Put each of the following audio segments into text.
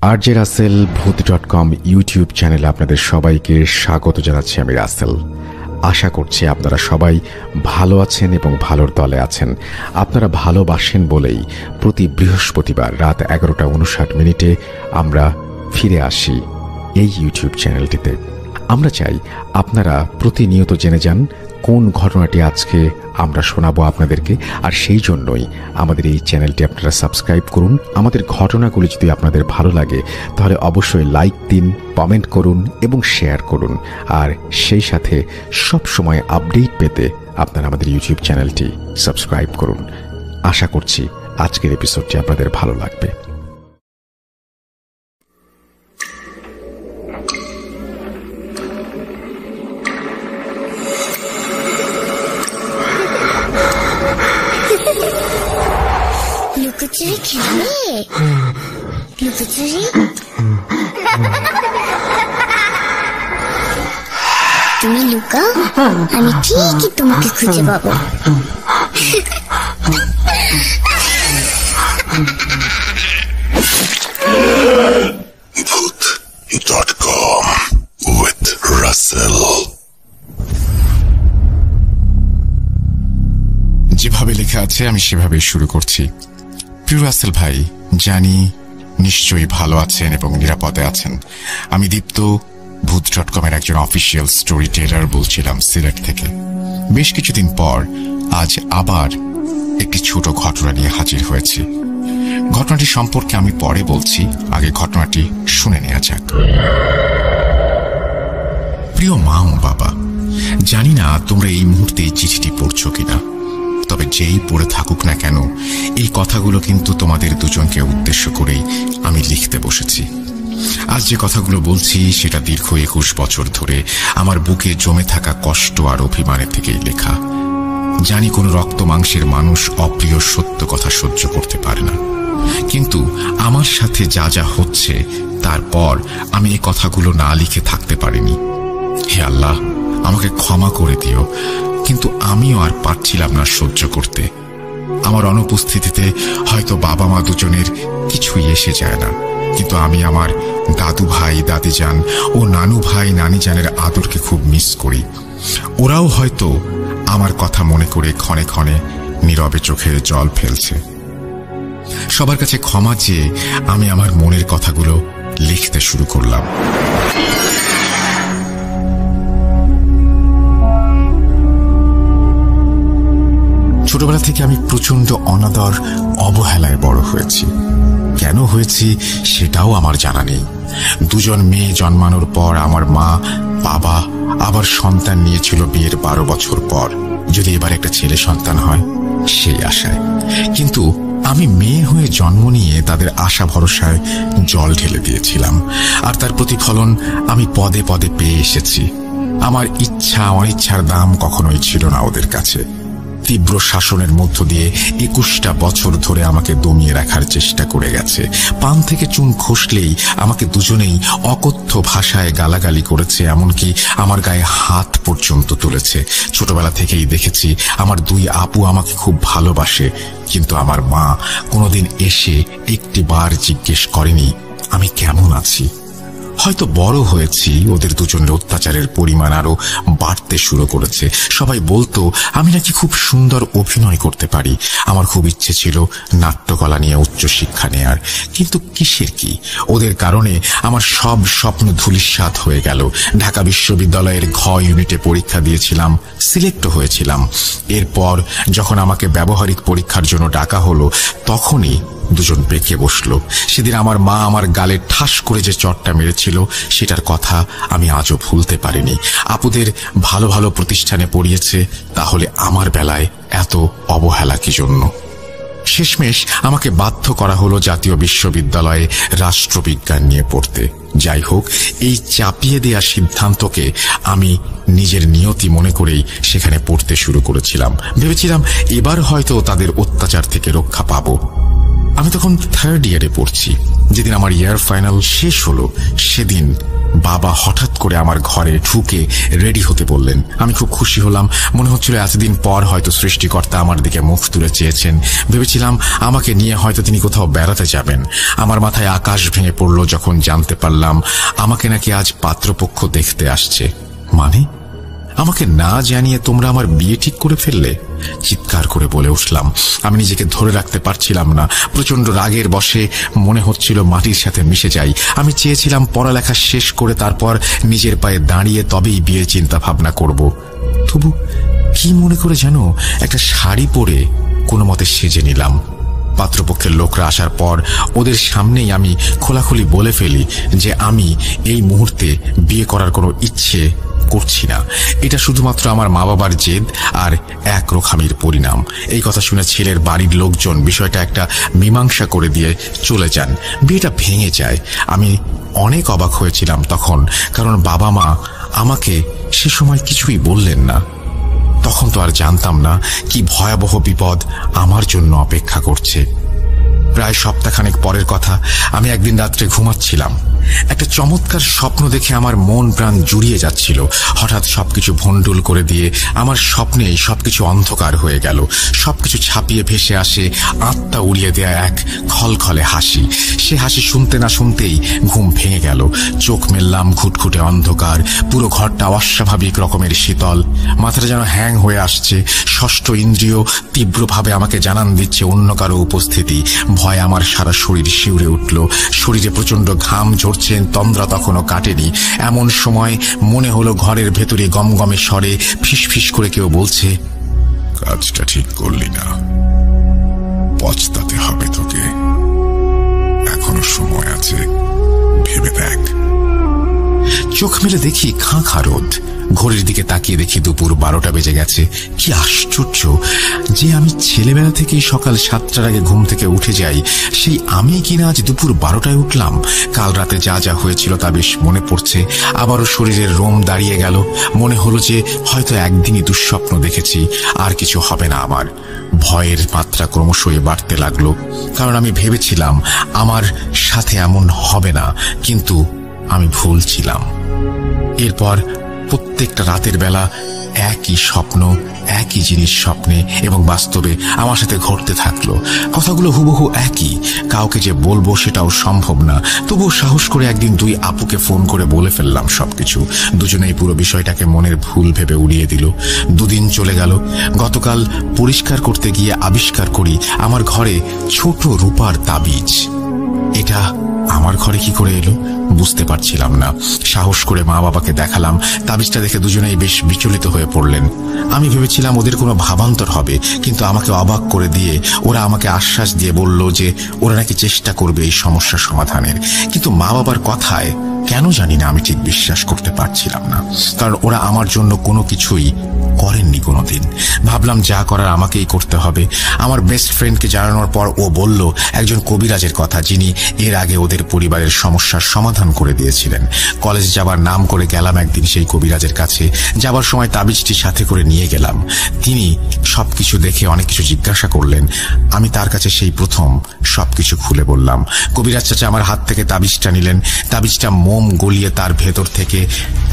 RJ Rasel ভূত.com YouTube চ্যানেলে আপনাদের সবাইকে স্বাগত জানাচ্ছি। আমি রাসেল। আশা করছি আপনারা সবাই ভালো আছেন এবং ভালোর দলে আছেন। আপনারা ভালোবাসেন বলেই প্রতি বৃহস্পতিবার রাত 11:59 আমরা ফিরে আসি এই ইউটিউব চ্যানেলটিতে। আমরা চাই আপনারা প্রতিনিয়ত জেনে যান কোন ঘটনাটি আজকে আমরা শোনাবো আপনাদেরকে, আর সেই জন্যই আমাদের এই চ্যানেলটি আপনারা সাবস্ক্রাইব করুন। আমাদের ঘটনাগুলি যদি আপনাদের ভালো লাগে তাহলে অবশ্যই লাইক দিন, কমেন্ট করুন এবং শেয়ার করুন। আর সেই সাথে সব সময় আপডেট পেতে আপনারা আমাদের ইউটিউব চ্যানেলটি সাবস্ক্রাইব করুন। আশা করছি আজকের এপিসোডটি আপনাদের ভালো লাগবে। লুকোচুরি খেলবে? লুকোচুরি তুমি লুকাও, আমি ঠিকই তোমাকে খুঁজে পাবো। Voot.com with Russell। যেভাবে লেখা আছে আমি সেভাবেই শুরু করছি। প্রিয় রাসেল ভাই, জানি নিশ্চয়ই ভালো আছেন এবং নিরাপদে আছেন। আমি দীপ্ত, ভূত.com এর একজন অফিসিয়াল স্টোরি টেলার বলছিলাম সিলেট থেকে। বেশ কিছুদিন পর আজ আবার একটি ছোট ঘটনা নিয়ে হাজির হয়েছি। ঘটনাটি সম্পর্কে আমি পরে বলছি, আগে ঘটনাটি শুনে নেওয়া যাক। প্রিয় মা ও বাবা, জানি না তোমরা এই মুহূর্তে এই চিঠিটি পড়ছো কিনা, তবে যেই পড়ে থাকুক না কেন এই কথাগুলো কিন্তু তোমাদের দুজনকে উদ্দেশ্য করেই আমি লিখতে বসেছি। আজ যে কথাগুলো বলছি সেটা দীর্ঘ 21 বছর ধরে আমার বুকে জমে থাকা কষ্ট আর অভিমানের থেকেই লেখা। জানি কোনো রক্ত মাংসের মানুষ অপ্রিয় সত্য কথা সহ্য করতে পারে না, কিন্তু আমার সাথে যা যা হচ্ছে তারপর আমি এই কথাগুলো না লিখে থাকতে পারিনি। হে আল্লাহ, আমাকে ক্ষমা করে দিও, কিন্তু আমিও আর পারছিলাম না সহ্য করতে। আমার অনুপস্থিতিতে হয়তো বাবা মা দুজনের কিছুই এসে যায় না, কিন্তু আমি আমার দাদু ভাই দাদিজান ও নানু ভাই নানিজানের আদরকে খুব মিস করি। ওরাও হয়তো আমার কথা মনে করে ক্ষণে ক্ষণে নীরবে চোখে জল ফেলছে। সবার কাছে ক্ষমা চেয়ে আমি আমার মনের কথাগুলো লিখতে শুরু করলাম। ছোটবেলা থেকে আমি প্রচন্ড অনাদর অবহেলায় বড় হয়েছি। কেন হয়েছি সেটাও আমার জানা নেই। দুজন মেয়ে জন্মানোর পর আমার মা বাবা আবার সন্তান নিয়েছিল বিয়ের 12 বছর পর, যদি এবার একটা ছেলে সন্তান হয় সেই আশায়। কিন্তু আমি মেয়ে হয়ে জন্ম নিয়ে তাদের আশা ভরসায় জল ঢেলে দিয়েছিলাম, আর তার প্রতিফলন আমি পদে পদে পেয়ে এসেছি। আমার ইচ্ছা অনিচ্ছার দাম কখনোই ছিল না ওদের কাছে। তীব্র শাসনের মধ্য দিয়ে 21টা বছর ধরে আমাকে দমিয়ে রাখার চেষ্টা করে গেছে। পান থেকে চুন খসলেই আমাকে দুজনেই অকথ্য ভাষায় গালাগালি করেছে, এমনকি আমার গায়ে হাত পর্যন্ত তুলেছে। ছোটবেলা থেকেই দেখেছি আমার দুই আপু আমাকে খুব ভালোবাসে, কিন্তু আমার মা কোনোদিন এসে একটিবার জিজ্ঞেস করেনি আমি কেমন আছি। হয়তো বড় হয়েছি, ওদের দুজনের অত্যাচারের পরিমাণ আরো বাড়তে শুরু করেছে। সবাই বলতো আমি নাকি খুব সুন্দর অভিনয় করতে পারি। আমার খুব ইচ্ছে ছিল নাট্যকলা নিয়ে উচ্চশিক্ষা নেয়ার, কিন্তু কিসের কি, ওদের কারণে আমার সব স্বপ্ন ধূলিসাৎ হয়ে গেল। ঢাকা বিশ্ববিদ্যালয়ের ঘ ইউনিটে পরীক্ষা দিয়েছিলাম, সিলেক্ট হয়েছিলাম। এরপর যখন আমাকে ব্যবহারিক পরীক্ষার জন্য ডাকা হলো তখনই দুজন বেঁকে বসলো। সেদিন আমার মা আমার গালে ঠাস করে যে চটটা মেরেছিল সেটার কথা আমি আজও ভুলতে পারিনি। আপুদের ভালো ভালো প্রতিষ্ঠানে পড়িয়েছে, তাহলে আমার বেলায় এত অবহেলা কি জন্য? শেষমেশ আমাকে বাধ্য করা হলো জাতীয় বিশ্ববিদ্যালয়ে রাষ্ট্রবিজ্ঞান নিয়ে পড়তে। যাই হোক, এই চাপিয়ে দেয়া সিদ্ধান্তকে আমি নিজের নিয়তি মনে করেই সেখানে পড়তে শুরু করেছিলাম। ভেবেছিলাম এবার হয়তো তাদের অত্যাচার থেকে রক্ষা পাবো। আমি তখন 3rd ইয়ারে পড়ছি। যেদিন আমার ইয়ার ফাইনাল শেষ হলো সেদিন বাবা হঠাৎ করে আমার ঘরে ঢুকে রেডি হতে বললেন। আমি খুব খুশি হলাম। মনে হচ্ছিল এতদিন পর হয়তো সৃষ্টিকর্তা আমার দিকে মুখ তুলে চেয়েছেন। ভেবেছিলাম আমাকে নিয়ে হয়তো তিনি কোথাও বেড়াতে যাবেন। আমার মাথায় আকাশ ভেঙে পড়ল যখন জানতে পারলাম আমাকে নাকি আজ পাত্রপক্ষ দেখতে আসছে। মানে আমাকে না জানিয়ে তোমরা আমার বিয়ে ঠিক করে ফেললে? চিৎকার করে বলে উঠলাম। আমি নিজেকে ধরে রাখতে পারছিলাম না। প্রচন্ড রাগের বশে মনে হচ্ছিল মাটির সাথে মিশে যাই। আমি চেয়েছিলাম পড়ালেখা শেষ করে তারপর নিজের পায়ে দাঁড়িয়ে তবেই বিয়ের চিন্তা ভাবনা করব। তবু কি মনে করে যেন একটা শাড়ি পরে কোনো মতে সেজে নিলাম। পাত্রপক্ষের লোকরা আসার পর ওদের সামনেই আমি খোলাখুলি বলে ফেলি যে আমি এই মুহূর্তে বিয়ে করার কোনো ইচ্ছে করছি না। এটা শুধুমাত্র আমার মা বাবার জেদ আর এক রোখামির পরিণাম। এই কথা শুনে ছেলের বাড়ির লোকজন বিষয়টা একটা মীমাংসা করে দিয়ে চলে যান। বিয়েটা ভেঙে যায়। আমি অনেক অবাক হয়েছিলাম তখন, কারণ বাবা মা আমাকে সে সময় কিছুই বললেন না। তখন তো আর জানতাম না কি ভয়াবহ বিপদ আমার জন্য অপেক্ষা করছে। প্রায় সপ্তাহখানেক পরের কথা। আমি একদিন রাত্রে ঘুমাচ্ছিলাম। একটা চমৎকার স্বপ্ন দেখে আমার মন প্রাণ জুড়িয়ে যাচ্ছিল। হঠাৎ সবকিছু ভণ্ডুল করে দিয়ে আমার স্বপ্নেই সবকিছু অন্ধকার হয়ে গেল। সবকিছু ছাপিয়ে ভেসে আসে আত্মা উড়িয়ে দেয়া এক খলখলে হাসি। সে হাসি শুনতে না শুনতেই ঘুম ভেঙে গেল। চোখ মেললাম, ঘুটঘুটে অন্ধকার। পুরো ঘরটা অস্বাভাবিক রকমের শীতল। মাথাটা যেন হ্যাং হয়ে আসছে। ষষ্ঠ ইন্দ্রিয় তীব্রভাবে আমাকে জানান দিচ্ছে অন্য কারো উপস্থিতি। ভয়ে আমার সারা শরীর শিউরে উঠল। শরীরে প্রচন্ড ঘাম ঝরছে। তন্দ্রা তখনও কাটেনি। এমন সময় মনে হলো ঘরের ভেতরে গমগমে স্বরে ফিস ফিস করে কেউ বলছে, কাজটা ঠিক করলি না, পচতাতে হবে তোকে, এখনো সময় আছে, ভেবে দেখ। চোখ মেলে দেখি খাঁ খাঁ রোদ। ঘড়ির দিকে তাকিয়ে দেখি দুপুর 12টা বেজে গেছে। কি আশ্চর্য যে আমি ছেলেবেলা থেকেই সকাল 7টার আগে ঘুম থেকে উঠে যাই, সেই আমি কিনা আজ দুপুর 12টায় উঠলাম। কাল রাতে যা যা হয়েছিল তা বেশ মনে পড়ছে। আবারও শরীরের রোম দাঁড়িয়ে গেল। মনে হলো যে হয়তো একদিনই দুঃস্বপ্ন দেখেছি, আর কিছু হবে না আমার। ভয়ের মাত্রা ক্রমশই বাড়তে লাগলো, কারণ আমি ভেবেছিলাম আমার সাথে এমন হবে না, কিন্তু আমি ভুল ছিলাম। এরপর প্রত্যেকটা রাতের বেলা একই স্বপ্ন, একই জিনিস স্বপ্নে এবং বাস্তবে আমার সাথে ঘটতে থাকলো। কথাগুলো হুবহু একই। কাউকে যে বলবো সেটাও সম্ভব না। তবুও সাহস করে একদিন 2 আপুকে ফোন করে বলে ফেললাম সবকিছু। দুজনেই পুরো বিষয়টাকে মনের ভুল ভেবে উড়িয়ে দিল। 2 দিন চলে গেল। গতকাল পরিষ্কার করতে গিয়ে আবিষ্কার করি আমার ঘরে ছোট রূপার তাবিজ। এটা আমার ঘরে কি করে এলো বুঝতে পারছিলাম না। সাহস করে মা বাবাকে দেখালাম। তাবিজটা দেখে দুজনেই বেশ বিচলিত হয়ে পড়লেন। আমি ভেবেছিলাম ওদের কোনো ভাবান্তর হবে, কিন্তু আমাকে অবাক করে দিয়ে ওরা আমাকে আশ্বাস দিয়ে বলল যে ওরা নাকি চেষ্টা করবে এই সমস্যার সমাধানের। কিন্তু মা বাবার কথায় কেন জানি না আমি ঠিক বিশ্বাস করতে পারছিলাম না, কারণ ওরা আমার জন্য কোনো কিছুই করেননি কোনোদিন। ভাবলাম যা করার আমাকেই করতে হবে। আমার বেস্ট ফ্রেন্ডকে জানানোর পর ও বলল একজন কবিরাজের কথা, যিনি এর আগে ওদের পরিবারের সমস্যার সমাধান করে দিয়েছিলেন। কলেজ যাবার নাম করে গেলাম একদিন সেই কবিরাজের কাছে। যাবার সময় তাবিজটি সাথে করে নিয়ে গেলাম। তিনি সবকিছু দেখে অনেক কিছু জিজ্ঞাসা করলেন। আমি তার কাছে সেই প্রথম সবকিছু খুলে বললাম। কবিরাজ চাচা আমার হাত থেকে তাবিজটা নিলেন। তাবিজটা মোম গলিয়ে তার ভেতর থেকে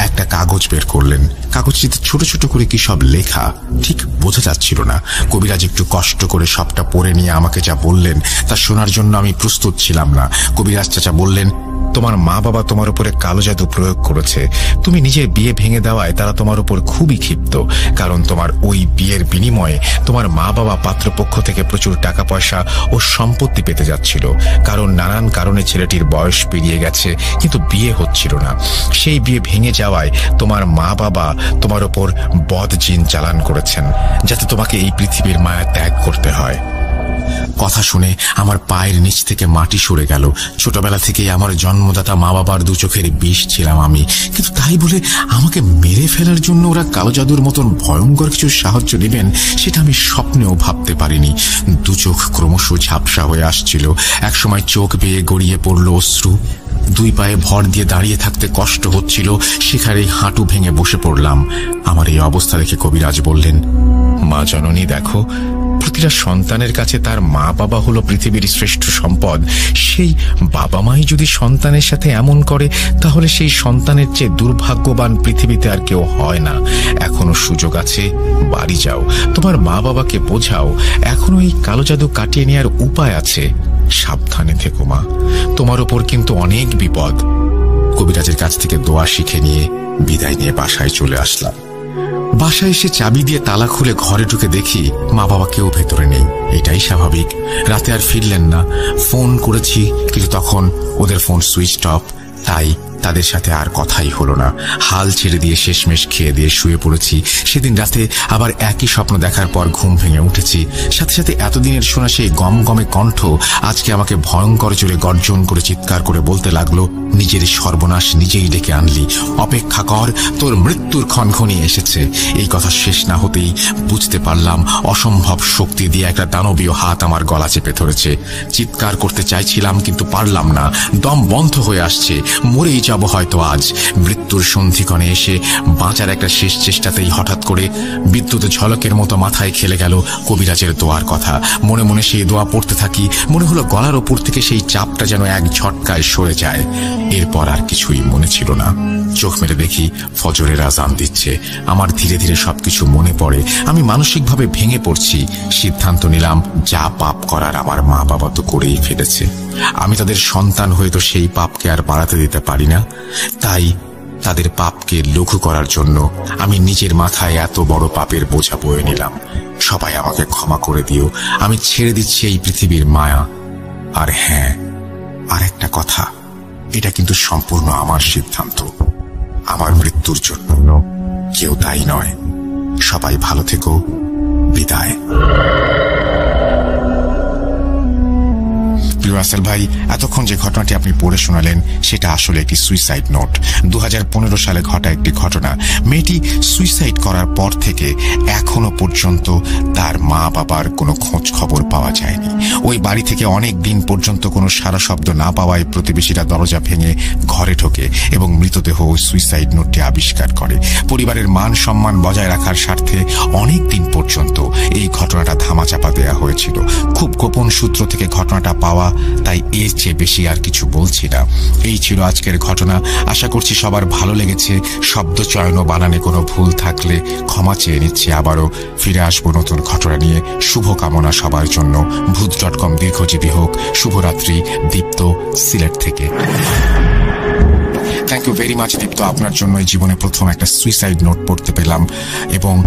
একটা কাগজ বের করলেন। কাগজটিতে ছোট ছোট করে কি সব লেখা, ঠিক বোঝা যাচ্ছিল না। কবিরাজ একটু কষ্ট করে সবটা পড়ে নিয়ে আমাকে যা বললেন তা শোনার জন্য আমি প্রস্তুত ছিলাম না। কবিরাজ চাচা বললেন, তোমার মা বাবা তোমার উপরে কালো জাদু প্রয়োগ করেছে। তুমি নিজের বিয়ে ভেঙে দেওয়ায় তারা তোমার উপর খুবই ক্ষিপ্ত, কারণ তোমার ওই বিয়ের বিনিময়ে তোমার মা বাবা পাত্রপক্ষ থেকে প্রচুর টাকা পয়সা ও সম্পত্তি পেতে যাচ্ছিল। কারণ নানান কারণে ছেলেটির বয়স পেরিয়ে গেছে, কিন্তু বিয়ে হচ্ছিল না। সেই বিয়ে ভেঙে যাওয়ায় তোমার মা বাবা তোমার উপর বদ জিন চালান করেছেন, যাতে তোমাকে এই পৃথিবীর মায়া ত্যাগ করতে হয়। কথা শুনে আমার পায়ের নিচ থেকে মাটি সরে গেল। ছোটবেলা থেকেই আমার জন্মদাতা মা বাবার 2 চোখের বিষ ছিলাম আমি, কিন্তু তাই বলে আমাকে মেরে ফেলার জন্য ওরা কালো জাদুর মতন ভয়ঙ্কর কিছু সাহায্য নেবেন সেটা আমি স্বপ্নেও ভাবতে পারিনি। 2 চোখ ক্রমশ ঝাপসা হয়ে আসছিল। একসময় চোখ বেয়ে গড়িয়ে পড়ল অশ্রু। 2 পায়ে ভর দিয়ে দাঁড়িয়ে থাকতে কষ্ট হচ্ছিল। সেখানেই হাঁটু ভেঙে বসে পড়লাম। আমার এই অবস্থা দেখে কবিরাজ বললেন, মা জননী দেখো, প্রতিটা সন্তানের কাছে তার মা বাবা হলো পৃথিবীর শ্রেষ্ঠ সম্পদ। সেই বাবা মাই যদি সন্তানের সাথে এমন করে, তাহলে সেই সন্তানের চেয়ে দুর্ভাগ্যবান পৃথিবীতে আর কেউ হয় না। এখনো সুযোগ আছে, বাড়ি যাও, তোমার মা বাবাকে বোঝাও, এখনো এই কালো জাদু কাটিয়ে নেওয়ার উপায় আছে। সাবধানে থেকো মা, তোমার ওপর কিন্তু অনেক বিপদ। কবিরাজের কাছ থেকে দোয়া শিখে নিয়ে বিদায় নিয়ে বাসায় চলে আসলাম। বাসায় এসে চাবি দিয়ে তালা খুলে ঘরে ঢুকে দেখি মা বাবা কেউ ভেতরে নেই। এটাই স্বাভাবিক, রাতে আর ফিরলেন না। ফোন করেছি, কিন্তু তখন ওদের ফোন সুইচ অফ, তাই তাদের সাথে আর কথাই হলো না। হাল ছেড়ে দিয়ে শেষমেশ খেয়ে দিয়ে শুয়ে পড়েছি। সেদিন রাতে আবার একই স্বপ্ন দেখার পর ঘুম ভেঙে উঠেছি। সাথে সাথে এতদিনের শোনা সেই গমগমে কণ্ঠ আজকে আমাকে ভয়ঙ্কর জোরে গর্জন করে চিৎকার করে বলতে লাগলো, নিজের সর্বনাশ নিজেই ডেকে আনলি, অপেক্ষা কর, তোর মৃত্যুর ক্ষণক্ষণই এসেছে। এই কথা শেষ না হতেই বুঝতে পারলাম অসম্ভব শক্তি দিয়ে একটা দানবীয় হাত আমার গলা চেপে ধরেছে। চিৎকার করতে চাইছিলাম, কিন্তু পারলাম না, দম বন্ধ হয়ে আসছে, মরেই যাব হয়তো আজ। মৃত্যুর সন্ধিক্ষণে এসে বাঁচার একটা শেষ চেষ্টাতেই হঠাৎ করে বিদ্যুৎ ঝলকের মতো মাথায় খেলে গেল কবিরাজের দোয়ার কথা। মনে মনে সেই দোয়া পড়তে থাকি। মনে হলো গলার ওপর থেকে সেই চাপটা যেন এক ঝটকায় সরে যায়। এরপর আর কিছুই মনে ছিল না। চোখ মেরে দেখি ফজরের আজান দিচ্ছে। আমার ধীরে ধীরে সবকিছু মনে পড়ে। আমি মানসিকভাবে ভেঙে পড়ছি। সিদ্ধান্ত নিলাম, যা পাপ করার আমার মা বাবা তো করেই ফেলেছে, আমি তাদের সন্তান হয়ে তো সেই পাপকে আর বাড়াতে দিতে পারি না। তাই তাদের পাপকে লঘু করার জন্য আমি নিজের মাথায় এত বড় পাপের বোঝা বয়ে নিলাম। সবাই আমাকে ক্ষমা করে দিও, আমি ছেড়ে দিচ্ছি এই পৃথিবীর মায়া। আর হ্যাঁ, আর একটা কথা, এটা কিন্তু সম্পূর্ণ আমার সিদ্ধান্ত। আমার মৃত্যুর জন্য কেউ দায়ী নয়। সবাই ভালো থেকো, বিদায়। রাসেল ভাই, এতক্ষণ যে ঘটনাটি আপনি পড়ে শোনালেন সেটা আসলে একটি সুইসাইড নোট। 2015 সালে ঘটা একটি ঘটনা। মেয়েটি সুইসাইড করার পর থেকে এখনো পর্যন্ত তার মা বাবার কোনো খোঁজ খবর পাওয়া যায়নি। ওই বাড়ি থেকে অনেক দিন পর্যন্ত কোনো সারা শব্দ না পাওয়ায় প্রতিবেশীরা দরজা ভেঙে ঘরে ঢোকে এবং মৃতদেহ ওই সুইসাইড নোটটি আবিষ্কার করে। পরিবারের মান সম্মান বজায় রাখার স্বার্থে অনেক দিন পর্যন্ত এই ঘটনাটা ধামাচাপা দেওয়া হয়েছিল। খুব গোপন সূত্র থেকে ঘটনাটা পাওয়া, তাই এর চেয়ে বেশি আর কিছু বলছি না। এই ছিল আজকের ঘটনা। আশা করছি সবার ভালো লেগেছে। শব্দ চয়ন ও বানানে কোনো ভুল থাকলে ক্ষমা চেয়ে নিচ্ছি। আবারও ফিরে আসবো নতুন ঘটনা নিয়ে। শুভকামনা সবার জন্য। ভূত.com দীর্ঘজীবী হোক। শুভরাত্রি। দীপ্ত, সিলেট থেকে। থ্যাংক ইউ ভেরি মাচ দীপ্ত, আপনার জন্য এই জীবনে প্রথম একটা সুইসাইড নোট পড়তে পেলাম। এবং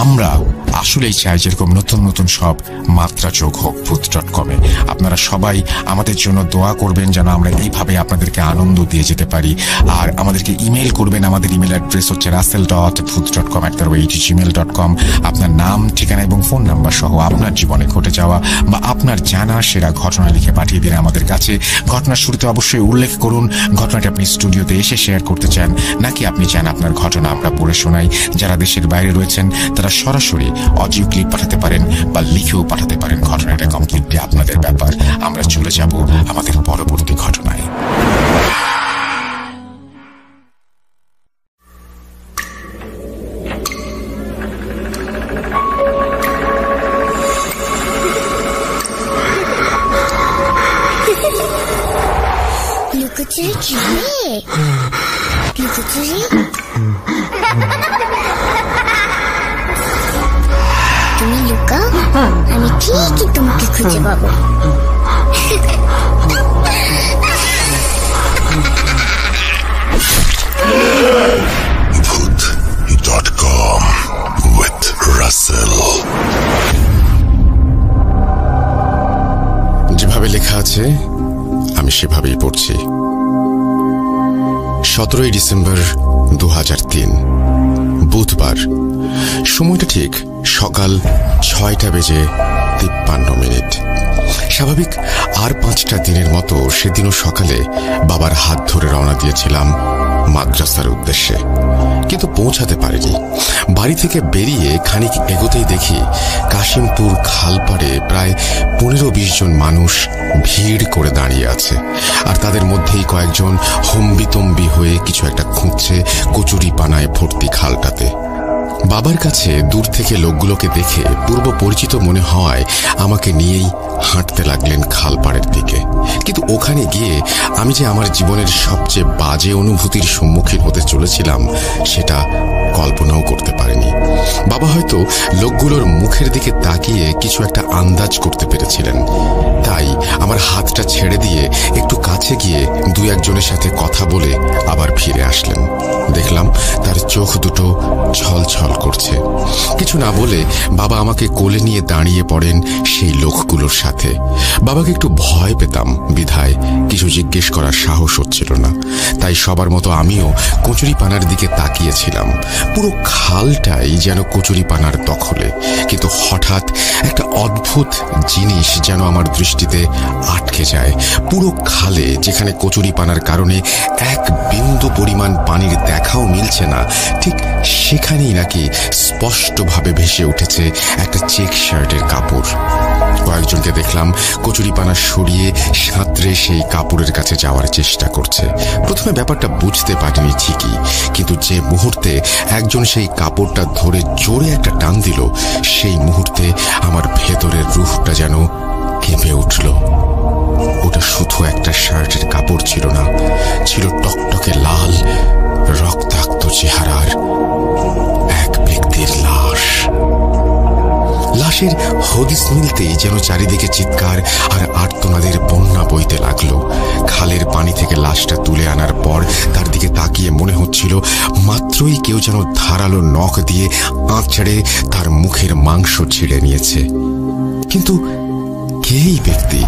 আমরা আসলেই চাই যেরকম নতুন নতুন সব মাত্রা যোগ হোক ভূত.com-এ। আপনারা সবাই আমাদের জন্য দোয়া করবেন যেন আমরা এইভাবে আপনাদেরকে আনন্দ দিয়ে যেতে পারি। আর আমাদেরকে ইমেল করবেন। আমাদের ইমেল অ্যাড্রেস হচ্ছে russell.bhoot.com@gmail.com। আপনার নাম, ঠিকানা এবং ফোন নাম্বার সহ আপনার জীবনে ঘটে যাওয়া বা আপনার জানা সেরা ঘটনা লিখে পাঠিয়ে দিন আমাদের কাছে। ঘটনার শুরুতে অবশ্যই উল্লেখ করুন ঘটনাটি আপনি স্টুডিওতে এসে শেয়ার করতে চান, নাকি আপনি চান আপনার ঘটনা আমরা পড়ে শোনাই। যারা দেশের বাইরে রয়েছেন তারা সরাসরি অডিও ক্লিপ পাঠাতে পারেন বা লিখেও পাঠাতে পারেন। ঘটনাটা কমপ্লিটলি আপনাদের ব্যাপার। আমরা চলে যাব আমাদের পরবর্তী ঘটনায়। লুকোচুরি খেলে? লুকোচুরি? তুমি লুকাও, আমি ঠিকই তোমাকে খুঁজে পাবো। Bhoot.com with Russell। যেভাবে লেখা আছে আমি সেভাবেই পড়ছি। 17 ডিসেম্বর 2003, বুধবার। সময়টা ঠিক সকাল 6:53। স্বাভাবিক আর 5টা দিনের মতো সেদিনও সকালে বাবার হাত ধরে রওনা দিয়েছিলাম মাদ্রাসার উদ্দেশ্যে, কিন্তু পৌঁছাতে পারিনি। বাড়ি থেকে বেরিয়ে খানিক এগোতেই দেখি কাশিমপুর খালপাড়ে প্রায় 15-20 জন মানুষ ভিড় করে দাঁড়িয়ে আছে। আর তাদের মধ্যেই কয়েকজন হম্বিতম্বি হয়ে কিছু একটা খুঁজছে কচুরি পানায় ভর্তি খালটাতে। বাবার কাছে দূর থেকে লোকগুলোকে দেখে পূর্ব পরিচিত মনে হওয়ায় আমাকে নিয়েই হাঁটতে লাগলেন খালপাড়ের দিকে। কিন্তু ওখানে গিয়ে আমি যে আমার জীবনের সবচেয়ে বাজে অনুভূতির সম্মুখীন হতে চলেছিলাম সেটা কল্পনাও করতে পারিনি। বাবা হয়তো লোকগুলোর মুখের দিকে তাকিয়ে কিছু একটা আন্দাজ করতে পেরেছিলেন, তাই আমার হাতটা ছেড়ে দিয়ে একটু কাছে গিয়ে দুই একজনের সাথে কথা বলে আবার ফিরে আসলেন। দেখলাম তার চোখ দুটো ছলছল করছে। কিছু না বলে বাবা আমাকে কোলে নিয়ে দাঁড়িয়ে পড়েন সেই লোকগুলোর সাথে। বাবাকে একটু ভয় পেতাম বিধায় কিছু জিজ্ঞেস করার সাহস হচ্ছিল না, তাই সবার মতো আমিও কচুরিপানার দিকে তাকিয়েছিলাম। পুরো খালটাই যেন কচুরিপানার দখলে, কিন্তু হঠাৎ একটা অদ্ভুত জিনিস যেন আমার দৃষ্টিতে আটকে যায়। পুরো খালে যেখানে কচুরিপানার কারণে এক বিন্দু পরিমাণ পানির দেখাও মিলছে না, ঠিক সেখানেই নাকি স্পষ্টভাবে ভেসে উঠেছে একটা চেক শার্টের কাপড়। কয়েকজনকে দেখলাম কচুরিপানা সরিয়ে সাঁতরে সেই কাপড়ের কাছে যাওয়ার চেষ্টা করছে। প্রথমে ব্যাপারটা বুঝতে পারিনি ঠিকই, কিন্তু যে মুহূর্তে একজন সেই কাপড়টা ধরে জোরে একটা টান দিল, সেই মুহূর্তে আমার ভেতরের রুহটা যেন কেঁপে উঠল। ওটা শুধু একটা শার্টের কাপড় ছিল না, ছিল টকটকে লাল রক্তাক্ত চেহারার এক ব্যক্তির লাশ। লাশের হদিস মিলতেই যেন চারিদিকে চিৎকার আর আর্তনাদের বন্যা বইতে লাগলো। খালের পানি থেকে লাশটা তুলে আনার পর তার দিকে তাকিয়ে মনে হচ্ছিল মাত্রই কেউ যেন ধারালো নখ দিয়ে আঁচড়ে তার মুখের মাংস ছিঁড়ে নিয়েছে। কিন্তু কে এই ব্যক্তি,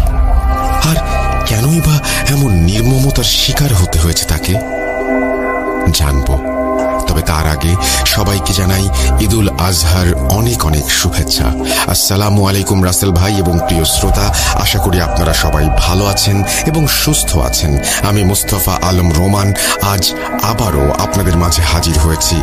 আর কেনই বা এমন নির্মমতার শিকার হতে হয়েছে তাকে? জানবো, তবে তার আগে সবাইকে জানাই ঈদুল আজহার অনেক অনেক শুভেচ্ছা। আসসালামু আলাইকুম রাসেল ভাই এবং প্রিয় শ্রোতা, আশা করি আপনারা সবাই ভালো আছেন এবং সুস্থ আছেন। আমি মুস্তফা আলম রোমান আজ আবারও আপনাদের মাঝে হাজির হয়েছি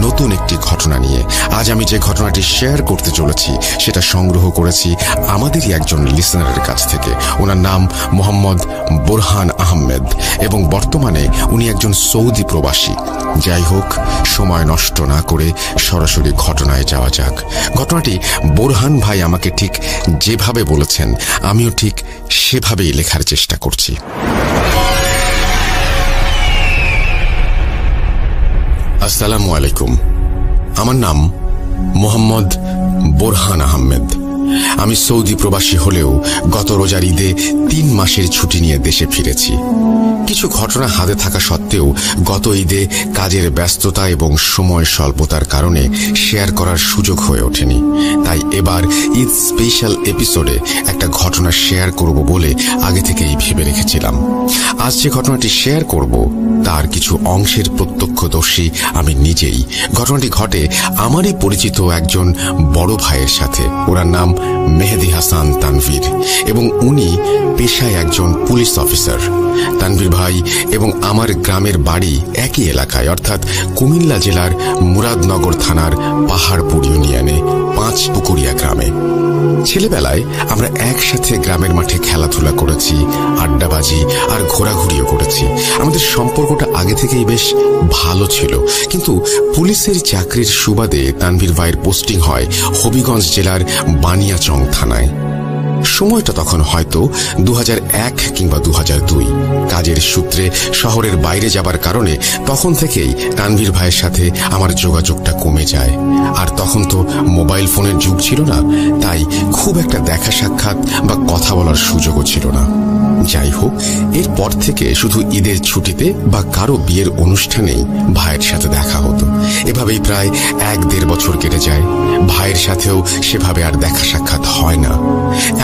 নতুন একটি ঘটনা নিয়ে। আজ আমি যে ঘটনাটি শেয়ার করতে চলেছি সেটা সংগ্রহ করেছি আমাদেরই একজন লিসনারের কাছ থেকে। ওনার নাম মোহাম্মদ বোরহান আহমেদ এবং বর্তমানে উনি একজন সৌদি প্রবাসী। যাই হোক, সময় নষ্ট না করে সরাসরি ঘটনায় যাওয়া যাক। ঘটনাটি বোরহান ভাই আমাকে ঠিক যেভাবে বলেছেন আমিও ঠিক সেভাবেই লেখার চেষ্টা করছি। আসসালামু আলাইকুম, আমার নাম মোহাম্মদ বোরহান আহমেদ। আমি সৌদি প্রবাসী হলেও গত রোজার ঈদে 3 মাসের ছুটি নিয়ে দেশে ফিরেছি। কিছু ঘটনা হাতে থাকা সত্ত্বেও গত ঈদে কাজের ব্যস্ততা এবং সময় স্বল্পতার কারণে শেয়ার করার সুযোগ হয়ে ওঠেনি। তাই এবার ঈদ স্পেশাল এপিসোডে একটা ঘটনা শেয়ার করব বলে আগে থেকেই ভেবে রেখেছিলাম। আজ যে ঘটনাটি শেয়ার করব তার কিছু অংশের প্রত্যক্ষদর্শী আমি নিজেই। ঘটনাটি ঘটে আমারই পরিচিত একজন বড় ভাইয়ের সাথে। ওনার নাম মেহেদি হাসান তানভীর এবং উনি পেশায় একজন পুলিশ অফিসার। তানভীর ভাই এবং আমার গ্রামের বাড়ি একই এলাকায়, অর্থাৎ কুমিল্লা জেলার মুরাদনগর থানার পাহাড়পুর ইউনিয়নে 5 পুকুরিয়া গ্রামে। ছেলেবেলায় আমরা একসাথে গ্রামের মাঠে খেলাধুলা করেছি, আড্ডাবাজি আর ঘোরাঘুরিও করেছি। আমাদের সম্পর্কটা আগে থেকেই বেশ ভালো ছিল, কিন্তু পুলিশের চাকরির সুবাদে তানভীর ভাইয়ের পোস্টিং হয় হবিগঞ্জ জেলার বানিয়াচং থানায়। সময়টা তখন হয়তো 2001 কিংবা 2002। কাজের সূত্রে শহরের বাইরে যাবার কারণে তখন থেকেই তানভীর ভাইয়ের সাথে আমার যোগাযোগটা কমে যায়। আর তখন তো মোবাইল ফোনের যুগ ছিল না, তাই খুব একটা দেখা সাক্ষাৎ বা কথা বলার সুযোগও ছিল না। যাই হোক, এরপর থেকে শুধু ঈদের ছুটিতে বা কারো বিয়ের অনুষ্ঠানেই ভাইয়ের সাথে দেখা হতো। এভাবেই প্রায় 1-1.5 বছর কেটে যায়। ভাইয়ের সাথেও সেভাবে আর দেখা সাক্ষাৎ হয় না।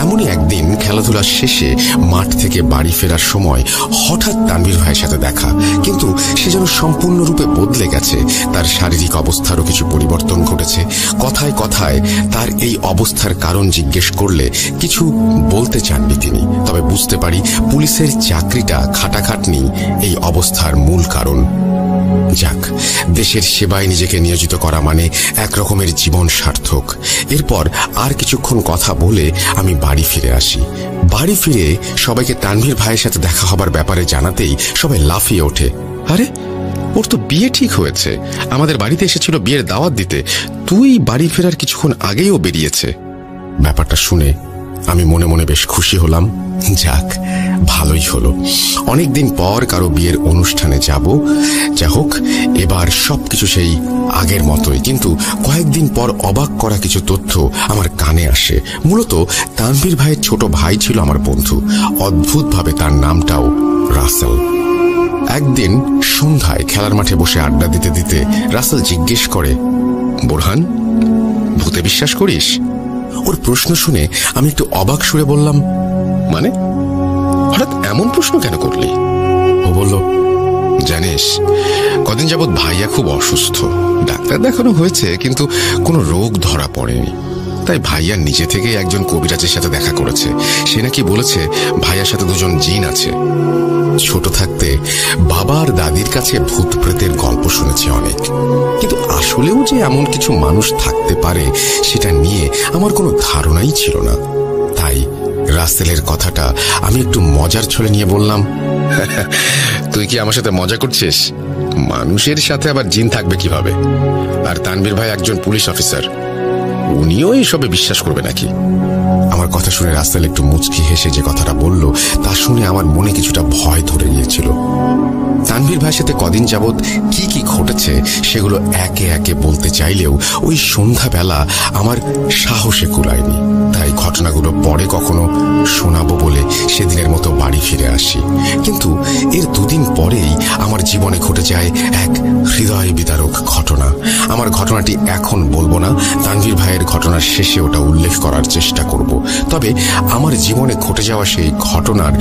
এমনই একদিন খেলাধুলা শেষে মাঠ থেকে বাড়ি ফেরার সময় হঠাৎ তানভীর ভাইয়ের সাথে দেখা, কিন্তু সে যেন সম্পূর্ণরূপে বদলে গেছে। তার শারীরিক অবস্থারও কিছু পরিবর্তন ঘটেছে। কথায় কথায় তার এই অবস্থার কারণ জিজ্ঞেস করলে কিছু বলতে চাননি তিনি, তবে বুঝতে পারি পুলিশের চাকরিটা খাটাখাটনি এই অবস্থার মূল কারণ। যাক, দেশের সেবায় নিজেকে নিয়োজিত করা মানে এক রকমের জীবন সার্থক। এরপর আর কিছুক্ষণ কথা বলে আমি বাড়ি ফিরে আসি। বাড়ি ফিরে সবাইকে তানভীর ভাইয়ের সাথে দেখা হবার ব্যাপারে জানাতেই সবাই লাফিয়ে ওঠে, আরে ওর তো বিয়ে ঠিক হয়েছে, আমাদের বাড়িতে এসেছিল বিয়ের দাওয়াত দিতে, তুই বাড়ি ফেরার কিছুক্ষণ আগেই ও বেরিয়েছে। ব্যাপারটা শুনে আমি মনে মনে বেশ খুশি হলাম। যাক, ভালোই হলো, অনেকদিন পর কারো বিয়ের অনুষ্ঠানে যাব। যা হোক, এবার সবকিছু সেই আগের মতোই। কিন্তু কয়েকদিন পর অবাক করা কিছু তথ্য আমার কানে আসে। মূলত তানভীর ভাইয়ের ছোট ভাই ছিল আমার বন্ধু। অদ্ভুতভাবে তার নামটাও রাসেল। একদিন সন্ধ্যায় খেলার মাঠে বসে আড্ডা দিতে দিতে রাসেল জিজ্ঞেস করে, বোরহান, ভূতে বিশ্বাস করিস? ওর প্রশ্ন শুনে আমি একটু অবাক সুরে বললাম, মানে হঠাৎ এমন প্রশ্ন কেন করলি? ও বলল, জানিস, কদিন যাবৎ ভাইয়া খুব অসুস্থ। ডাক্তার দেখানো হয়েছে, কিন্তু কোনো রোগ ধরা পড়েনি। তাই ভাইয়া নিজে থেকে একজন কবিরাজের সাথে দেখা করেছে। সে নাকি বলেছে ভাইয়ার সাথে দুজন জিন আছে। ছোট থাকতে বাবা আর দাদির কাছে ভূত প্রেতের গল্প শুনেছি অনেক, কিন্তু আসলেও যে এমন কিছু মানুষ থাকতে পারে সেটা নিয়ে আমার কোনো ধারণাই ছিল না। তাই রাসেলের কথাটা আমি একটু মজার ছলে নিয়ে বললাম, তুই কি আমার সাথে মজা করছিস? মানুষের সাথে আবার জিন থাকবে কিভাবে? আর তানভীর ভাই একজন পুলিশ অফিসার, উনিও এইসবে বিশ্বাস করবে নাকি? আমার কথা শুনে রাসেল একটু মুচকি হেসে যে কথাটা বলল তা শুনে আমার মনে কিছুটা ভয় ধরে গিয়েছিল। তানভীর ভাইয়ের সাথে কদিন যাবৎ কি কি ঘটেছে সেগুলো একে একে বলতে চাইলেও ওই সন্ধ্যাবেলা আমার সাহসে কুলায়নি। তাই ঘটনাগুলো পরে কখনো শোনাবো বলে সেদিনের মতো বাড়ি ফিরে আসি। কিন্তু এর দুদিন পরেই আমার জীবনে ঘটে যায় এক হৃদয় বিদারক ঘটনা। আমার ঘটনাটি এখন বলবো না, তানভীর ভাইয়ের ঘটনার শেষে ওটা উল্লেখ করার চেষ্টা করব। তবে আমার জীবনে ঘটে যাওয়া সেই ঘটনার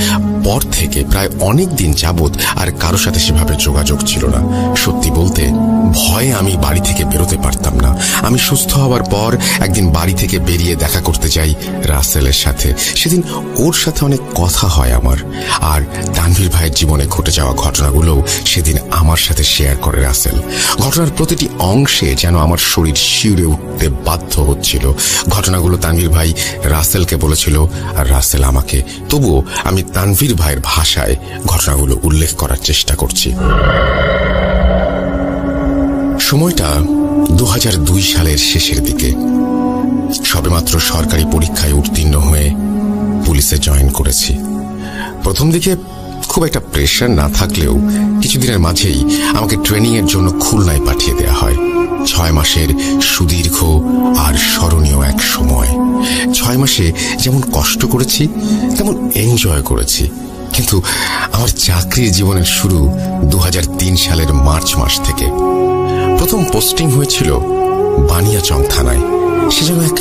পর থেকে প্রায় অনেক দিন যাবৎ আর কারো সাথে সেভাবে যোগাযোগ ছিল না। সত্যি বলতে ভয়ে আমি বাড়ি থেকে বেরোতে পারতাম না। আমি সুস্থ হওয়ার পর একদিন বাড়ি থেকে বেরিয়ে দেখা করতে যাই রাসেলের সাথে। সেদিন ওর সাথে অনেক কথা হয় আমার। আর তানভীর ভাইয়ের জীবনে ঘটে যাওয়া ঘটনাগুলোও সেদিন আমার সাথে শেয়ার করে রাসেল। ঘটনার প্রতিটি অংশে যেন আমার শরীর শিউরে উঠতে বাধ্য হচ্ছিল। ঘটনাগুলো তানভীর ভাই রাসেলকে বলেছিল আর রাসেল আমাকে। তবুও আমি তানভীর ভাইয়ের ভাষায় ঘটনাগুলো উল্লেখ করার চেষ্টা করছি। সময়টা 2002 সালের শেষের দিকে। সবেমাত্র সরকারি পরীক্ষায় উত্তীর্ণ হয়ে পুলিশে জয়েন করেছি। প্রথম দিকে খুব একটা প্রেশার না থাকলেও কিছুদিনের মাঝেই আমাকে ট্রেনিং এর জন্য খুলনায় পাঠিয়ে দেওয়া হয়। 6 মাসের সুদীর্ঘ আর স্মরণীয় এক সময়। 6 মাসে যেমন কষ্ট করেছি তেমন এনজয় করেছি। কিন্তু আমার চাকরির জীবনের শুরু 2003 সালের মার্চ মাস থেকে। প্রথম পোস্টিং হয়েছিল বানিয়াচং থানায়। সে যেন এক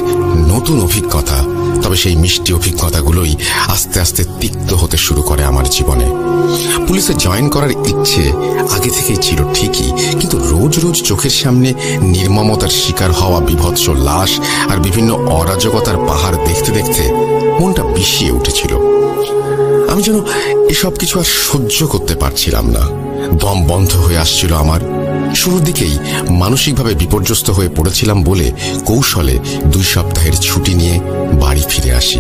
নতুন অভিজ্ঞতা। তবে সেই মিষ্টি অভিজ্ঞতাগুলোই আস্তে আস্তে তিক্ত হতে শুরু করে আমার জীবনে। পুলিশে জয়েন করার ইচ্ছে আগে থেকেই ছিল ঠিকই, কিন্তু রোজ রোজ চোখের সামনে নির্মমতার শিকার হওয়া বিভৎস লাশ আর বিভিন্ন অরাজকতার পাহাড় দেখতে দেখতে মনটা বিষিয়ে উঠেছিল। আমি যেন এসব কিছু আর সহ্য করতে পারছিলাম না। দম বন্ধ হয়ে আসছিল আমার। শুরুর দিকেই মানসিকভাবে বিপর্যস্ত হয়ে পড়েছিলাম বলে কৌশলে 2 সপ্তাহের ছুটি নিয়ে বাড়ি ফিরে আসি।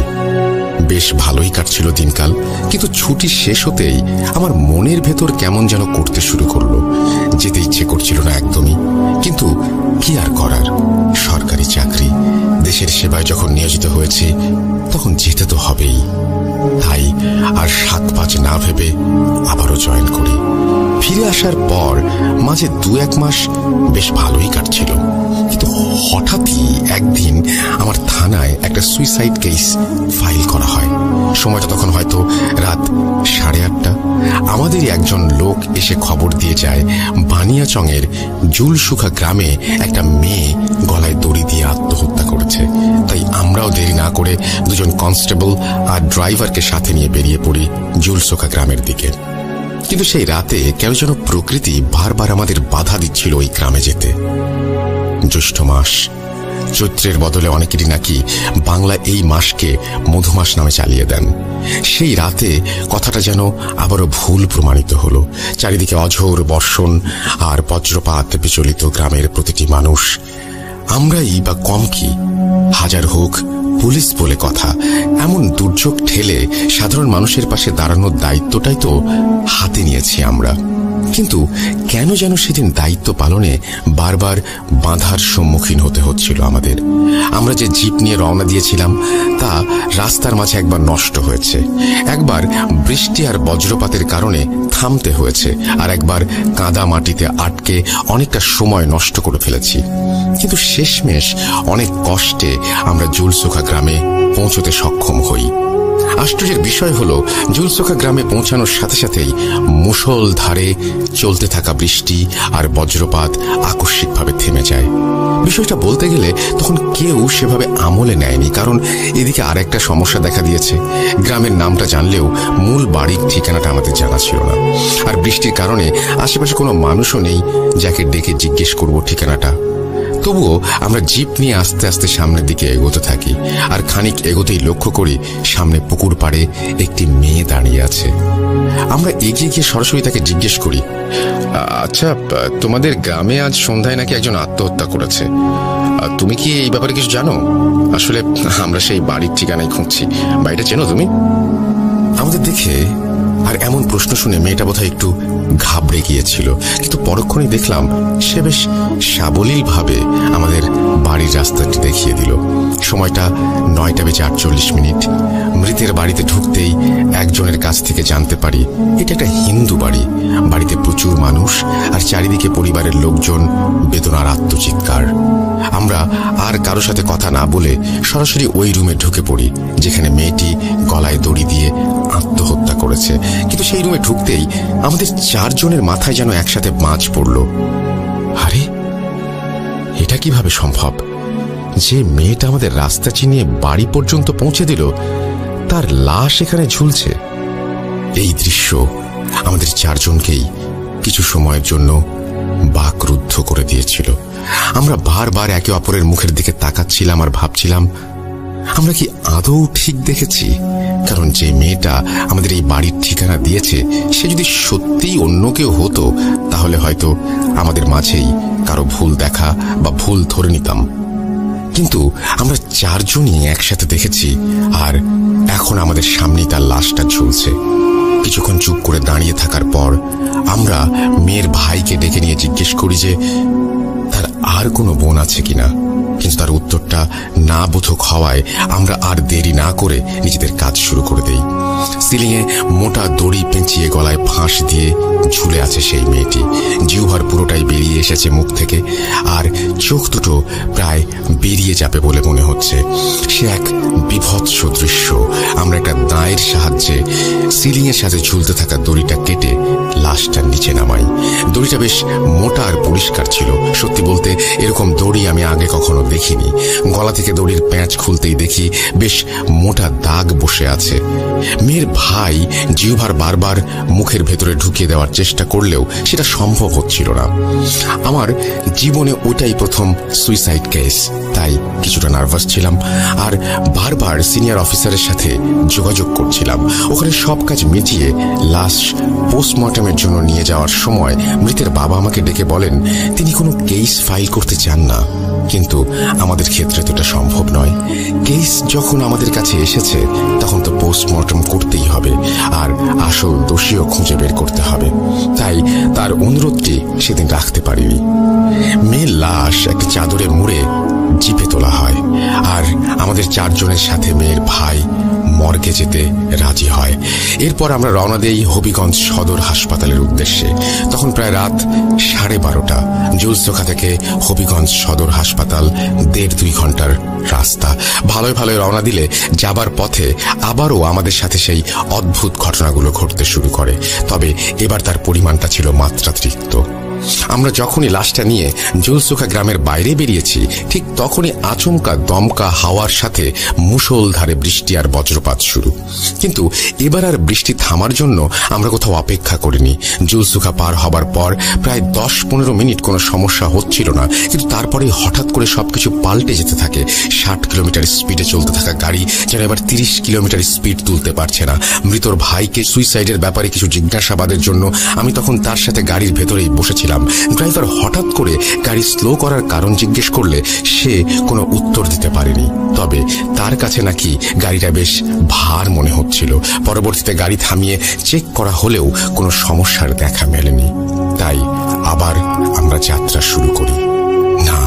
বেশ ভালোই কাটছিল দিনকাল, কিন্তু ছুটি শেষ হতেই আমার মনের ভেতর কেমন যেন করতে শুরু করলো। যেতে ইচ্ছে করছিল না একদমই, কিন্তু কি আর করার, সরকারি চাকরি, দেশের সেবায় যখন নিয়োজিত হয়েছি তখন যেতে তো হবেই। তাই আর 7-5 না ভেবে আবারও জয়েন করি। ফিরে আসার পর মাঝে 2-1 মাস বেশ ভালোই কাটছিল, কিন্তু হঠাৎই একদিন আমার থানায় একটা সুইসাইড কেস ফাইল করা হয়। সময়টা তখন হয়তো রাত 8:30। আমাদেরই একজন লোক এসে খবর দিয়ে যায় বানিয়াচংয়ের জুলসুখা গ্রামে একটা মেয়ে গলায় দড়ি দিয়ে আত্মহত্যা করেছে। তাই আমরাও দেরি না করে 2জন কনস্টেবল আর ড্রাইভারকে সাথে নিয়ে বেরিয়ে পড়ি জুলসুখা গ্রামের দিকে। কিন্তু সেই রাতে কেন যেন প্রকৃতি বারবার আমাদের বাধা দিচ্ছিল ওই গ্রামে যেতে। জ্যৈষ্ঠ মাস, চৈত্রের বদলে অনেকেরই নাকি বাংলা এই মাসকে মধুমাস নামে চালিয়ে দেন। সেই রাতে কথাটা যেন আবারও ভুল প্রমাণিত হলো। চারিদিকে অঝোর বর্ষণ আর বজ্রপাত বিচলিত গ্রামের প্রতিটি মানুষ। আমরাই বা কম কি? হাজার হোক পুলিশ বলে কথা, এমন দুর্যোগ ঠেলে সাধারণ মানুষের পাশে দাঁড়ানোর দায়িত্বটাই তো হাতে নিয়েছি আমরা। কিন্তু কেন যেন সেদিন দায়িত্ব পালনে বারবার বাধার সম্মুখীন হতে হচ্ছিল আমাদের। আমরা যে জিপ নিয়ে রওনা দিয়েছিলাম তা রাস্তার মাঝে একবার নষ্ট হয়েছে, একবার বৃষ্টি আর বজ্রপাতের কারণে থামতে হয়েছে, আর একবার কাদা মাটিতে আটকে অনেকটা সময় নষ্ট করে ফেলেছি। কিন্তু শেষমেশ অনেক কষ্টে আমরা জুলসোখা গ্রামে পৌঁছতে সক্ষম হই। আশ্চর্যের বিষয় হল, জুলসোখা গ্রামে পৌঁছানোর সাথে সাথেই মুষলধারে চলতে থাকা বৃষ্টি আর বজ্রপাত আকস্মিকভাবে থেমে যায়। বিষয়টা বলতে গেলে তখন কেউ সেভাবে আমলে নেয়নি, কারণ এদিকে আর একটা সমস্যা দেখা দিয়েছে। গ্রামের নামটা জানলেও মূল বাড়ির ঠিকানাটা আমাদের জানা ছিল না, আর বৃষ্টির কারণে আশেপাশে কোনো মানুষও নেই যাকে ডেকে জিজ্ঞেস করব ঠিকানাটা। তবুও আমরা জিপ নিয়ে আস্তে আস্তে সামনের দিকে এগোতে থাকি, আর খানিক এগোতেই লক্ষ্য করি সামনে পুকুর পাড়ে একটি মেয়ে দাঁড়িয়ে আছে। আমরা এগিয়ে গিয়ে সরাসরি তাকে জিজ্ঞেস করি, আচ্ছা, তোমাদের গ্রামে আজ সন্ধ্যায় নাকি একজন আত্মহত্যা করেছে, তুমি কি এই ব্যাপারে কিছু জানো? আসলে আমরা সেই বাড়ির ঠিকানাই খুঁজছি, বাড়িটা চেনো তুমি? আমাদের দেখে আর এমন প্রশ্ন শুনে মেয়েটা বোধহয় একটু ঘাবড়ে গিয়েছিল, কিন্তু পরক্ষণেই দেখলাম সে বেশ সাবলীল ভাবে আমাদের বাড়ির রাস্তাটি দেখিয়ে দিল। সময়টা 9:48। মৃতের বাড়িতে ঢুকতেই একজনের কাছ থেকে জানতে পারি এটা একটা হিন্দু বাড়ি। বাড়িতে প্রচুর মানুষ, আর চারিদিকে পরিবারের লোকজন, বেদনার আত্মচিৎকার। আমরা আর কারো সাথে কথা না বলে সরাসরি ওই রুমে ঢুকে পড়ি যেখানে মেয়েটি গলায় দড়ি দিয়ে আত্মহত্যা করেছে। কিন্তু সেই রুমে ঢুকতেই আমাদের 4 জনের মাথায় যেন একসাথে বাজ পড়ল। আরে, এটা কিভাবে সম্ভব যে মেয়েটা আমাদের রাস্তা চিনিয়ে বাড়ি পর্যন্ত পৌঁছে দিল, তার লাশ এখানে ঝুলছে? এই দৃশ্য আমাদের 4 জনকেই কিছু সময়ের জন্য বাকরুদ্ধ করে দিয়েছিল। আমরা বারবার একে অপরের মুখের দিকে তাকাচ্ছিলাম আর ভাবছিলাম, আমরা কি আদৌ ঠিক দেখেছি? কারণ যে মেয়েটা আমাদের এই বাড়ির ঠিকানা দিয়েছে সে যদি সত্যিই অন্য কেউ হতো, তাহলে হয়তো আমাদের মাঝেই কারো ভুল দেখা বা ভুল ধরে নিতাম। কিন্তু আমরা 4 জনই একসাথে দেখেছি, আর এখন আমাদের সামনেই তার লাশটা ঝুলছে। কিছুক্ষণ চুপ করে দাঁড়িয়ে থাকার পর আমরা মেয়ের ভাইকে ডেকে নিয়ে জিজ্ঞেস করি যে তার আর কোনো বোন আছে কিনা, কিন্তু তার উত্তরটা না বোধক হওয়ায় আমরা আর দেরি না করে নিজেদের কাজ শুরু করে দেই। সিলিংয়ে মোটা দড়ি পেঁচিয়ে গলায় ফাঁস দিয়ে ঝুলে আছে সেই মেয়েটি। জিহ্বার পুরোটাই বেরিয়ে এসেছে মুখ থেকে, আর চোখ দুটো প্রায় বেরিয়ে যাবে বলে মনে হচ্ছে। সে এক বিভৎস দৃশ্য। আমরা একটা দায়ের সাহায্যে সিলিংয়ের সাথে ঝুলতে থাকা দড়িটা কেটে লাশটার নিচে নামাই। দড়িটা বেশ মোটা আর পরিষ্কার ছিল। সত্যি বলতে এরকম দড়ি আমি আগে কখনো দেখিনি। গলা থেকে দড়ির প্যাঁচ খুলতেই দেখি বেশ মোটা দাগ বসে আছে। মেয়ের ভাই জিহ্বার বারবার মুখের ভেতরে ঢুকিয়ে দেওয়ার চেষ্টা করলেও সেটা সম্ভব হচ্ছিল না। আমার জীবনে ওটাই প্রথম সুইসাইড কেস, তাই কিছুটা নার্ভাস ছিলাম, আর বারবার সিনিয়র অফিসারের সাথে যোগাযোগ করছিলাম। ওখানে সব কাজ মিটিয়ে লাশ পোস্টমর্টমের জন্য নিয়ে যাওয়ার সময় মৃতের বাবা আমাকে ডেকে বলেন তিনি কোনো কেস ফাইল করতে চান না, কিন্তু আমাদের ক্ষেত্রে তো এটা সম্ভব নয়। কেস যখন আমাদের কাছে এসেছে তখন তো পোস্টমর্টম করতেই হবে, আর আসল দোষীও খুঁজে বের করতে হবে। তাই তার অনুরোধটি সেদিন রাখতে পারিনি। মেয়ের লাশ একটা চাদরে মুড়ে জিপে তোলা হয়, আর আমাদের 4 জনের সাথে মেয়ের ভাই মর্গে যেতে রাজি হয়। এরপর আমরা রওনা দেই হবিগঞ্জ সদর হাসপাতালের উদ্দেশ্যে। তখন প্রায় রাত 12:30। জুলসোখা থেকে হবিগঞ্জ সদর হাসপাতাল 1.5-2 ঘন্টার রাস্তা। ভালোই ভালোই রওনা দিলে যাবার পথে আবারও আমাদের সাথে সেই অদ্ভুত ঘটনাগুলো ঘটতে শুরু করে, তবে এবার তার পরিমাণটা ছিল মাত্রাতিরিক্ত। আমরা যখনই লাশটা নিয়ে জুলসোখা গ্রামের বাইরে বেরিয়েছি, ঠিক তখনই আচমকা দমকা হাওয়ার সাথে মুষলধারে বৃষ্টি আর বজ্রপাত শুরু। কিন্তু এবার আর বৃষ্টি থামার জন্য আমরা কোথাও অপেক্ষা করিনি। জুলসোখা পার হবার পর প্রায় 10-15 মিনিট কোনো সমস্যা হচ্ছিল না, কিন্তু তারপরেই হঠাৎ করে সবকিছু পাল্টে যেতে থাকে। 60 কিলোমিটার স্পিডে চলতে থাকা গাড়ি যেন এবার 30 কিলোমিটার স্পিড তুলতে পারছে না। মৃতর ভাইকে সুইসাইডের ব্যাপারে কিছু জিজ্ঞাসাবাদের জন্য আমি তখন তার সাথে গাড়ির ভেতরেই বসেছিলাম, ড্রাইভার হঠাৎ করে গাড়ি স্লো করার কারণ জিজ্ঞেস করলে সে কোনো উত্তর দিতে পারেনি। তবে তার কাছে নাকি গাড়িটা বেশ ভার মনে হচ্ছিল। পরবর্তীতে গাড়ি থামিয়ে চেক করা হলেও কোনো সমস্যার দেখা মেলেনি। তাই আবার আমরা যাত্রা শুরু করি। না,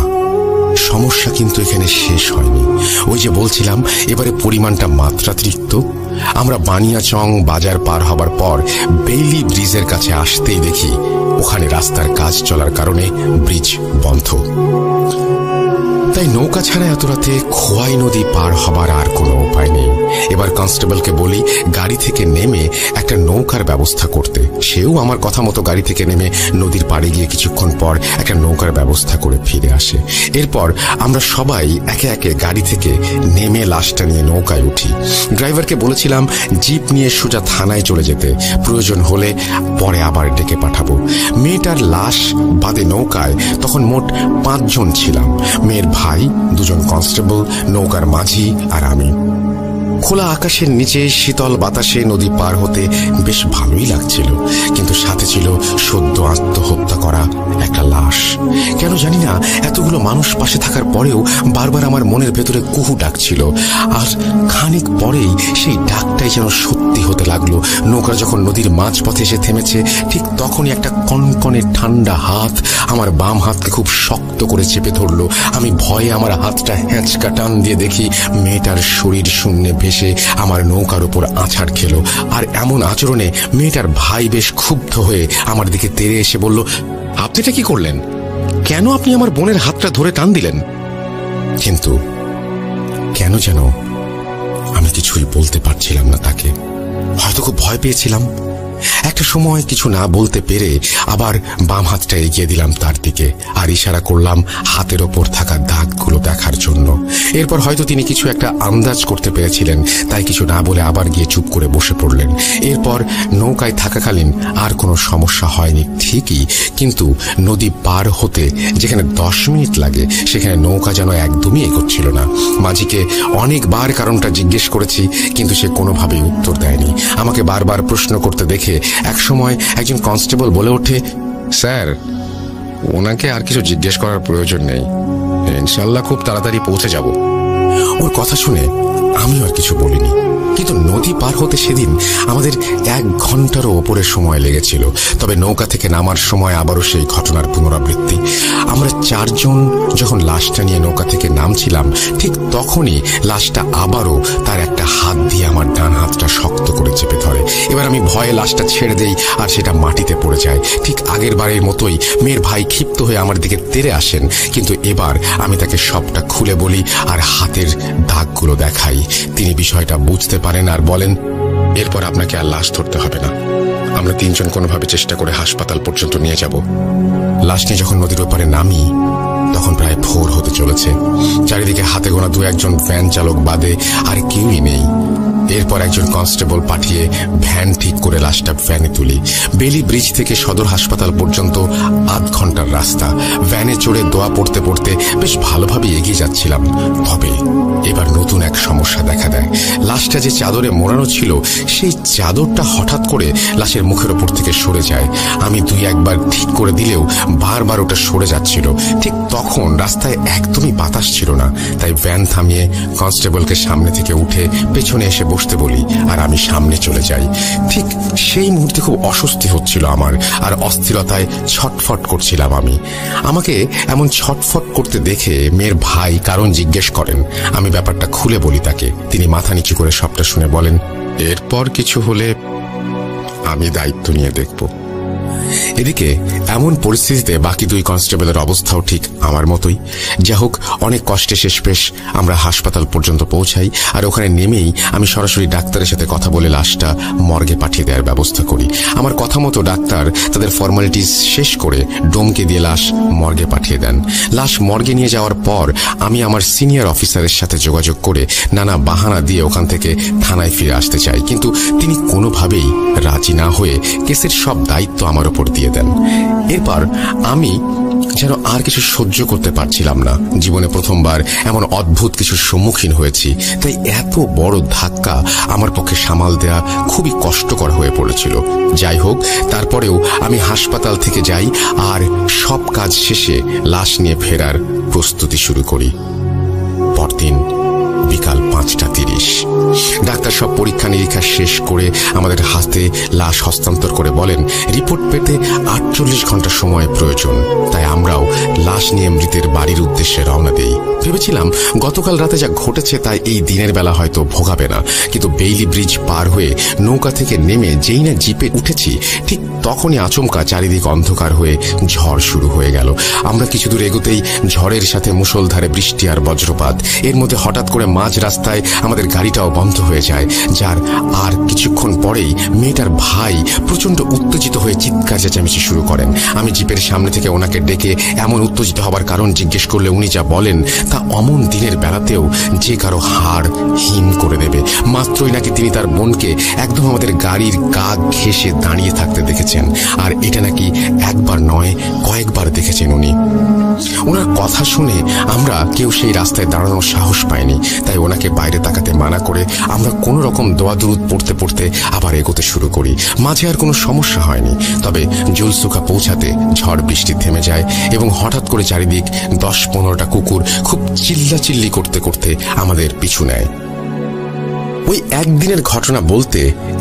সমস্যা কিন্তু এখানে শেষ হয়নি। ওই যে বলছিলাম, এবারে পরিমাণটা মাত্রাতিরিক্ত। আমরা বানিয়াচং বাজার পার হবার পর বেইলি ব্রিজের কাছে আসতেই দেখি ওখানে রাস্তার কাজ চলার কারণে ব্রিজ বন্ধ। তাই নৌকা ছাড়া এত রাতে খোয়াই নদী পার হবার আর কোনো উপায় নেই। এবার কনস্টেবলকে বলি গাড়ি থেকে নেমে একটা নৌকার ব্যবস্থা করতে। সেও আমার কথা মতো গাড়ি থেকে নেমে নদীর পাড়ে গিয়ে কিছুক্ষণ পর একটা নৌকার ব্যবস্থা করে ফিরে আসে। এরপর আমরা সবাই একে একে গাড়ি থেকে নেমে লাশটা নিয়ে নৌকায় উঠি। ড্রাইভারকে বলেছিলাম জিপ নিয়ে সোজা থানায় চলে যেতে, প্রয়োজন হলে পরে আবার ডেকে পাঠাবো। মেয়েটার লাশ বাদে নৌকায় তখন মোট 5 জন ছিলাম। মেয়ের ভাই, 2 জন কনস্টেবল, নৌকার মাঝি আর আমি। খোলা আকাশের নিচে শীতল বাতাসে নদী পার হতে বেশ ভালোই লাগছিল, কিন্তু সাথে ছিল সদ্য আত্মহত্যা করা একটা লাশ। কেন জানি না এতগুলো মানুষ পাশে থাকার পরেও বারবার আমার মনের ভেতরে কুহু ডাকছিল। আর খানিক পরেই সেই ডাকটাই যেন সত্যি হতে লাগলো। নৌকা যখন নদীর মাঝপথে এসে থেমেছে, ঠিক তখনই একটা কনকনে ঠান্ডা হাত আমার বাম হাতকে খুব শক্ত করে চেপে ধরলো। আমি ভয়ে আমার হাতটা হ্যাঁচকা টান দিয়ে দেখি মেয়েটার শরীর শূন্যে ভেসে আমার নৌকার উপর আছাড় খেলো। আর এমন আচরণে মেয়েটার ভাই বেশ ক্ষুব্ধ হয়ে আমার দিকে তেড়ে এসে বলল, আপনি এটা কি করলেন? কেন আপনি আমার বোনের হাতটা ধরে টান দিলেন? কিন্তু কেন যেন আমি কিছুই বলতে পারছিলাম না তাকে। হয়তো খুব ভয় পেয়েছিলাম। একটা সময় কিছু না বলতে পেরে আবার বাম হাতটা এগিয়ে দিলাম তার দিকে আর ইশারা করলাম হাতের ওপর থাকা দাগগুলো দেখার জন্য। এরপর হয়তো তিনি কিছু একটা আন্দাজ করতে পেরেছিলেন, তাই কিছু না বলে আবার গিয়ে চুপ করে বসে পড়লেন। এরপর নৌকায় থাকাকালীন আর কোনো সমস্যা হয়নি ঠিকই, কিন্তু নদী পার হতে যেখানে 10 মিনিট লাগে সেখানে নৌকা যেন একদমই এগোচ্ছিল না। মাঝিকে অনেকবার কারণটা জিজ্ঞেস করেছি, কিন্তু সে কোনোভাবেই উত্তর দেয়নি। আমাকে বারবার প্রশ্ন করতে দেখে এক সময় একজন কনস্টেবল বলে ওঠে, স্যার, ওনাকে আর কিছু জিজ্ঞেস করার প্রয়োজন নেই, ইনশাল্লাহ খুব তাড়াতাড়ি পৌঁছে যাব। ওর কথা শুনে আমি আর কিছু বলিনি, কিন্তু নদী পার হতে সেদিন আমাদের 1 ঘন্টারও ওপরে সময় লেগেছিল। তবে নৌকা থেকে নামার সময় আবারও সেই ঘটনার পুনরাবৃত্তি। আমরা 4 জন যখন লাশটা নিয়ে নৌকা থেকে নামছিলাম, ঠিক তখনই লাশটা আবারও তার একটা হাত দিয়ে আমার ডান হাতটা শক্ত করে চেপে ধরে। এবার আমি ভয়ে লাশটা ছেড়ে দেই আর সেটা মাটিতে পড়ে যায়। ঠিক আগের বারের মতোই মেয়ের ভাই ক্ষিপ্ত হয়ে আমার দিকে তেড়ে আসেন, কিন্তু এবার আমি তাকে সবটা খুলে বলি আর হাতের দাগগুলো দেখাই। তিনি বিষয়টা বুঝতে পারেন আর বলেন, এরপর আপনাকে আর লাশ ধরতে হবে না, আমরা 3 জন কোনোভাবে চেষ্টা করে হাসপাতাল পর্যন্ত নিয়ে যাব। লাশ নিয়ে যখন নদীর ওপারে নামি তখন প্রায় ভোর হতে চলেছে। চারিদিকে হাতে গোনা 2-1 জন ভ্যান চালক বাদে আর কেউই নেই। এরপর একজন কনস্টেবল পাঠিয়ে ভ্যান ঠিক করে লাশটা ভ্যানে তুলি। বেলি ব্রিজ থেকে সদর হাসপাতাল পর্যন্ত 8 ঘন্টার রাস্তা। ভ্যানে চড়ে দোয়া পড়তে পড়তে বেশ ভালোভাবে এগিয়ে যাচ্ছিলাম। তবে এবার নতুন এক সমস্যা দেখা দেয়। লাশটা যে চাদরে মোড়ানো ছিল, সেই চাদরটা হঠাৎ করে লাশের মুখের ওপর থেকে সরে যায়। আমি 2-1 বার ঠিক করে দিলেও বারবার ওটা সরে যাচ্ছিল। ঠিক তখন রাস্তায় একদমই বাতাস ছিল না, তাই ভ্যান থামিয়ে কনস্টেবলকে সামনে থেকে উঠে পেছনে এসে বসতে বলি আর আমি সামনে চলে যাই। ঠিক সেই মুহূর্তে খুব অস্বস্তি হচ্ছিল আমার, আর অস্থিরতায় ছটফট করছিলাম আমি। আমাকে এমন ছটফট করতে দেখে মেয়ের ভাই কারণ জিজ্ঞেস করেন। আমি ব্যাপারটা খুলে বলি তাকে। তিনি মাথা নিচু করে সবটা শুনে বলেন, এরপর কিছু হলে আমি দায়িত্ব নিয়ে দেখব। এদিকে এমন পরিস্থিতিতে বাকি 2 কনস্টেবলের অবস্থাও ঠিক আমার মতোই। যা হোক, অনেক কষ্টে শেষমেশ আমরা হাসপাতাল পর্যন্ত পৌঁছাই, আর ওখানে নেমেই আমি সরাসরি ডাক্তারের সাথে কথা বলে লাশটা মর্গে পাঠিয়ে দেওয়ার ব্যবস্থা করি। আমার কথা মতো ডাক্তার তাদের ফর্মালিটিস শেষ করে ডোমকে দিয়ে লাশ মর্গে পাঠিয়ে দেন। লাশ মর্গে নিয়ে যাওয়ার পর আমি আমার সিনিয়র অফিসারের সাথে যোগাযোগ করে নানা বাহানা দিয়ে ওখান থেকে থানায় ফিরে আসতে চাই, কিন্তু তিনি কোনোভাবেই রাজি না হয়ে কেসের সব দায়িত্ব আমার উপর দিয়ে দেন। এরপর আমি যেন আর কিছু সহ্য করতে পারছিলাম না। জীবনে প্রথমবার এমন অদ্ভুত কিছুর সম্মুখীন হয়েছি, তাই এত বড় ধাক্কা আমার পক্ষে সামাল দেয়া খুবই কষ্টকর হয়ে পড়েছিল। যাই হোক, তারপরেও আমি হাসপাতাল থেকে যাই আর সব কাজ শেষে লাশ নিয়ে ফেরার প্রস্তুতি শুরু করি। পরদিন বিকাল 5:30 ডাক্তার সব পরীক্ষা নিরীক্ষা শেষ করে আমাদের হাতে লাশ হস্তান্তর করে বলেন রিপোর্ট পেতে 48 ঘন্টা সময় প্রয়োজন। তাই আমরাও লাশ নিয়ে মৃতের বাড়ির উদ্দেশ্যে রওনা দিই। ভেবেছিলাম গতকাল রাতে যা ঘটেছে তাই এই দিনের বেলা হয়তো ভোগাবে না, কিন্তু বেইলি ব্রিজ পার হয়ে নৌকা থেকে নেমে যেই না জিপে উঠেছি, ঠিক তখনই আচমকা চারিদিক অন্ধকার হয়ে ঝড় শুরু হয়ে গেল। আমরা কিছু দূর এগোতেই ঝড়ের সাথে মুষলধারে বৃষ্টি আর বজ্রপাত। এর মধ্যে হঠাৎ করে মাঝ রাস্তায় আমাদের গাড়িটাও বন্ধ হয়ে যায়, যার আর কিছুক্ষণ পরেই মেয়েটার ভাই প্রচন্ড উত্তেজিত হয়ে চিৎকার চেঁচামেচি শুরু করেন। আমি জিপের সামনে থেকে ওনাকে ডেকে এমন উত্তেজিত হবার কারণ জিজ্ঞেস করলে উনি যা বলেন তা অমন দিনের বেলাতেও যে কারো হাড় হিম করে দেবে। মাত্রই নাকি তিনি তার বোনকে একদম আমাদের গাড়ির গা ঘেঁষে দাঁড়িয়ে থাকতে দেখেছেন, আর এটা নাকি একবার নয় কয়েকবার দেখেছেন উনি। ওনার কথা শুনে আমরা কেউ সেই রাস্তায় দাঁড়ানোর সাহস পাইনি, তাই ওনাকে বাইরে তাকাতে মানা করে আমরা কোনো রকম দোয়া দুরুদ পড়তে পড়তে আবার এগোতে শুরু করি। মাঝে আর কোনো সমস্যা হয়নি, তবে জুলসুখা পৌঁছাতে ঝড় বৃষ্টি থেমে যায় এবং হঠাৎ করে চারিদিক 10-15টা কুকুর খুব চিল্লাচিল্লি করতে করতে আমাদের পিছু নেয়। ওই একদিনের ঘটনা বলতে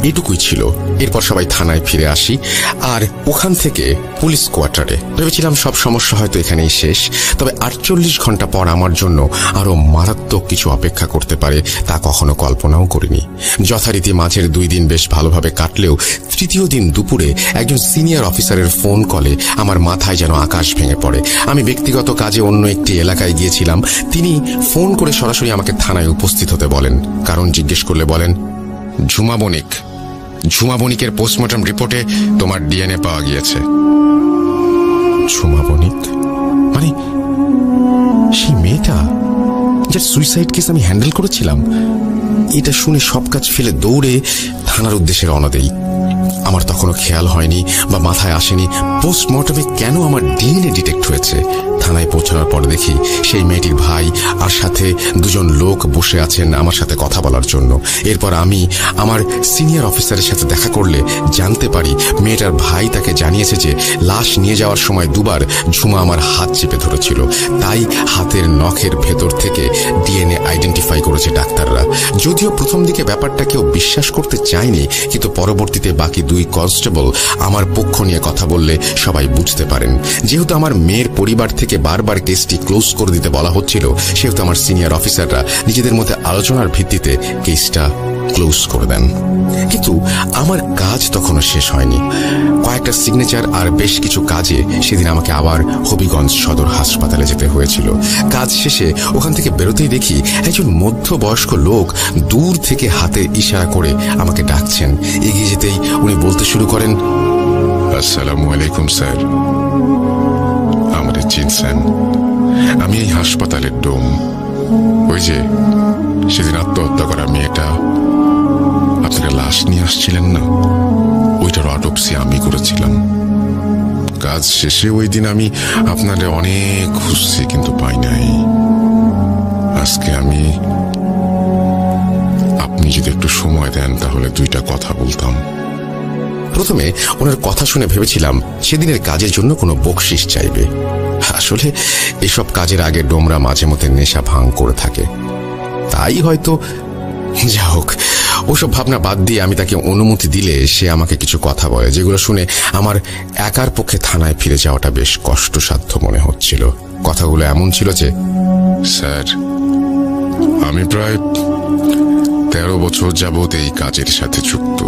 এটুকুই ছিল। এরপর সবাই থানায় ফিরে আসি আর ওখান থেকে পুলিশ কোয়ার্টারে। ভেবেছিলাম সব সমস্যা হয়তো এখানেই শেষ, তবে 48 ঘন্টা পর আমার জন্য আরো মারাত্মক কিছু অপেক্ষা করতে পারে তা কখনো কল্পনাও করিনি। যথারীতি মাঝের 2 দিন বেশ ভালোভাবে কাটলেও তৃতীয় দিন দুপুরে একজন সিনিয়র অফিসারের ফোন কলে আমার মাথায় যেন আকাশ ভেঙে পড়ে। আমি ব্যক্তিগত কাজে অন্য একটি এলাকায় গিয়েছিলাম। তিনি ফোন করে সরাসরি আমাকে থানায় উপস্থিত হতে বলেন। কারণ জিজ্ঞেস করলে বলেন, ঝুমা বণিকের পোস্টমর্টম রিপোর্টে তোমার ডিএনএ পাওয়া গিয়েছে। ঝুমা বণিক মানে সেই মেয়েটা যার সুইসাইড কেস আমি হ্যান্ডেল করেছিলাম। এটা শুনে সব কাজ ফেলে দৌড়ে থানার উদ্দেশ্যে রওনা দেই। আমার তখনও খেয়াল হয়নি বা মাথায় আসেনি পোস্টমর্টমে কেন আমার ডিএনএ ডিটেক্ট হয়েছে। থানায় পৌঁছানোর পর দেখি সেই মেয়েটির ভাই আর সাথে 2জন লোক বসে আছেন আমার সাথে কথা বলার জন্য। এরপর আমি আমার সিনিয়র অফিসারের সাথে দেখা করলে জানতে পারি মেয়েটার ভাই তাকে জানিয়েছে যে লাশ নিয়ে যাওয়ার সময় 2বার ঝুমা আমার হাত চেপে ধরেছিল, তাই হাতের নখের ভেতর থেকে ডিএনএ আইডেন্টিফাই করেছে ডাক্তাররা। যদিও প্রথম দিকে ব্যাপারটা কেউ বিশ্বাস করতে চায়নি, কিন্তু পরবর্তীতে বাকি 2 কনস্টেবল আমার পক্ষ নিয়ে কথা বললে সবাই বুঝতে পারেন। যেহেতু আমার মেয়ের পরিবার থেকে বারবার কেসটি ক্লোজ করে দিতে বলা হচ্ছিল, সেহেতু আমার সিনিয়র অফিসাররা নিজেদের মধ্যে আলোচনার ভিত্তিতে কেসটা ক্লোজ করে দেন। কিন্তু আমার কাজ তখনও শেষ হয়নি। কয়েকটা সিগনেচার আর বেশ কিছু কাজে সেদিন আমাকে আবার হবিগঞ্জ সদর হাসপাতালে যেতে হয়েছিল। কাজ শেষে ওখান থেকে বেরোতেই দেখি একজন মধ্যবয়স্ক লোক দূর থেকে হাতে ইশারা করে আমাকে ডাকছেন। এগিয়ে যেতেই উনি বলতে শুরু করেন, আসসালামু আলাইকুম স্যার, আমাদের চিনছেন? আমি এই হাসপাতালের ডোম। ওই যে সেদিন আত্মহত্যা করা মেয়েটা, আপনারা লাশ নিয়ে আসছিলেন না, ওইটার অটোপসি আমি করেছিলাম। কাজ শেষে ওই দিন আমি আপনাদের অনেক খুঁজছি, কিন্তু পাই নাই। আজকে আপনি যদি একটু সময় দেন তাহলে 2টা কথা বলতাম। প্রথমে ওনার কথা শুনে ভেবেছিলাম সেদিনের কাজের জন্য কোনো বকশিস চাইবে। আসলে এসব কাজের আগে ডোমরা মাঝে মধ্যে নেশা ভাঙ করে থাকে, তাই হয়তো। যা হোক, ওসব ভাবনা বাদ দিয়ে আমি তাকে অনুমতি দিলে সে আমাকে কিছু কথা বলে, যেগুলো শুনে আমার একার পক্ষে থানায় ফিরে যাওয়াটা বেশ কষ্টসাধ্য মনে হচ্ছিল। কথাগুলো এমন ছিল যে, স্যার, আমি প্রায় 13 বছর যাবৎ এই কাজের সাথে যুক্ত।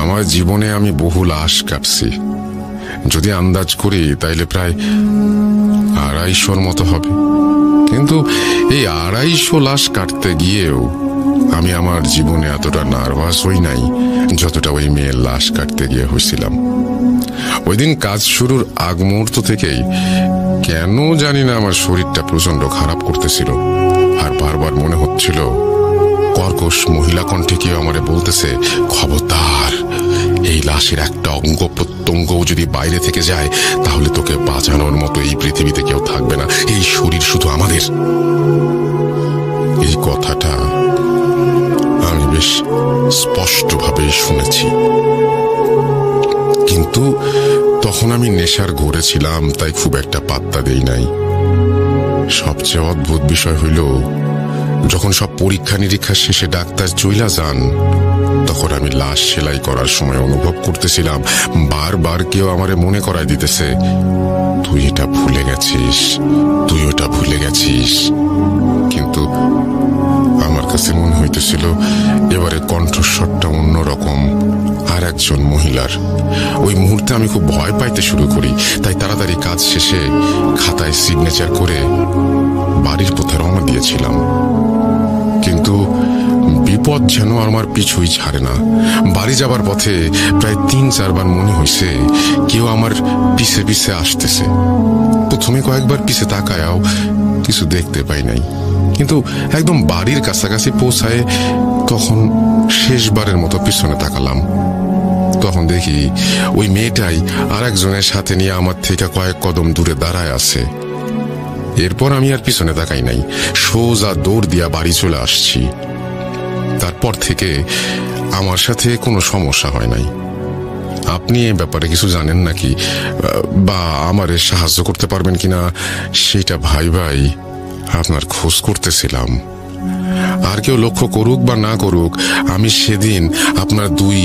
আমার জীবনে আমি বহু লাশ কাটছি। যদি আন্দাজ করি তাইলে প্রায় 250 মতো হবে। কিন্তু এই 250 লাশ কাটতে গিয়েও আমি আমার জীবনে এতটা নার্ভাস হই নাই যতটা ওই মেয়ের লাশ কাটতে গিয়ে হয়েছিলাম। ওই দিন কাজ শুরুর আগ মুহূর্ত থেকেই কেন জানি না আমার শরীরটা প্রচন্ড খারাপ করতেছিল, আর বারবার মনে হচ্ছিল কর্কশ মহিলা কণ্ঠে কেউ আমারে বলতেছে, খবরদার এই লাশের একটা অঙ্গ প্রত্যঙ্গও যদি বাইরে থেকে যায় তাহলে তোকে বাঁচানোর মতো এই পৃথিবীতে কেউ থাকবে না, এই শরীর শুধু আমাদের। এই কথাটা আমি বেশ স্পষ্টভাবে শুনেছি, কিন্তু তখন আমি নেশার ঘোরে ছিলাম, তাই খুব একটা পাত্তা দেই নাই। সবচেয়ে অদ্ভুত বিষয় হইল, যখন সব পরীক্ষা নিরীক্ষা শেষে ডাক্তার চইলা যান, তখন আমি লাশ সেলাই করার সময় অনুভব করতেছিলাম বারবার কেউ আমারে মনে করায় দিতেছে, তুই এটা ভুলে গেছিস, তুই ওটা ভুলে গেছিস। কিন্তু আমার কাছে মনে হইতেছিল এবারে কণ্ঠস্বরটা অন্যরকম, আর একজন মহিলার। ওই মুহূর্তে আমি খুব ভয় পাইতে শুরু করি, তাই তাড়াতাড়ি কাজ শেষে খাতায় সিগনেচার করে বাড়ির পথে রওনা দিয়েছিলাম। কিন্তু বিপদ যেন আমার পিছুই ছাড়ে না। বাড়ি যাবার পথে প্রায় 3-4 বার মনে হয়েছে কেউ আমার পিছে পিছে আসতেছে। প্রথমে কয়েকবার পিছে তাকায়াও কিছু দেখতে পাই নাই, কিন্তু একদম বাড়ির কাছাকাছি পৌঁছায় তখন শেষবারের মতো পিছনে তাকালাম। তখন দেখি ওই মেয়েটাই আর একজনের সাথে নিয়ে আমার থেকে কয়েক কদম দূরে দাঁড়ায় আছে। এরপর আমি আর পিছনে তাকাই নাই, সোজা দৌড় দিয়া বাড়ি চলে আসছি। তারপর থেকে আমার সাথে কোনো সমস্যা হয় নাই। আপনি এ ব্যাপারে কিছু জানেন নাকি, বা আমারে সাহায্য করতে পারবেন কিনা সেটা ভাই আপনার খোঁজ করতেছিলাম। আর কেউ লক্ষ্য করুক বা না করুক, আমি সেদিন আপনার 2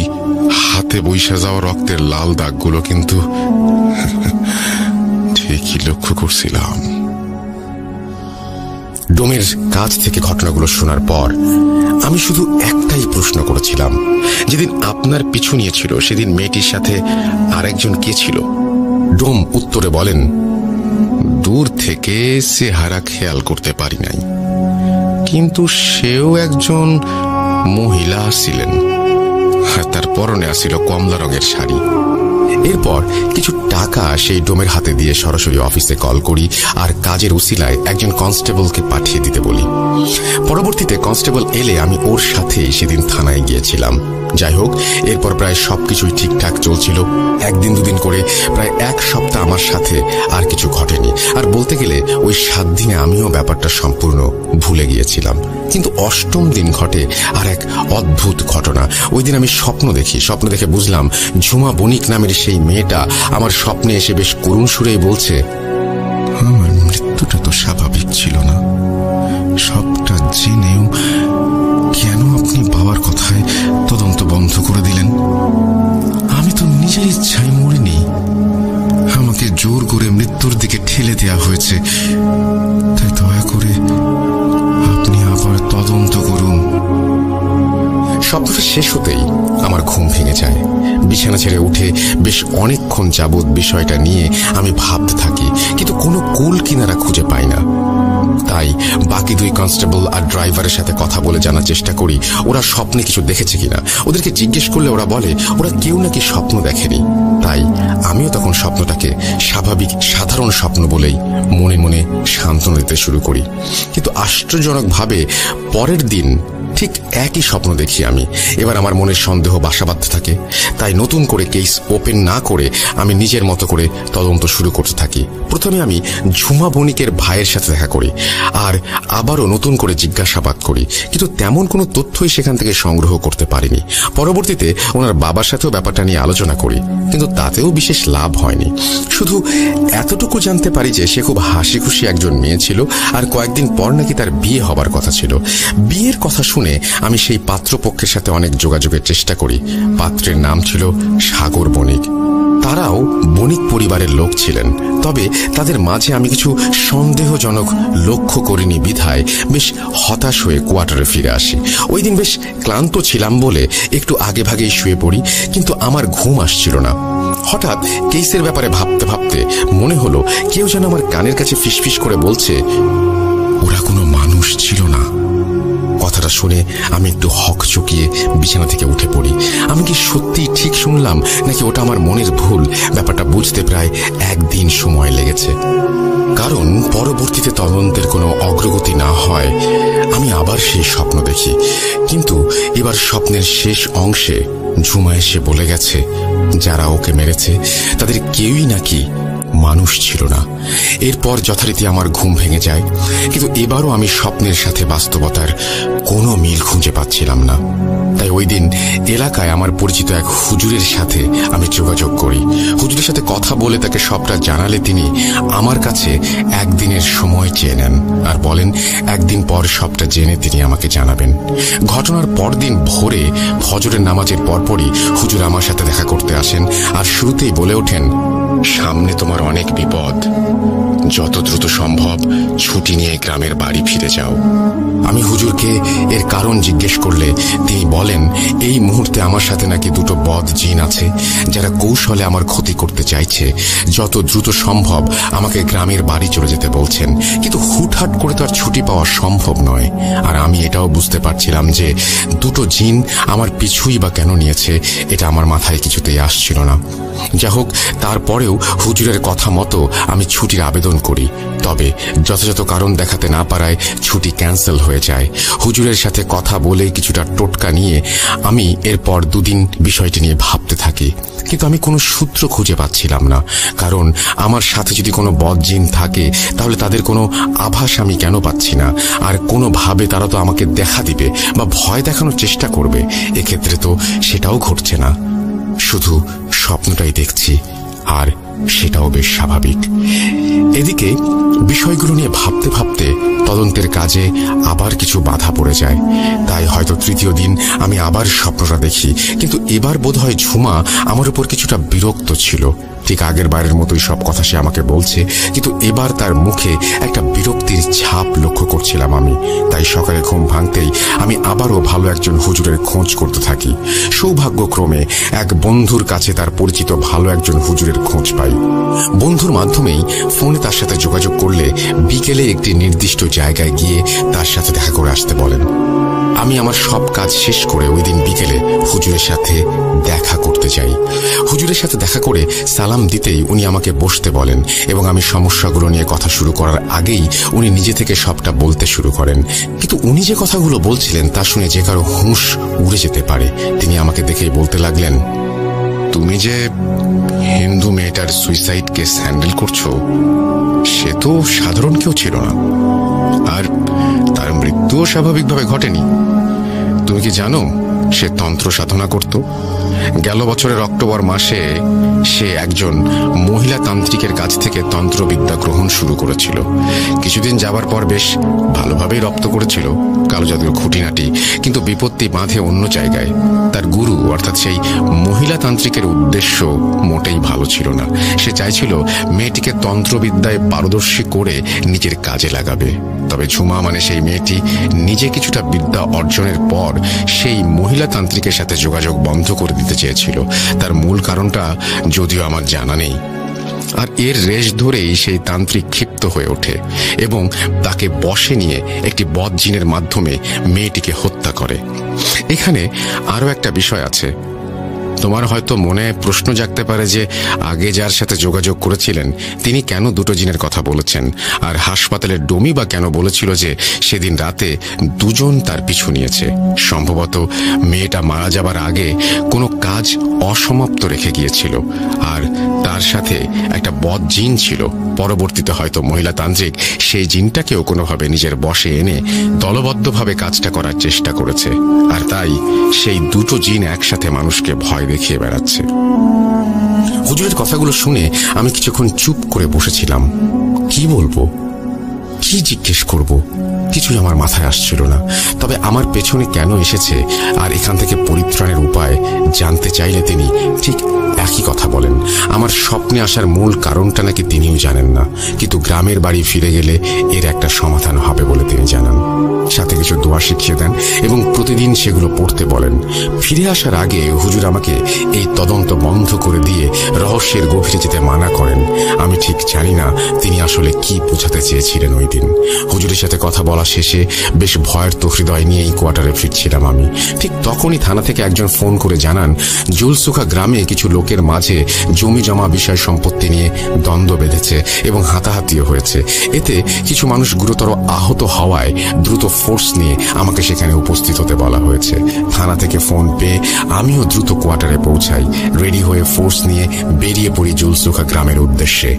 হাতে বইসা যাওয়া রক্তের লাল দাগগুলো কিন্তু ঠিকই লক্ষ্য করছিলাম। ডোমের কাছ থেকে ঘটনাগুলো শোনার পর আমি শুধু একটাই প্রশ্ন করেছিলাম, যেদিন আপনার পিছু নিয়েছিল সেদিন মেয়েটির সাথে আরেকজন কে ছিল? ডোম উত্তরে বলেন, দূর থেকে চেহারা খেয়াল করতে পারি নাই, কিন্তু সেও একজন মহিলা ছিলেন। তার পরনে আসিল কমলা রঙের শাড়ি। এরপর কিছু টাকা সেই ডোমের হাতে দিয়ে সরাসরি অফিসে কল করি আর কাজের উসিলায় একজন কনস্টেবলকে পাঠিয়ে দিতে বলি। পরবর্তীতে কনস্টেবল এলে আমি ওর সাথে সেদিন থানায় গিয়েছিলাম। যাই হোক, এরপর প্রায় সবকিছুই ঠিকঠাক চলছিল। 1-2 দিন করে প্রায় 1 সপ্তাহ আমার সাথে আর কিছু ঘটেনি। আর বলতে গেলে ওই 7 দিনে আমিও ব্যাপারটা সম্পূর্ণ ভুলে গিয়েছিলাম। কিন্তু 8ম দিন ঘটে আর এক অদ্ভুত ঘটনা। ওই দিন আমি স্বপ্ন দেখে বুঝলাম ঝুমা বণিক নামের সেই মেয়েটা আমার স্বপ্নে এসে বেশ করুণ সুরেই বলছে, আমার মৃত্যুটা তো স্বাভাবিক ছিল না। সবটা জেনেও কেন আপনি বাবার কথায় তদন্ত বন্ধ করে দিলেন? আমি তো নিজের ইচ্ছায় মরিনি, আমাকে জোর করে মৃত্যুর দিকে ঠেলে দেওয়া হয়েছে। তাই দয়া করে আপনি আবার তদন্ত করুন। স্বপ্নটা শেষ হতেই আমার ঘুম ভেঙে যায়। বিছানা ছেড়ে উঠে বেশ অনেকক্ষণ যাবৎ বিষয়টা নিয়ে আমি ভাবতে থাকি, কিন্তু কোনো কুল কিনারা খুঁজে পাই না। তাই বাকি 2 কনস্টেবল আর ড্রাইভারের সাথে কথা বলে জানার চেষ্টা করি ওরা স্বপ্নে কিছু দেখেছে কিনা। ওদেরকে জিজ্ঞেস করলে ওরা বলে ওরা কেউ নাকি স্বপ্ন দেখেনি। তাই আমিও তখন স্বপ্নটাকে স্বাভাবিক সাধারণ স্বপ্ন বলেই মনে মনে সান্ত্বনা দিতে শুরু করি। কিন্তু আশ্চর্যজনকভাবে পরের দিন ঠিক একই স্বপ্ন দেখি আমি। এবার আমার মনের সন্দেহ বাসা বাঁধতে থাকে। তাই নতুন করে কেস ওপেন না করে আমি নিজের মতো করে তদন্ত শুরু করতে থাকি। প্রথমে আমি ঝুমা বণিকের ভাইয়ের সাথে দেখা করি আর আবারও নতুন করে জিজ্ঞাসাবাদ করি, কিন্তু তেমন কোনো তথ্যই সেখান থেকে সংগ্রহ করতে পারিনি। পরবর্তীতে ওনার বাবার সাথেও ব্যাপারটা নিয়ে আলোচনা করি, কিন্তু তাতেও বিশেষ লাভ হয়নি। শুধু এতটুকু জানতে পারি যে সে খুব হাসি খুশি একজন মেয়ে ছিল আর কয়েকদিন পর নাকি তার বিয়ে হবার কথা ছিল। বিয়ের কথা শুনে আমি সেই পাত্রপক্ষের সাথে অনেক যোগাযোগের চেষ্টা করি। পাত্রের নাম ছিল সাগর বণিক। তারাও বণিক পরিবারের লোক ছিলেন, তবে তাদের মাঝে আমি কিছু সন্দেহজনক লক্ষ্য করিনি বিধায় বেশ হতাশ হয়ে কোয়ার্টারে ফিরে আসি। ওই দিন বেশ ক্লান্ত ছিলাম বলে একটু আগে ভাগেই শুয়ে পড়ি, কিন্তু আমার ঘুম আসছিল না। হঠাৎ কেসের ব্যাপারে ভাবতে ভাবতে মনে হলো কেউ যেন আমার কানের কাছে ফিসফিস করে বলছে, ওরা কোনো মানুষ ছিল না। কথাটা শুনে আমি একটু হকচকিয়ে বিছানা থেকে উঠে পড়ি। আমি কি সত্যি ঠিক শুনলাম নাকি ওটা আমার মনের ভুল? ব্যাপারটা বুঝতে প্রায় 1 দিন সময় লেগেছে, কারণ পরবর্তীতে তদন্তের কোনো অগ্রগতি না হয় আমি আবার সেই স্বপ্ন দেখি। কিন্তু এবার স্বপ্নের শেষ অংশে ঝুমা এসে বলে গেছে যারা ওকে মেরেছে তাদের কেউই নাকি মানুষ ছিল না। এরপর যথারীতি আমার ঘুম ভেঙে যায়, কিন্তু এবারও আমি স্বপ্নের সাথে বাস্তবতার কোনো মিল খুঁজে পাচ্ছিলাম না। তাই ওই দিন এলাকায় আমার পরিচিত এক হুজুরের সাথে আমি যোগাযোগ করি। হুজুরের সাথে কথা বলে তাকে সবটা জানালে তিনি আমার কাছে একদিনের সময় চেয়ে নেন আর বলেন একদিন পর সবটা জেনে তিনি আমাকে জানাবেন। ঘটনার পরদিন ভোরে ফজরের নামাজের পরপরই হুজুর আমার সাথে দেখা করতে আসেন আর শুরুতেই বলে ওঠেন, সামনে তোমার অনেক বিপদ, যত দ্রুত সম্ভব ছুটি নিয়ে গ্রামের বাড়ি ফিরে যাও। আমি হুজুরকে এর কারণ জিজ্ঞেস করলে তিনি বলেন এই মুহূর্তে আমার সাথে নাকি দুটো বদ জিন আছে যারা কৌশলে আমার ক্ষতি করতে চাইছে। যত দ্রুত সম্ভব আমাকে গ্রামের বাড়ি চলে যেতে বলছেন, কিন্তু হুটহাট করে তো আর ছুটি পাওয়া সম্ভব নয়। আর আমি এটাও বুঝতে পারছিলাম যে দুটো জিন আমার পিছুই বা কেন নিয়েছে, এটা আমার মাথায় কিছুতেই আসছিল না। যা হোক, তারপরেও হুজুরের কথা মতো আমি ছুটির আবেদন করি, তবে যথাযথ কারণ দেখাতে না পারায় ছুটি ক্যান্সেল হয়ে যায়। হুজুরের সাথে কথা বলে কিছুটা টোটকা নিয়ে আমি এরপর দুদিন বিষয়টি নিয়ে ভাবতে থাকি, কিন্তু আমি কোনো সূত্র খুঁজে পাচ্ছিলাম না। কারণ আমার সাথে যদি কোনো বদজিন থাকে তাহলে তাদের কোনো আভাস আমি কেন পাচ্ছি না? আর কোনোভাবে তারা তো আমাকে দেখা দিবে বা ভয় দেখানোর চেষ্টা করবে। এক্ষেত্রে তো সেটাও ঘটছে না, শুধু স্বপ্নটাই দেখছি, আর সেটাও বেশ স্বাভাবিক। এদিকে বিষয়গুলো নিয়ে ভাবতে ভাবতে তদন্তের কাজে আবার কিছু বাধা পড়ে যায়। তাই হয়তো তৃতীয় দিন আমি আবার স্বপ্নটা দেখি, কিন্তু এবার বোধহয় ঝুমা আমার উপর কিছুটা বিরক্ত ছিল। ঠিক আগের বারের মতোই সব কথা সে আমাকে বলছে, কিন্তু এবার তার মুখে একটা বিরক্তির ছাপ লক্ষ্য করছিলাম আমি। তাই সকালে ঘুম ভাঙতেই আমি আবারও ভালো একজন হুজুরের খোঁজ করতে থাকি। সৌভাগ্যক্রমে এক বন্ধুর কাছে তার পরিচিত ভালো একজন হুজুরের খোঁজ পাই। বন্ধুর মাধ্যমেই ফোনে তার সাথে যোগাযোগ করলে বিকেলে একটি নির্দিষ্ট জায়গায় গিয়ে তার সাথে দেখা করে আসতে বলেন। আমি আমার সব কাজ শেষ করে ওই দিন বিকেলে হুজুরের সাথে দেখা করতে যাই। হুজুরের সাথে দেখা করে সালাম দিতেই উনি আমাকে বসতে বলেন এবং আমি সমস্যাগুলো নিয়ে কথা শুরু করার আগেই উনি নিজে থেকে সবটা বলতে শুরু করেন। কিন্তু উনি যে কথাগুলো বলছিলেন তা শুনে যে কারো হুঁশ উড়ে যেতে পারে। তিনি আমাকে দেখেই বলতে লাগলেন, তুমি যে হিন্দু মেয়েটার সুইসাইড কেস হ্যান্ডেল করছো, সে তো সাধারণ কেউ ছিল না, আর তার মৃত্যুও স্বাভাবিকভাবে ঘটেনি। তুমি কি জানো সে তন্ত্র সাধনা করত? গেল বছরের অক্টোবর মাসে সে একজন মহিলা তান্ত্রিকের কাছ থেকে তন্ত্রবিদ্যা গ্রহণ শুরু করেছিল। কিছুদিন যাবার পর বেশ ভালোভাবেই রপ্ত করেছিল কালো জাদুর খুঁটিনাটি, কিন্তু বিপত্তি বাঁধে অন্য জায়গায়। তার গুরু অর্থাৎ সেই মহিলা তান্ত্রিকের উদ্দেশ্য মোটেই ভালো ছিল না। সে চাইছিল মেয়েটিকে তন্ত্রবিদ্যায় পারদর্শী করে নিজের কাজে লাগাবে। তবে ঝুমা মানে সেই মেয়েটি নিজে কিছুটা বিদ্যা অর্জনের পর সেই মহিলা তান্ত্রিকের সাথে যোগাযোগ বন্ধ করে দিতে চেয়েছিল। তার মূল কারণটা যদিও আমার জানা নেই। আর এর রেশ ধরেই সেই তান্ত্রিক ক্ষিপ্ত হয়ে ওঠে এবং তাকে বশে নিয়ে একটি বদজিনের মাধ্যমে মেয়েটিকে হত্যা করে। এখানে আরো একটা বিষয় আছে। তোমার হয়তো মনে প্রশ্ন জাগতে পারে যে আগে যার সাথে যোগাযোগ করেছিলেন তিনি কেন দুটো জিনের কথা বলেছেন, আর হাসপাতালের ডমি বা কেন বলেছিল যে সেদিন রাতে দুজন তার পিছু নিয়েছে। সম্ভবত মেয়েটা মারা যাবার আগে কোনো কাজ অসমাপ্ত রেখে গিয়েছিল, আর তার সাথে একটা বদ জিন ছিল। পরবর্তীতে হয়তো মহিলা তান্ত্রিক সেই জিনটাকেও কোনোভাবে নিজের বশে এনে দলবদ্ধভাবে কাজটা করার চেষ্টা করেছে, আর তাই সেই দুটো জিন একসাথে মানুষকে ভয় দেখিয়ে বেড়াচ্ছে। হুজুরের কথাগুলো শুনে আমি কিছুক্ষণ চুপ করে বসেছিলাম। কি বলবো, কি জিজ্ঞেস করব, কিছুই আমার মাথায় আসছিল না। তবে আমার পেছনে কেন এসেছে আর এখান থেকে পরিত্রাণের উপায় জানতে চাইলে তিনি ঠিক একই কথা বলেন। আমার স্বপ্নে আসার মূল কারণটা নাকি তিনিও জানেন না, কিন্তু গ্রামের বাড়ি ফিরে গেলে এর একটা সমাধান হবে বলে তিনি জানান। সাথে কিছু দোয়া শিখিয়ে দেন এবং প্রতিদিন সেগুলো পড়তে বলেন। ফিরে আসার আগে হুজুর আমাকে এই তদন্ত বন্ধ করে দিয়ে রহস্যের গভীরে যেতে মানা করেন। আমি ঠিক ঠিক জানি না তিনি আসলে কি বোঝাতে চেয়েছিলেন ওই দিন। হুজুরের সাথে কথা বলা শেষে বেশ ভয়ের তো হৃদয় নিয়েই কোয়ার্টারে ফিরছিলাম আমি। ঠিক তখনই থানা থেকে একজন ফোন করে জানান জুলসুখা গ্রামে কিছু লোকের মাঝে জমি জমা বিষয় সম্পত্তি নিয়ে দ্বন্দ্ব বেঁধেছে এবং হাতাহাতিও হয়েছে। এতে কিছু মানুষ গুরুতর আহত হওয়ায় দ্রুত ফোর্স নিয়ে আমাকে সেখানে উপস্থিত হতে বলা হয়েছে। থানা থেকে ফোন পেয়ে আমিও দ্রুত কোয়ার্টারে পৌঁছাই। রেডি হয়ে ফোর্স নিয়ে বেরিয়ে পড়ি জুলসুখা গ্রামের উদ্দেশ্যে।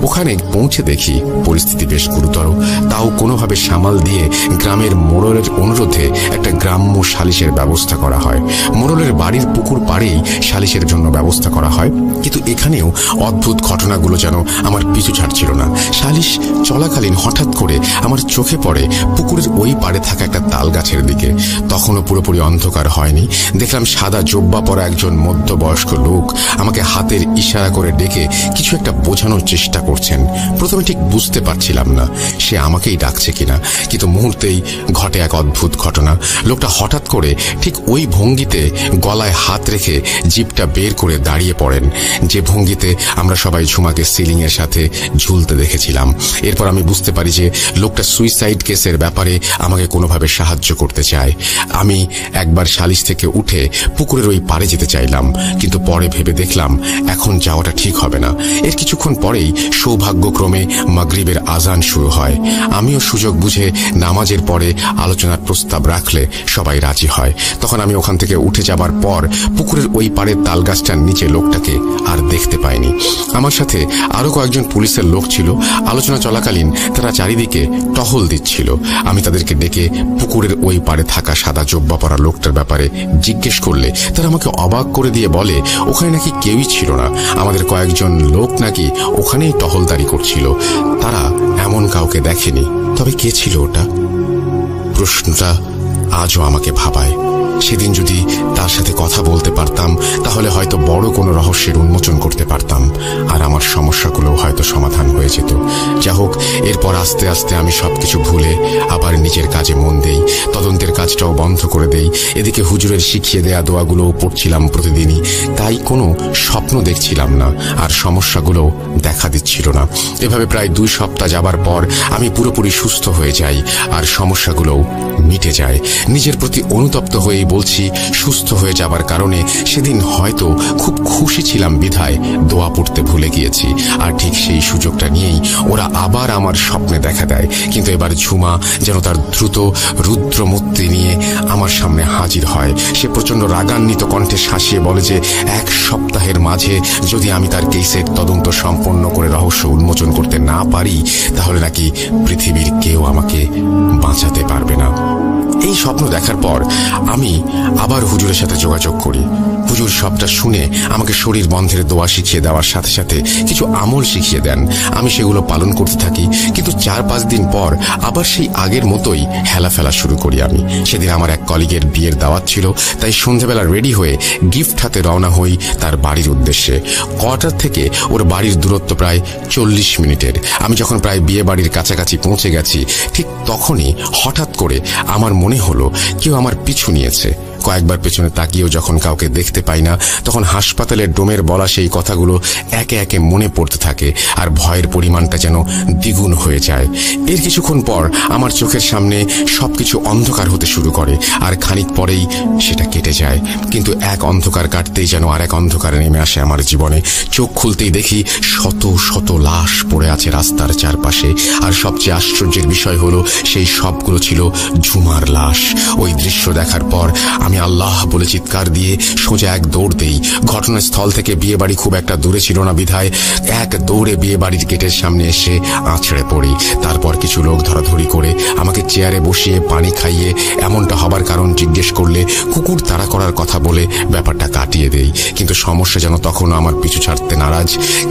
ওখানে পৌঁছে দেখি পরিস্থিতি বেশ গুরুতর। তাও কোনোভাবে সামাল দিয়ে গ্রামের মোড়লের অনুরোধে একটা গ্রাম্য সালিশের ব্যবস্থা করা হয়। মোড়লের বাড়ির পুকুর পাড়েই সালিশের জন্য ব্যবস্থা করা হয়। কিন্তু এখানেও অদ্ভুত ঘটনাগুলো যেন আমার পিছু ছাড়ছিল না। সালিশ চলাকালীন হঠাৎ করে আমার চোখে পড়ে পুকুরের ওই পাড়ে থাকা একটা তাল গাছের দিকে। তখনও পুরোপুরি অন্ধকার হয়নি। দেখলাম সাদা জোব্বা পরা একজন মধ্যবয়স্ক লোক আমাকে হাতের ইশারা করে ডেকে কিছু একটা বোঝানোর চেষ্টা করছেন। প্রথমে ঠিক বুঝতে পারছিলাম না সে আমাকেই ডাকছে কিনা, কিন্তু মুহূর্তেই ঘটে এক অদ্ভুত ঘটনা। লোকটা হঠাৎ করে ঠিক ওই ভঙ্গিতে গলায় হাত রেখে জিপটা বের করে দাঁড়িয়ে পড়েন, যে ভঙ্গিতে আমরা সবাই ঝুমাকে সিলিং এর সাথে ঝুলতে দেখেছিলাম। এরপর আমি বুঝতে পারি যে লোকটা সুইসাইড কেসের ব্যাপারে আমাকে কোনোভাবে সাহায্য করতে চায়। আমি একবার সালিশ থেকে উঠে পুকুরের ওই পাড়ে যেতে চাইলাম, কিন্তু পরে ভেবে দেখলাম এখন যাওয়াটা ঠিক হবে না। এর কিছুক্ষণ পরেই সৌভাগ্যক্রমে মাগরিবের আজান শুরু হয়। আমিও সুযোগ বুঝে নামাজের পরে আলোচনার প্রস্তাব রাখলে সবাই রাজি হয়। তখন আমি ওখান থেকে উঠে যাবার পর পুকুরের ওই পাড়ের তালগাছটার নিচে লোকটাকে আর দেখতে পাইনি। আমার সাথে আরো কয়েকজন পুলিশের লোক ছিল। আলোচনা চলাকালীন তারা চারিদিকে টহল দিচ্ছিল। আমি তাদেরকে ডেকে পুকুরের ওই পাড়ে থাকা সাদা জোব্বা পরা লোকটার ব্যাপারে জিজ্ঞেস করলে তারা আমাকে অবাক করে দিয়ে বলে ওখানে নাকি কেউই ছিল না, আমাদের কয়েকজন লোক নাকি ওখানেই টহলদারি করছিল। তারা এমন কাউকে দেখেনি। তবে কে ছিল ওটা? প্রশ্নটা আজও আমাকে ভাবায়। সেদিন যদি তার সাথে কথা বলতে পারতাম তাহলে হয়তো বড় কোনো রহস্যের উন্মোচন করতে পারতাম, আর আমার সমস্যাগুলো হয়তো সমাধান হয়ে যেত। যা হোক, এরপর আস্তে আস্তে আমি সবকিছু ভুলে আবার নিজের কাজে মন দেই। তদন্তের কাজটাও বন্ধ করে দেই। এদিকে হুজুরের শিখিয়ে দেয়া দোয়াগুলোও পড়ছিলাম প্রতিদিনই। তাই কোনো স্বপ্ন দেখছিলাম না, আর সমস্যাগুলোও দেখা দিচ্ছিল না। এভাবে প্রায় 2 সপ্তাহ যাবার পর আমি পুরোপুরি সুস্থ হয়ে যাই, আর সমস্যাগুলোও মিটে যায়। নিজের প্রতি অনুতপ্ত হয়ে বলছি, সুস্থ হয়ে যাবার কারণে সেদিন হয়তো খুব খুশি ছিলাম বিধায় দোয়া পড়তে ভুলে গিয়েছি। আর ঠিক সেই সুযোগটা নিয়েই ওরা আবার আমার স্বপ্নে দেখা দেয়। কিন্তু এবার ঝুমা যেন তার দ্রুত রুদ্রমূর্তি নিয়ে আমার সামনে হাজির হয়। সে প্রচন্ড রাগান্বিত কণ্ঠে শাসিয়ে বলে যে 1 সপ্তাহের মাঝে যদি আমি তার কেসের তদন্ত সম্পন্ন করে রহস্য উন্মোচন করতে না পারি তাহলে নাকি পৃথিবীর কেউ আমাকে বাঁচাতে পারবে না। এই স্বপ্ন দেখার পর আমি আবার হুজুরের সাথে যোগাযোগ করি। হুজুর সবটা শুনে আমাকে শরীর বন্ধের দোয়া শিখিয়ে দেওয়ার সাথে সাথে কিছু আমল শিখিয়ে দেন। আমি সেগুলো পালন করতে থাকি। কিন্তু 4-5 দিন পর আবার সেই আগের মতোই হেলাফেলা শুরু করি আমি। সেদিন আমার এক কলিগের বিয়ের দাওয়াত ছিল, তাই সন্ধ্যাবেলা রেডি হয়ে গিফট হাতে রওনা হই তার বাড়ির উদ্দেশ্যে। কোয়ার্টার থেকে ওর বাড়ির দূরত্ব প্রায় 40 মিনিটের। আমি যখন প্রায় বিয়ে বাড়ির কাছাকাছি পৌঁছে গেছি ঠিক তখনই হঠাৎ করে আমার মনে হলো কেউ আমার পিছু নিয়েছে। কয়েকবার পেছনে তাকিয়েও যখন কাউকে দেখতে পাই না তখন হাসপাতালের ডোমের বলা সেই কথাগুলো একে একে মনে পড়তে থাকে, আর ভয়ের পরিমাণটা যেন দ্বিগুণ হয়ে যায়। এর কিছুক্ষণ পর আমার চোখের সামনে সবকিছু অন্ধকার হতে শুরু করে, আর খানিক পরেই সেটা কেটে যায়। কিন্তু এক অন্ধকার কাটতেই যেন আর এক অন্ধকার নেমে আসে আমার জীবনে। চোখ খুলতেই দেখি শত শত লাশ পড়ে আছে রাস্তার চারপাশে, আর সবচেয়ে আশ্চর্যের বিষয় হলো সেই সবগুলো ছিল ঝুমার লাশ। ওই দৃশ্য দেখার পর আমি আল্লাহ বলে চিৎকার দিয়ে সোজা এক দৌড় দেই। ঘটনাস্থল থেকে বিয়ে বাড়ি খুব একটা দূরে ছিল না বিধায় এক দৌড়ে বিয়ে বাড়ির গেটের সামনে এসে আছড়ে পড়ি। তারপর কিছু লোক ধরাধরি করে আমাকে চেয়ারে বসিয়ে পানি খাইয়ে এমনটা হবার কারণ জিজ্ঞেস করলে কুকুর তাড়া করার কথা বলে ব্যাপারটা কাটিয়ে দেই। কিন্তু সমস্যা যেন তখনও আমার পিছু ছাড়তে নারাজ।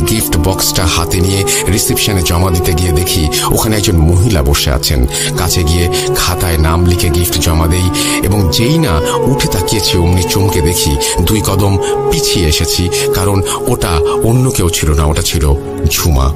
গিফট বক্সটা হাতে নিয়ে রিসেপশনে জমা দিতে গিয়ে দেখি ওখানে একজন মহিলা বসে আছেন। কাছে গিয়ে খাতায় নাম লিখে গিফট জমা দেই, এবং যেই না উঠে তাকিয়েছি অমনি চমকে দেখি 2 কদম পিছিয়ে এসেছি, কারণ ওটা অন্য কেউ ছিল না, ওটা ছিল ঝুমা।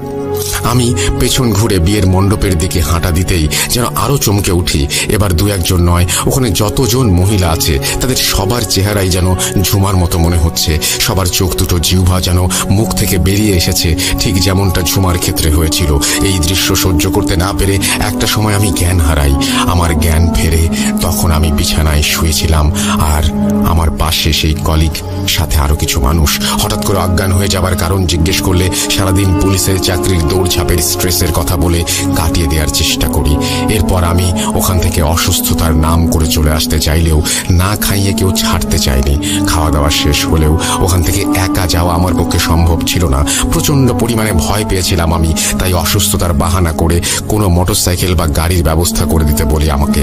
আমি পেছন ঘুরে বিয়ের মণ্ডপের দিকে হাঁটা দিতেই যেন আরো চমকে উঠি। এবার দু একজন নয়, ওখানে যতজন মহিলা আছে তাদের সবার চেহারাই যেন ঝুমার মতো মনে হচ্ছে। সবার চোখ দুটো জিহ্বা যেন মুখ থেকে বেরিয়ে এসেছে, ঠিক যেমনটা ঝুমার ক্ষেত্রে হয়েছিল। এই দৃশ্য সহ্য করতে না পেরে একটা সময় আমি জ্ঞান হারাই। আমার জ্ঞান ফেরে তখন আমি বিছানায় শুয়েছিলাম, আর আমার পাশে সেই কলিগ, সাথে আরো কিছু মানুষ। হঠাৎ করে অজ্ঞান হয়ে যাবার কারণ জিজ্ঞেস করলে সারাদিন পুলিশের চাকরির দৌড়ঝাঁপের স্ট্রেসের কথা বলে কাটিয়ে দেওয়ার চেষ্টা করি। এরপর আমি ওখান থেকে অসুস্থতার নাম করে চলে আসতে চাইলেও না খাইয়ে কেউ ছাড়তে চায়নি। খাওয়া দাওয়া শেষ হলেও ওখান থেকে একা যাওয়া আমার পক্ষে সম্ভব ছিল না। প্রচন্ড পরিমাণে ভয় পেয়েছিলাম আমি, তাই অসুস্থতার বাহানা করে কোনো মোটরসাইকেল বা গাড়ির ব্যবস্থা করে দিতে বলি আমাকে।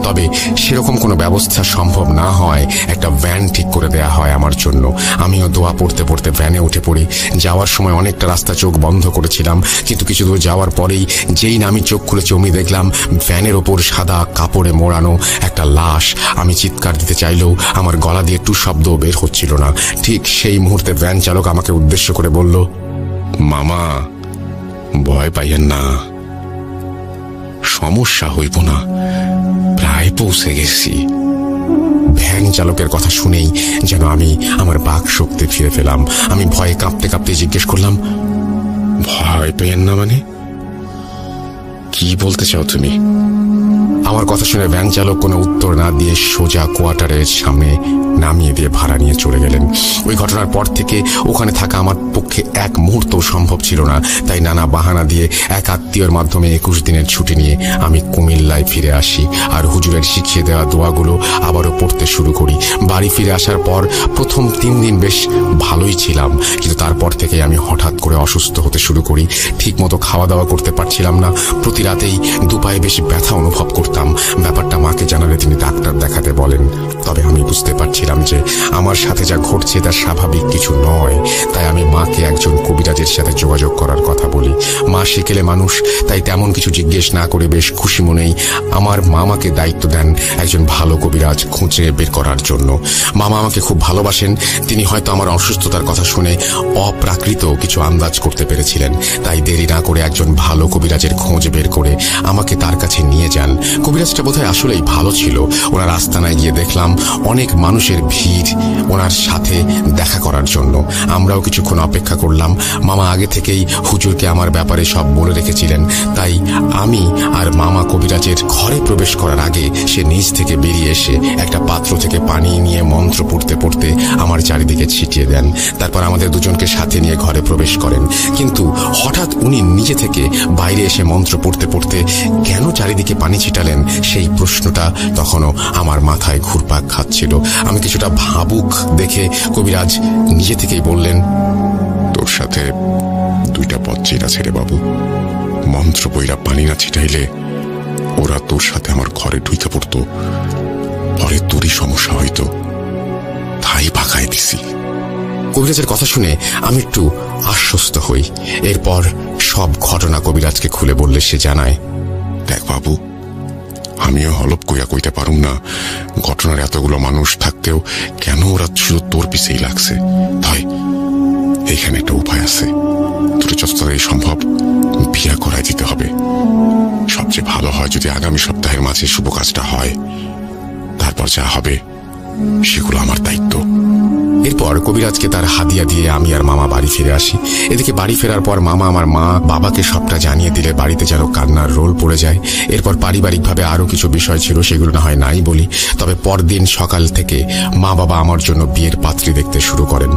তবে সেরকম কোনো ব্যবস্থা সম্ভব না হয় একটা ভ্যান ঠিক করে দেয়া হয় আমার জন্য। আমিও দোয়া পড়তে পড়তে ভ্যানে উঠে পড়ি। যাওয়ার সময় অনেকটা রাস্তা চোখ বন্ধ করেছিলাম, কিন্তু কিছু দূর যাওয়ার পরেই যেই না আমি চোখ খুলেছি অমনি দেখলাম ভ্যানের ওপর সাদা কাপড়ে মোড়ানো একটা লাশ। আমি চিৎকার দিতে চাইলেও আমার গলা দিয়ে টু শব্দও বের হচ্ছিল না। ঠিক সেই মুহূর্তে ভ্যান চালক আমাকে উদ্দেশ্য করে বলল, মামা, ভয় পাইয়েন না, সমস্যা হইব না, প্রায় পৌঁছে গেছি। ভ্যান চালকের কথা শুনেই যেন আমি আমার বাক শক্তি ফিরে পেলাম। আমি ভয়ে কাঁপতে কাঁপতে জিজ্ঞেস করলাম, ভয় পেয়েন না মানে কি বলতে চাও তুমি? আমার কথা শুনে ভ্যান চালক কোনো উত্তর না দিয়ে সোজা কোয়ার্টারের সামনে নামিয়ে দিয়ে ভাড়া নিয়ে চলে গেলেন। ওই ঘটনার পর থেকে ওখানে থাকা আমার পক্ষে এক মুহূর্তও সম্ভব ছিল না। তাই নানা বাহানা দিয়ে এক আত্মীয়র মাধ্যমে 21 দিনের ছুটি নিয়ে আমি কুমিল্লায় ফিরে আসি, আর হুজুরের শিখিয়ে দেওয়া দোয়াগুলো আবারও পড়তে শুরু করি। বাড়ি ফিরে আসার পর প্রথম 3 দিন বেশ ভালোই ছিলাম, কিন্তু তারপর থেকে আমি হঠাৎ করে অসুস্থ হতে শুরু করি। ঠিক মতো খাওয়া দাওয়া করতে পারছিলাম না। প্রতি রাতেই দুপায়ে বেশ ব্যথা অনুভব করতাম। ব্যাপারটা মাকে জানালে তিনি ডাক্তার দেখাতে বলেন। তবে আমি বুঝতে পারছিলাম যে আমার সাথে যা ঘটছে তা স্বাভাবিক কিছু নয়। তাই আমি মাকে একজন কবিরাজের সাথে যোগাযোগ করার কথা বলি। মা শিখেলে মানুষ, তাই তেমন কিছু জিজ্ঞেস না করে বেশ খুশি মনেই আমার মামাকে দায়িত্ব দেন একজন ভালো কবিরাজ খুঁজে বের করার জন্য। মামা আমাকে খুব ভালোবাসেন। তিনি হয়তো আমার অসুস্থতার কথা শুনে অপ্রাকৃত কিছু আন্দাজ করতে পেরেছিলেন, তাই দেরি না করে একজন ভালো কবিরাজের খোঁজ বের করে আমাকে তার কাছে নিয়ে যান। কবিরাজটা বোধহয় আসলেই ভালো ছিল। ওনার আস্তানায় গিয়ে দেখলাম অনেক মানুষের ভিড় ওনার সাথে দেখা করার জন্য। আমরাও কিছুক্ষণ অপেক্ষা করলাম। মামা আগে থেকেই হুজুরকে আমার ব্যাপারে সব বলে রেখেছিলেন, তাই আমি আর মামা কবিরাজের ঘরে প্রবেশ করার আগে সে নিচ থেকে বেরিয়ে এসে একটা পাত্র থেকে পানি নিয়ে মন্ত্র পড়তে পড়তে আমার চারিদিকে ছিটিয়ে দেন। তারপর আমাদের দুজনকে সাথে নিয়ে ঘরে প্রবেশ করেন। কিন্তু হঠাৎ উনি নিজে থেকে বাইরে এসে মন্ত্র পড়তে পড়তে কেন চারিদিকে পানি ছিটালেন, সেই প্রশ্নটা তখনও আমার মাথায় ঘুরপাক খাচ্ছিল। আমি কিছুটা ভাবুক দেখে কবিরাজ নিজে থেকেই বললেন, তোর সাথে 2টা পথ আছে রে বাবু। মন্ত্র বইরা পানি না ছিটাইলে ওরা তোর সাথে আমার ঘরে ঢুকে পড়তো, পরে তোরই সমস্যা হইতো, তাই ভাগায় দিছি। কবিরাজের কথা শুনে আমি একটু আশ্বস্ত হই। এরপর সব ঘটনা কবিরাজকে খুলে বললে সে জানায়, দেখ বাবু, আমিও হলপ কইয়া কইতে পারুম না ঘটনার এতগুলো মানুষ থাকতেও কেন ওরা শুধু তোর পিছেই লাগছে। তাই এইখানে একটা উপায় আছে, তোর যত তাড়াতাড়ি সম্ভব বিয়া করাই দিতে হবে। সবচেয়ে ভালো হয় যদি আগামী সপ্তাহের মাঝে শুভ কাজটা হয়। তারপর যা হবে সেগুলো আমার দায়িত্ব। এরপর কবিরাজকে তার হাদিয়া দিয়ে আমি আর মামা বাড়ি ফিরে আসি। এদিকে বাড়ি ফেরার পর মামা আমার মা বাবাকে সবটা জানিয়ে দিলে বাড়িতে যেন কান্নার রোল পড়ে যায়। এরপর পারিবারিকভাবে আরো কিছু বিষয় ছিল, সেগুলো না হয় নাই বলি। তবে পরদিন সকাল থেকে মা বাবা আমার জন্য বিয়ের পাত্রী দেখতে শুরু করেন।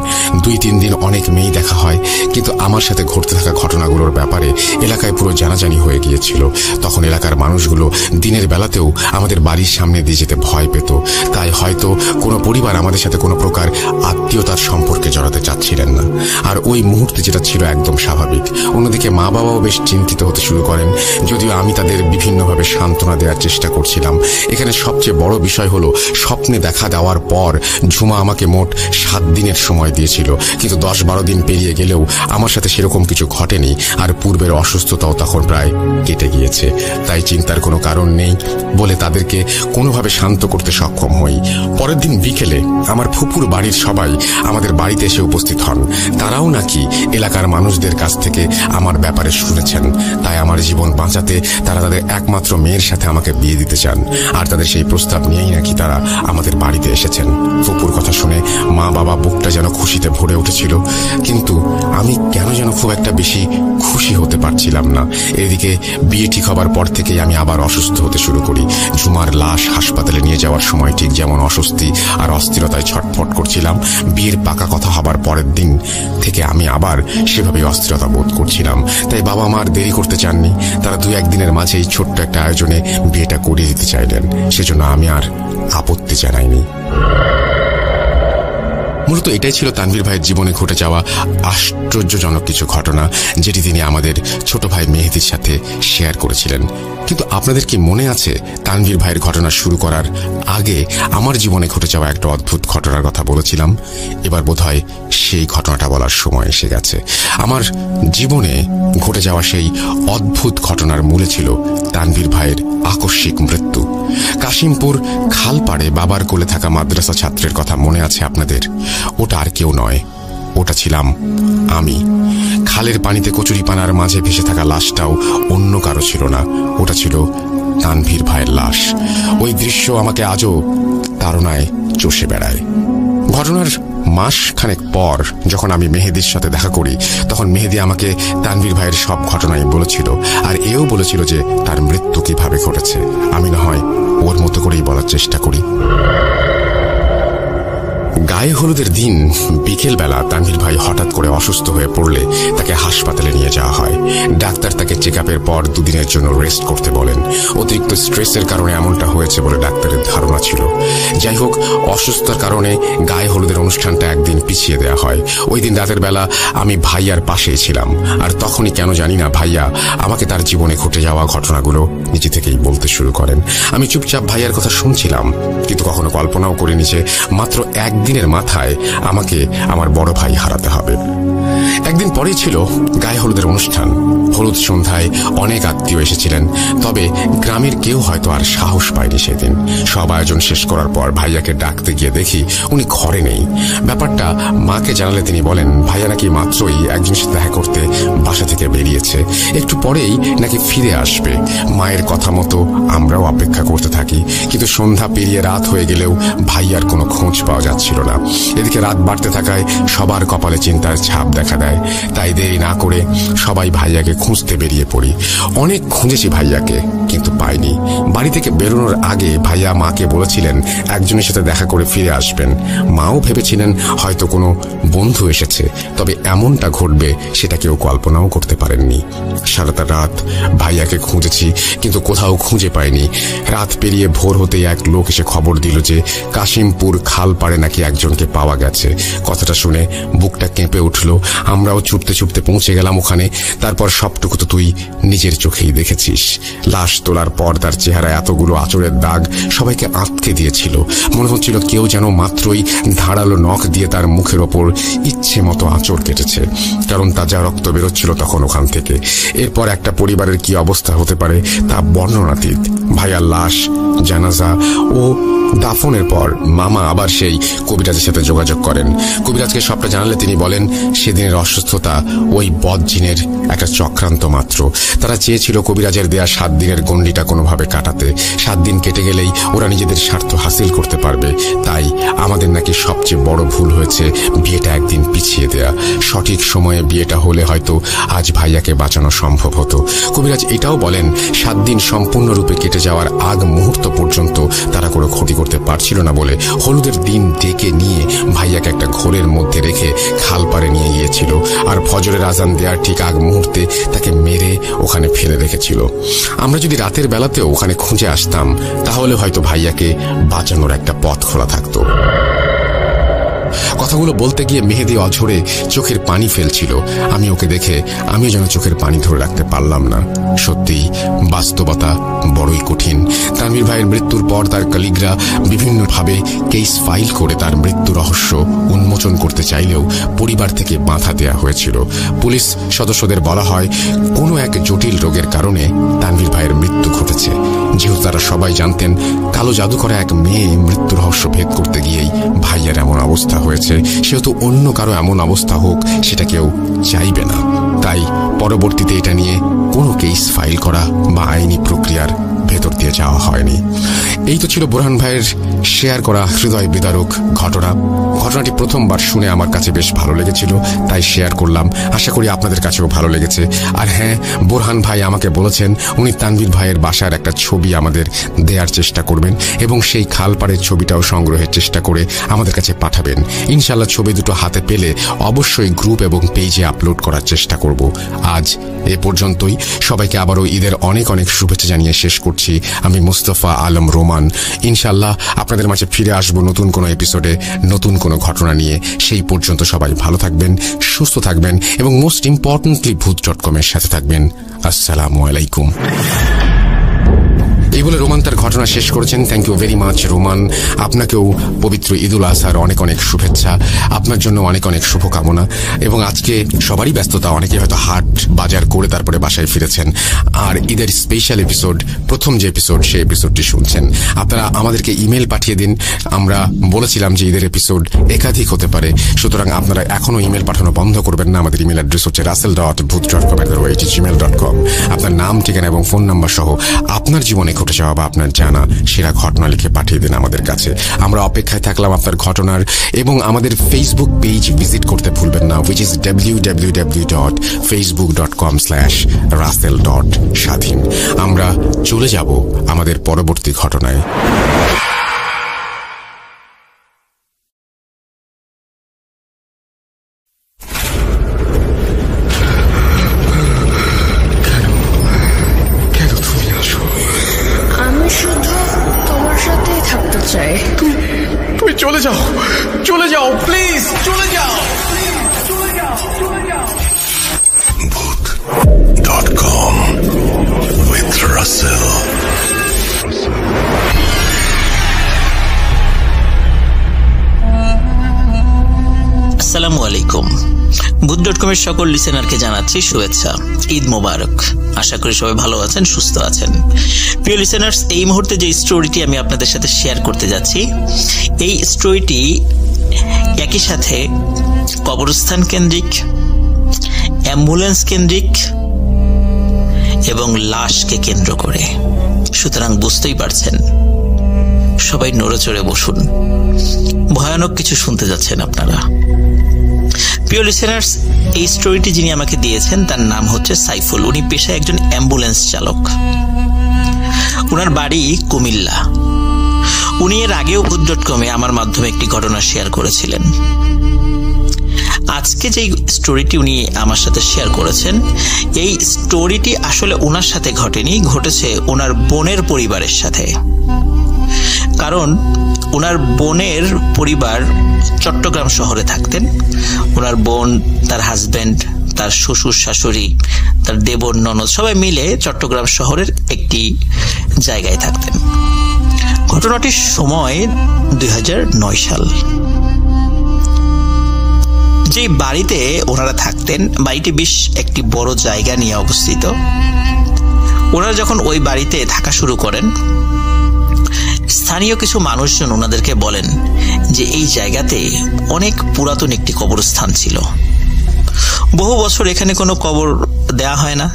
2-3 দিন অনেক মেয়ে দেখা হয়, কিন্তু আমার সাথে ঘটতে থাকা ঘটনাগুলোর ব্যাপারে এলাকায় পুরো জানাজানি হয়ে গিয়েছিল। তখন এলাকার মানুষগুলো দিনের বেলাতেও আমাদের বাড়ির সামনে দিয়ে যেতে ভয় পেত। তাই হয়তো কোনো পরিবার আমাদের সাথে কোনো প্রকার আত্মীয়তার সম্পর্কে জড়াতে চাচ্ছিলেন না। আর ওই মুহূর্তে যেটা ছিল একদম স্বাভাবিক। অন্যদিকে মা বাবাও বেশ চিন্তিত হতে শুরু করেন, যদিও আমি তাদের বিভিন্নভাবে সান্ত্বনা দেওয়ার চেষ্টা করছিলাম। এখানে সবচেয়ে বড় বিষয় হলো, স্বপ্নে দেখা দেওয়ার পর ঝুমা আমাকে মোট 7 দিনের সময় দিয়েছিল, কিন্তু 10-12 দিন পেরিয়ে গেলেও আমার সাথে সেরকম কিছু ঘটেনি। আর পূর্বের অসুস্থতাও তখন প্রায় কেটে গিয়েছে। তাই চিন্তার কোনো কারণ নেই বলে তাদেরকে কোনোভাবে শান্ত করতে সক্ষম হই। পরের দিন বিকেলে আমার ফুপুর বাড়ির সবাই ভাই আমাদের বাড়িতে এসে উপস্থিত হন। তারাও নাকি এলাকার মানুষদের কাছ থেকে আমার ব্যাপারে শুনেছেন, তাই আমার জীবন বাঁচাতে তারা তাদের একমাত্র মেয়ের সাথে আমাকে বিয়ে দিতে চান। আর তাদের সেই প্রস্তাব নিয়েই নাকি তারা আমাদের বাড়িতে এসেছেন। ফুপুর কথা শুনে মা বাবা বুকটা যেন খুশিতে ভরে উঠেছিল, কিন্তু আমি কেন যেন খুব একটা বেশি খুশি হতে পারছিলাম না। এদিকে বিয়ে ঠিক হবার পর থেকেই আমি আবার অসুস্থ হতে শুরু করি। ঝুমার লাশ হাসপাতালে নিয়ে যাওয়ার সময় ঠিক যেমন অস্বস্তি আর অস্থিরতায় ছটফট করছিলাম, বিয়ের পাকা কথা হবার পরের দিন থেকে আমি আবার সেভাবেই অস্থিরতা বোধ করছিলাম। তাই বাবা মা আর দেরি করতে চাননি। তারা 2-1 দিনের মাঝেই ছোট্ট একটা আয়োজনে বিয়েটা করিয়ে দিতে চাইলেন। সেজন্য আমি আর আপত্তি জানাইনি। মূলত এটাই ছিল তানভীর ভাইয়ের জীবনে ঘটে যাওয়া আশ্চর্যজনক কিছু ঘটনা, যেটি তিনি আমাদের ছোট ভাই মেহেদির সাথে শেয়ার করেছিলেন। কিন্তু আপনাদের কি মনে আছে তানভীর ভাইয়ের ঘটনা শুরু করার আগে আমার জীবনে ঘটে যাওয়া একটা অদ্ভুত ঘটনার কথা বলেছিলাম? এবার বোধহয় সেই ঘটনাটা বলার সময় এসে গেছে। আমার জীবনে ঘটে যাওয়া সেই অদ্ভুত ঘটনার মূলে ছিল তানভীর ভাইয়ের আকস্মিক মৃত্যু। কাশিমপুর খালপাড়ে বাবার কোলে থাকা মাদ্রাসা ছাত্রের কথা মনে আছে আপনাদের? ওটা আর কেউ নয়, ওটা ছিলাম আমি। খালের পানিতে কচুরিপানার মাঝে ভেসে থাকা লাশটাও অন্য কারো ছিল না, ওটা ছিল তানভীর ভাইয়ের লাশ। ওই দৃশ্য আমাকে আজও তাড়নায় চষে বেড়ায়। ঘটনার মাস খানেক পর যখন আমি মেহেদির সাথে দেখা করি, তখন মেহেদি আমাকে তানভীর ভাইয়ের সব ঘটনাই বলেছিল, আর এও বলেছিল যে তার মৃত্যু কিভাবে ঘটেছে। আমি না হয় ওর মতো করেই বলার চেষ্টা করি। গায়ে হলুদের দিন বিকেলবেলা তানভীর ভাই হঠাৎ করে অসুস্থ হয়ে পড়লে তাকে হাসপাতালে নিয়ে যাওয়া হয়। ডাক্তার তাকে চেক আপের পর 2 দিনের জন্য রেস্ট করতে বলেন। অতিরিক্ত স্ট্রেসের কারণে এমনটা হয়েছে বলে ডাক্তারের ধারণা ছিল। যাই হোক, অসুস্থতার কারণে গায়ে হলুদের অনুষ্ঠানটা একদিন পিছিয়ে দেওয়া হয়। ওই দিন রাতের বেলা আমি ভাইয়ার পাশেই ছিলাম, আর তখনই কেন জানি না ভাইয়া আমাকে তার জীবনে ঘটে যাওয়া ঘটনাগুলো নিজে থেকেই বলতে শুরু করেন। আমি চুপচাপ ভাইয়ার কথা শুনছিলাম, কিন্তু কখনো কল্পনাও করিনি যে মাত্র একদিনের মাথায় আমাকে আমার বড় ভাই হারাতে হবে। একদিন পরেই ছিল গায়ে হলুদের অনুষ্ঠান। হলুদ সন্ধ্যায় অনেক আত্মীয় এসেছিলেন, তবে গ্রামের কেউ হয়তো আর সাহস পায়নি সেদিন। সব আয়োজন শেষ করার পর ভাইয়াকে ডাকতে গিয়ে দেখি উনি ঘরে নেই। ব্যাপারটা মাকে জানালে তিনি বলেন ভাইয়া নাকি মাত্রই একজনের সাথে দেখা করতে বাসা থেকে বেরিয়েছে, একটু পরেই নাকি ফিরে আসবে। মায়ের কথা মতো আমরাও অপেক্ষা করতে থাকি, কিন্তু সন্ধ্যা পেরিয়ে রাত হয়ে গেলেও ভাইয়ার কোনো খোঁজ পাওয়া যাচ্ছিল না। এদিকে রাত বাড়তে থাকায় সবার কপালে চিন্তার ছাপ দেখা দেয়। তাই দেরি না করে সবাই ভাইয়াকে খুঁজতে বেরিয়ে পড়ি। অনেক খুঁজেছি ভাইয়াকে, কিন্তু পাইনি। বাড়ি থেকে বেরোনোর আগে ভাইয়া মাকে বলেছিলেন একজনের সাথে দেখা করে ফিরে আসবেন। মাও ভেবেছিলেন হয়তো কোনো বন্ধু এসেছে, তবে এমনটা ঘটবে সেটা কেউ কল্পনাও করতে পারেননি। সারাটা রাত ভাইয়াকে খুঁজেছি, কিন্তু কোথাও খুঁজে পাইনি। রাত পেরিয়ে ভোর হতেই এক লোক এসে খবর দিল যে কাশিমপুর খালপাড়ে নাকি একজনকে পাওয়া গেছে। কথাটা শুনে বুকটা কেঁপে উঠল। আমরাও ছুটতে ছুটতে পৌঁছে গেলাম ওখানে। তারপর সবটুকু তো তুই নিজের চোখেই দেখেছিস। লাশ তোলার পর তার চেহারায় এতগুলো আঁচড়ের দাগ সবাইকে আঁতকে দিয়েছিল। মনে হচ্ছিল কেউ যেন মাত্রই ধারালো নখ দিয়ে তার মুখের ওপর ইচ্ছে মতো আঁচড় কেটেছে, কারণ তাজা রক্ত বেরোচ্ছিল তখন ওখান থেকে। এরপর একটা পরিবারের কি অবস্থা হতে পারে তা বর্ণনাতীত। ভাইয়ার লাশ, জানাজা ও দাফনের পর মামা আবার সেই কবিরাজের সাথে যোগাযোগ করেন। কবিরাজকে সবটা জানালে তিনি বলেন সেদিনের অসুস্থতা ওই বদজিনের একটা চক্রান্ত মাত্র। তারা চেয়েছিল কবিরাজের দেয়া 7 দিনের গণ্ডিটা কোনোভাবে কাটাতে। 7 দিন কেটে গেলেই ওরা নিজেদের স্বার্থ হাসিল করতে পারবে। তাই আমাদের নাকি সবচেয়ে বড় ভুল হয়েছে বিয়েটা একদিন পিছিয়ে দেয়া। সঠিক সময়ে বিয়েটা হলে হয়তো আজ ভাইয়াকে বাঁচানো সম্ভব হতো। কবিরাজ এটাও বলেন 7 দিন সম্পূর্ণরূপে কেটে যাওয়ার আগ মুহূর্ত পর্যন্ত তারা কোনো ক্ষতি করতে পারছিল না বলে হলুদের দিন ডেকে নিয়ে ভাইয়াকে একটা ঘোরের মধ্যে রেখে খালপাড়ে নিয়ে গিয়েছিল, আর ফজরের আজান দেওয়ার ঠিক আগ মুহূর্তে তাকে মেরে ওখানে ফেলে রেখেছিল। আমরা যদি রাতের বেলাতেও ওখানে খুঁজে আসতাম তাহলে হয়তো ভাইয়াকে বাঁচানোর একটা পথ খোলা থাকতো। কথাগুলো বলতে গিয়ে মেহেদি অঝরে চোখের পানি ফেলছিল। আমি ওকে দেখে আমিও যেন চোখের পানি ধরে রাখতে পারলাম না। সত্যি বাস্তবতা বড়ই কঠিন। তানভীর ভাইয়ের মৃত্যুর পর তার কলিগরা বিভিন্নভাবে কেস ফাইল করে তার মৃত্যু রহস্য উন্মোচন করতে চাইলেও পরিবার থেকে বাধা দেয়া হয়েছিল। পুলিশ সদস্যদের বলা হয় কোনো এক জটিল রোগের কারণে তানভীর ভাইয়ের মৃত্যু ঘটেছে, যেহেতু তারা সবাই জানতেন কালো জাদু করা এক মেয়ে মৃত্যু রহস্য ভেদ করতে গিয়েই ভাইয়ের এমন অবস্থা হয়েছে, সেহেতু অন্য কারো এমন অবস্থা হোক সেটা কেউ চাইবে না। তাই পরবর্তীতে এটা নিয়ে কোনো কেস ফাইল করা বা আইনি প্রক্রিয়ার ভেতর দিয়ে যাওয়া হয়নি। এই তো ছিল বোরহান ভাইয়ের শেয়ার করা হৃদয় বিদারক ঘটনাটি প্রথমবার শুনে আমার কাছে বেশ ভালো লেগেছিল, তাই শেয়ার করলাম। আশা করি আপনাদের কাছেও ভালো লেগেছে। আর হ্যাঁ, বোরহান ভাই আমাকে বলেছেন উনি তানভীর ভাইয়ের বাসার একটা ছবি আমাদের দেওয়ার চেষ্টা করবেন এবং সেই খালপাড়ের ছবিটাও সংগ্রহের চেষ্টা করে আমাদের কাছে পাঠাবেন। ইনশাল্লাহ ছবি দুটো হাতে পেলে অবশ্যই গ্রুপ এবং পেজে আপলোড করার চেষ্টা করব। আজ এ পর্যন্তই। সবাইকে আবারও ঈদের অনেক অনেক শুভেচ্ছা জানিয়ে শেষ করছি। আমি মুস্তফা আলম রোমান। ইনশাল্লাহ আপনাদের মাঝে ফিরে আসবো নতুন কোনো এপিসোডে, নতুন কোনো ঘটনা নিয়ে। সেই পর্যন্ত সবাই ভালো থাকবেন, সুস্থ থাকবেন এবং মোস্ট ইম্পর্টেন্টলি ভূত.com-এর সাথে থাকবেন। আসসালামু আলাইকুম। এই বলে রোমান তার ঘটনা শেষ করেছেন। Thank you very much Roman. আপনাকেও পবিত্র ঈদুল আজহার অনেক অনেক শুভেচ্ছা, আপনার জন্য অনেক অনেক শুভকামনা। এবং আজকে সবারই ব্যস্ততা, অনেকে হয়তো হাট বাজার করে তারপরে বাসায় ফিরেছেন, আর ঈদের স্পেশাল এপিসোড, প্রথম যে এপিসোড সেই এপিসোডটি শুনছেন। আপনারা আমাদেরকে ইমেল পাঠিয়ে দিন। আমরা বলেছিলাম যে ঈদের এপিসোড একাধিক হতে পারে, সুতরাং আপনারা এখনো ইমেল পাঠানো বন্ধ করবেন না। আমাদের ইমেল অ্যাড্রেস হচ্ছে russell.booth.com@gmail.com। আপনার নাম, ঠিকানা এবং ফোন নাম্বার সহ আপনার জীবনে ঘটে যাওয়া বা আপনার জানা সেরা ঘটনা লিখে পাঠিয়ে দিন আমাদের কাছে। আমরা অপেক্ষায় থাকলাম আপনার ঘটনার। এবং আমাদের ফেসবুক পেজ ভিজিট করতে ভুলবেন না, which is www.facebook.com/russell.স্বাধীন। আমরা চলে যাব আমাদের পরবর্তী ঘটনায়। তুই চলে যাও প্লিজ, চলে যাও। Booth.com with Russell. আসসালামু আলাইকুম। Booth.com-এর সকল লিসেনারকে জানাচ্ছি শুভেচ্ছা, ঈদ মোবারক। আশা করি সবাই ভালো আছেন, সুস্থ আছেন। প্রিয় লিসেনার্স, এই মুহূর্তে যে স্টোরিটি আমি আপনাদের সাথে শেয়ার করতে যাচ্ছি, এই স্টোরিটি একই সাথে কবরস্থান কেন্দ্রিক, অ্যাম্বুলেন্স কেন্দ্রিক এবং লাশকে কেন্দ্র করে। সুতরাং বুঝতেই পারছেন, সবাই নড়ে চড়ে বসুন, ভয়ানক কিছু শুনতে যাচ্ছেন আপনারা। প্রিয় লিসেনার্স, এই স্টোরিটি যিনি আমাকে দিয়েছেন তার নাম হচ্ছে সাইফুল। উনি পেশায় একজন অ্যাম্বুলেন্স চালক। ওনার বাড়ি কুমিল্লা। উনি এর আগেও Booth.com-এ আমার মাধ্যমে একটি ঘটনা শেয়ার করেছিলেন। আজকে যে স্টোরিটি উনি আমার সাথে শেয়ার করেছেন, এই স্টোরিটি আসলে ওনার সাথে ঘটেনি, ঘটেছে ওনার বোনের পরিবারের সাথে। কারণ ওনার বোনের পরিবার চট্টগ্রাম শহরে থাকতেন। ওনার বোন, তার হাজবেন্ড, তার শ্বশুর শাশুড়ি, তার দেবর ননদ সবাই মিলে চট্টগ্রাম শহরের একটি জায়গায় থাকতেন। ঘটনাটির সময় 2009 সাল। যে বাড়িতে ওনারা থাকতেন, বাড়িটি বেশ একটি বড় জায়গা নিয়ে অবস্থিত। ওনারা যখন ওই বাড়িতে থাকা শুরু করেন, স্থানীয় কিছু মানুষজন ওনাদেরকে বলেন যে এই জায়গাতে অনেক পুরাতন একটি কবরস্থান ছিল। বহু বছর এখানে কোনো কবর দেয়া হয় না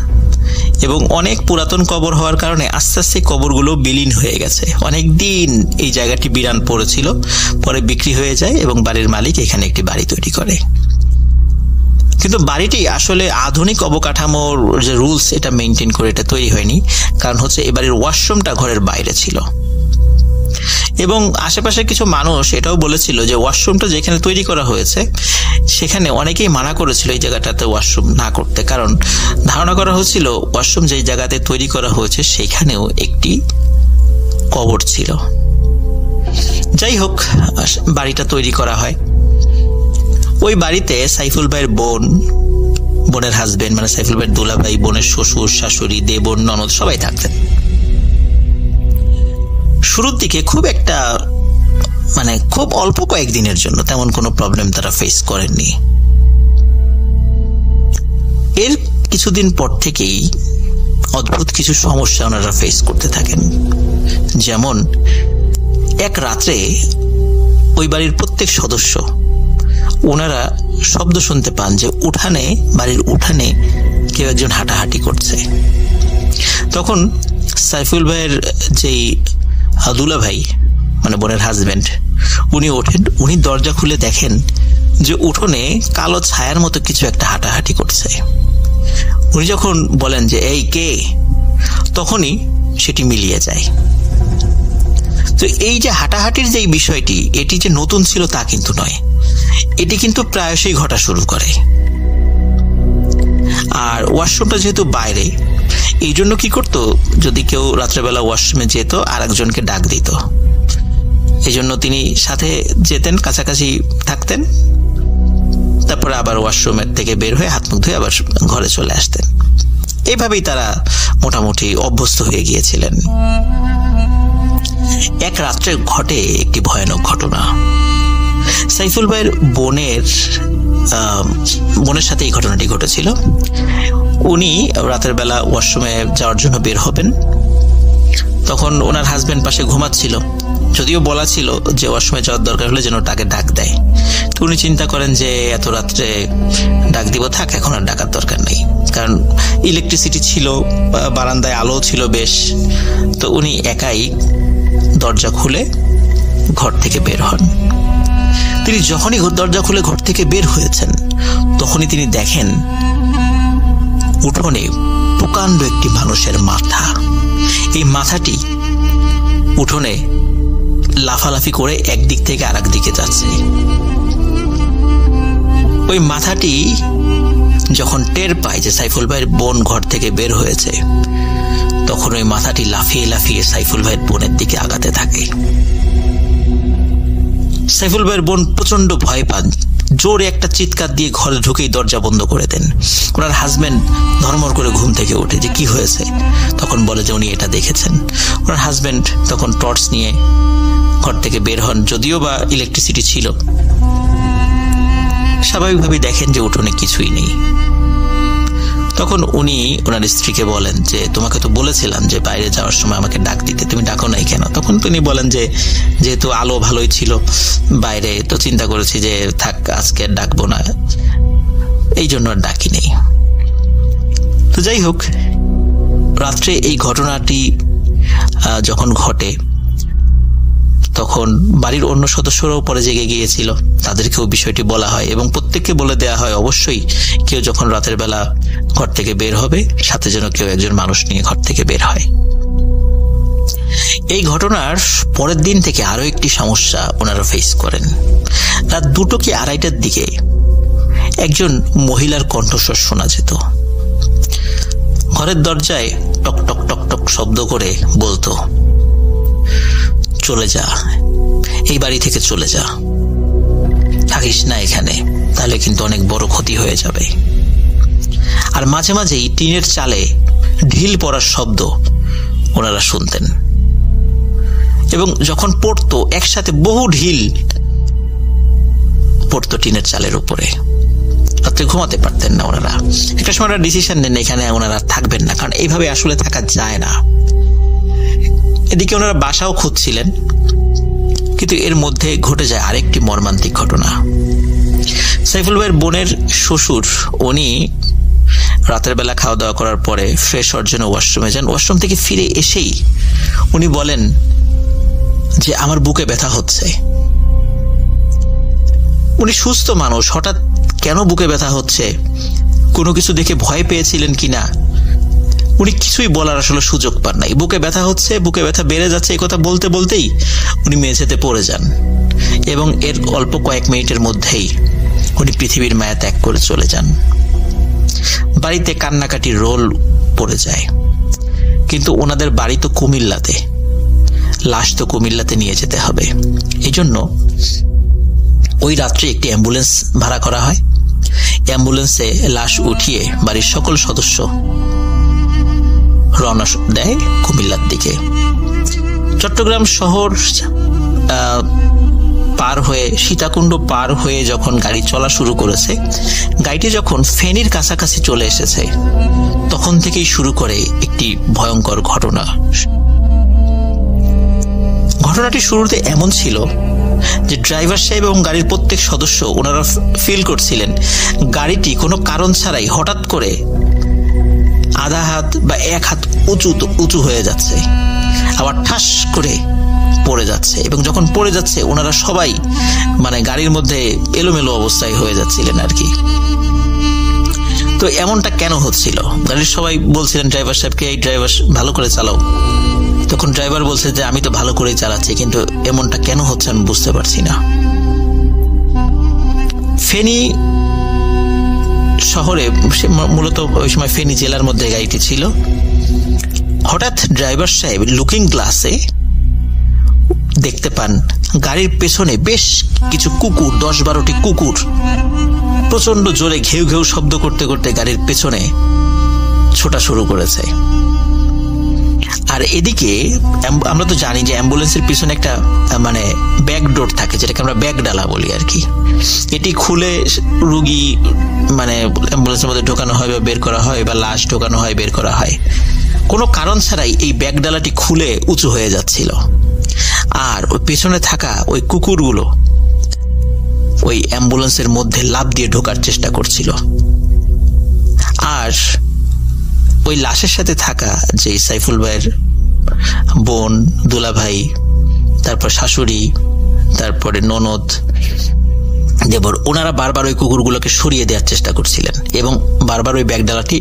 এবং অনেক পুরাতন কবর হওয়ার কারণে আস্তে আস্তে কবরগুলো বিলীন হয়ে গেছে। অনেক দিন এই জায়গাটি বিরান পড়েছিল, পরে বিক্রি হয়ে যায় এবং বাড়ির মালিক এখানে একটি বাড়ি তৈরি করে। কিন্তু বাড়িটি আসলে আধুনিক অবকাঠামোর যে রুলস এটা মেনটেন করে এটা তৈরি হয়নি। কারণ হচ্ছে এই বাড়ির ওয়াশরুমটা ঘরের বাইরে ছিল এবং আশেপাশে কিছু মানুষ এটাও বলেছিল যে ওয়াশরুমটা যেখানে তৈরি করা হয়েছে সেখানে অনেকেই মানা করেছিল এই জায়গাটাতে ওয়াশরুম না করতে, কারণ ধারণা করা হয়েছিল ওয়াশরুম যেই জায়গাতে তৈরি করা হয়েছে সেখানেও একটি কবর ছিল। যাই হোক, বাড়িটা তৈরি করা হয়। ওই বাড়িতে সাইফুল ভাইয়ের বোনের হাজবেন্ড মানে সাইফুল ভাইয়ের দুলাভাই, বোনের শ্বশুর শাশুড়ি, দেবর ননদ সবাই থাকতেন। শুরুর দিকে খুব অল্প কয়েকদিনের জন্য তেমন কোনো প্রবলেম তারা ফেস করেননি। এর কিছুদিন পর থেকেই অদ্ভুত কিছু সমস্যা ওনারা ফেস করতে থাকেন। যেমন এক রাত্রে ওই বাড়ির প্রত্যেক সদস্য ওনারা শব্দ শুনতে পান যে বাড়ির উঠানে কেউ একজন হাঁটাহাঁটি করছে। তখন সাইফুল ভাইয়ের যেই দুলা ভাই মানে বোনের হাজবেন্ড উনি ওঠেন, উনি দরজা খুলে দেখেন যে উঠোনে কালো ছায়ার মতো কিছু একটা হাঁটাহাঁটি করছে। উনি যখন বলেন যে এই কে, তখনই সেটি মিলিয়ে যায়। তো এই যে হাঁটাহাঁটির যে বিষয়টি, এটি যে নতুন ছিল তা কিন্তু নয়, এটি কিন্তু প্রায়শই ঘটা শুরু করে। আর ওয়াশরুমটা যেহেতু বাইরে, এই জন্য কি করতো, যদি কেউ রাত্রেবেলা ওয়াশরুমে যেত আর একজনকে ডাক দিত, এই জন্য তিনি সাথে যেতেন, কাছাকাছি থাকতেন, তারপরে আবার ওয়াশরুমের থেকে বের হয়ে হাত মুখ ধুয়ে আবার ঘরে চলে আসতেন। এইভাবেই তারা মোটামুটি অভ্যস্ত হয়ে গিয়েছিলেন। এক রাত্রে ঘটে একটি ভয়ানক ঘটনা। সাইফুল ভাইয়ের বোনের সাথে এই ঘটনাটি ঘটেছিল। উনি রাতের বেলা ওয়াশরুমে যাওয়ার জন্য বের হবেন, তখন ওনার হাজবেন্ড পাশে ঘুমাচ্ছিল। যদিও বলা ছিল যে ওয়াশরুমে যাওয়ার দরকার হলে যেন তাকে ডাক দেয়। তো উনি চিন্তা করেন যে এত রাত্রে ডাক দিব, থাক, এখন আর ডাকার দরকার নেই, কারণ ইলেকট্রিসিটি ছিল, বারান্দায় আলো ছিল বেশ। তো উনি একাই দরজা খুলে ঘর থেকে বের হন। তিনি যখনই দরজা খুলে ঘর থেকে বের হয়েছেন, তখনই তিনি দেখেন উঠোনে প্রকাণ্ড একটি মানুষের মাথা। এই মাথাটি উঠোনে লাফালাফি করে একদিক থেকে আরেক দিকে যাচ্ছে। ওই মাথাটি যখন টের পায় যে সাইফুল ভাইয়ের বোন ঘর থেকে বের হয়েছে, তখন ওই মাথাটি লাফিয়ে লাফিয়ে সাইফুল ভাইয়ের বোনের দিকে আগাতে থাকে। সাইফুল ভাইয়ের বোন প্রচন্ড ভয় পান, জোরে একটা চিৎকার দিয়ে ঘরে ঢুকেই দরজা বন্ধ করে দেন। ওনার হাজবেন্ড ধর্মর করে ঘুম থেকে ওঠে যে কি হয়েছে, তখন বলে যে উনি এটা দেখেছেন। ওনার হাজবেন্ড তখন টর্চ নিয়ে ঘর থেকে বের হন, যদিও বা ইলেকট্রিসিটি ছিল। স্বাভাবিকভাবেই দেখেন যে উঠোনে কিছুই নেই। তখন উনি ওনার স্ত্রীকে বলেন যে তোমাকে তো বলেছিলাম যে বাইরে যাওয়ার সময় আমাকে ডাক দিতে, তুমি ডাকো নাই কেন? তখন তিনি বলেন যে যেহেতু আলো ভালোই ছিল বাইরে, তো চিন্তা করেছি যে থাক, আজকে ডাকবো না, এই জন্য আর ডাকি নেই। তো যাই হোক, রাত্রে এই ঘটনাটি যখন ঘটে, তখন বাড়ির অন্য সদস্যরাও পরে জেগে গিয়েছিল, তাদেরকেও বিষয়টি বলা হয় এবং প্রত্যেককে বলে দেয়া হয় অবশ্যই কেউ যখন রাতের বেলা ঘর থেকে বের হবে, সাথে যেন কেউ একজন মানুষ নিয়ে ঘর থেকে বের হয়। এই ঘটনার পরের দিন থেকে আরো একটি সমস্যা ওনারা ফেস করেন। রাত 2টো কি 2:30টার দিকে একজন মহিলার কণ্ঠস্বর শোনা যেত। ঘরের দরজায় টক টক টক টক শব্দ করে বলতো, চলে যা, এই বাড়ি থেকে চলে যা, থাকিস না এখানে, তাহলে কিন্তু অনেক বড় ক্ষতি হয়ে যাবে। আর মাঝে মাঝেই টিনের চালে ঢিল পড়ার শব্দ ওনারা শুনতেন, এবং যখন পড়তো একসাথে বহু ঢিল পড়তো টিনের চালের উপরে। রাত্রে ঘুমাতে পারতেন না ওনারা। একটা সময় ওনারা ডিসিশন নেন এখানে ওনারা থাকবেন না, কারণ এইভাবে আসলে থাকা যায় না। এদিকে ওনারা বাসাও খুঁজছিলেন, কিন্তু এর মধ্যে ঘটে যায় আরেকটি মর্মান্তিক ঘটনা। সাইফুল ভাইয়ের বোনের শ্বশুর উনি রাতের বেলা খাওয়া দাওয়া করার পরে ফ্রেশ হওয়ার জন্য ওয়াশরুমে যান। ওয়াশরুম থেকে ফিরে এসেই উনি বলেন যে আমার বুকে ব্যথা হচ্ছে। উনি সুস্থ মানুষ, হঠাৎ কেন বুকে ব্যথা হচ্ছে, কোনো কিছু দেখে ভয় পেয়েছিলেন কিনা, উনি কিছুই বলার আসলে সুযোগ পান নাই। বুকে ব্যথা হচ্ছে, বুকে ব্যথা বেড়ে যাচ্ছে, এই কথা বলতে বলতেই উনি মেঝেতে পড়ে যান এবং এর অল্প কয়েক মিনিটের মধ্যেই উনি পৃথিবীর মায়া ত্যাগ করে চলে যান। বাড়িতে কান্নাকাটির রোল পড়ে যায়, কিন্তু ওনাদের বাড়ি তো কুমিল্লাতে, লাশ তো কুমিল্লাতে নিয়ে যেতে হবে। এই জন্য ওই রাত্রে একটি অ্যাম্বুলেন্স ভাড়া করা হয়। অ্যাম্বুলেন্সে লাশ উঠিয়ে বাড়ির সকল সদস্য রওনা দেয় কুমিল্লার দিকে। চট্টগ্রাম শহর পার হয়ে, সীতাকুণ্ড পার হয়ে যখন গাড়ি চলা শুরু করেছে, গাড়িটি যখন ফেনীর কাছাকাছি চলে এসেছে, তখন থেকেই শুরু করে একটি একটি ভয়ঙ্কর ঘটনা। ঘটনাটি শুরুতে এমন ছিল যে ড্রাইভার সাহেব এবং গাড়ির প্রত্যেক সদস্য ওনারা ফিল করছিলেন গাড়িটি কোনো কারণ ছাড়াই হঠাৎ করে আধা হাত বা এক হাত উঁচু হয়ে যাচ্ছে, আবার ঠাস করে পড়ে যাচ্ছে, এবং যখন পড়ে যাচ্ছে ওনারা সবাই মানে গাড়ির মধ্যে এলোমেলো অবস্থায় হয়ে যাচ্ছিলেন আর কি। তো এমনটা কেন হচ্ছিল? গাড়ির সবাই বলছিলেন ড্রাইভার সাহেবকে, এই ড্রাইভার ভালো করে চালাও। তখন ড্রাইভার বলছে যে আমি তো ভালো করেই চালাচ্ছি, কিন্তু এমনটা কেন হচ্ছে আমি বুঝতে পারছি না। ফেনী শহরে, মূলত ওই সময় ফেনী জেলার মধ্যে গাড়িটি ছিল। হঠাৎ ড্রাইভার সাহেব লুকিং গ্লাসে দেখতে পান গাড়ির পেছনে বেশ কিছু কুকুর, 10-12টি কুকুর প্রচন্ড জোরে ঘেউ ঘেউ শব্দ করতে করতে গাড়ির পেছনে ছোটা শুরু করেছে। আর এদিকে আমরা তো জানি যে অ্যাম্বুলেন্সের পিছনে একটা মানে ব্যাক ডোর থাকে, যেটাকে আমরা ব্যাক ডালা বলি আর কি। এটি খুলে রুগী মানে অ্যাম্বুলেন্সের মধ্যে ঢোকানো হয় বা বের করা হয়, বা লাশ ঢোকানো হয় বের করা হয়। কোনো কারণ ছাড়াই এই ব্যাক ডালাটি খুলে উঁচু হয়ে যাচ্ছিল, আর ওই পেছনে থাকা ওই কুকুরগুলো ওই অ্যাম্বুলেন্সের মধ্যে লাফ দিয়ে ঢোকার চেষ্টা করছিল। আর ওই লাশের সাথে থাকা যে সাইফুল ভাইয়ের বোন, দুলাভাই, তারপর শাশুড়ি, তারপরে ননদ, দেবর, ওনারা বারবার ওই কুকুরগুলোকে সরিয়ে দেওয়ার চেষ্টা করছিলেন এবং বারবার ওই ব্যাগডালাটি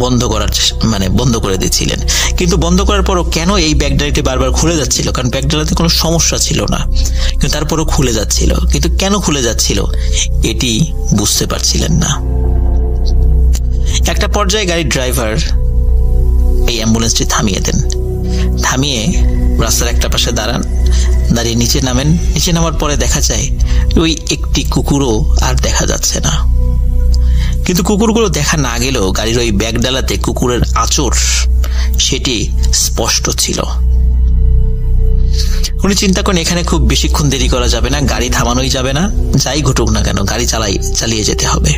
বন্ধ করে দিচ্ছিলেন। কিন্তু বন্ধ করার পরও কেন এই ব্যাগডালাটি বারবার খুলে যাচ্ছিল? কারণ ব্যাগডালাতে কোনো সমস্যা ছিল না, কিন্তু তারপরও খুলে যাচ্ছিল। কিন্তু কেন খুলে যাচ্ছিল এটি বুঝতে পারছিলেন না। একটা পর্যায়ে গাড়ির ড্রাইভার এই অ্যাম্বুলেন্সটি থামিয়ে দেন। থামিয়ে রাস্তার একটা পাশে দাঁড়িয়ে নিচে নামেন। নিচে নামার পরে দেখা যায় ওই একটি কুকুরও আর দেখা যাচ্ছে না। কিন্তু কুকুরগুলো দেখা না গেলেও গাড়ির ওই ব্যাগডালাতে কুকুরের আঁচড় সেটি স্পষ্ট ছিল। উনি চিন্তা করেন এখানে খুব বেশিক্ষণ দেরি করা যাবে না, গাড়ি থামানোই যাবে না, যাই ঘটুক না কেন গাড়ি চালিয়ে যেতে হবে।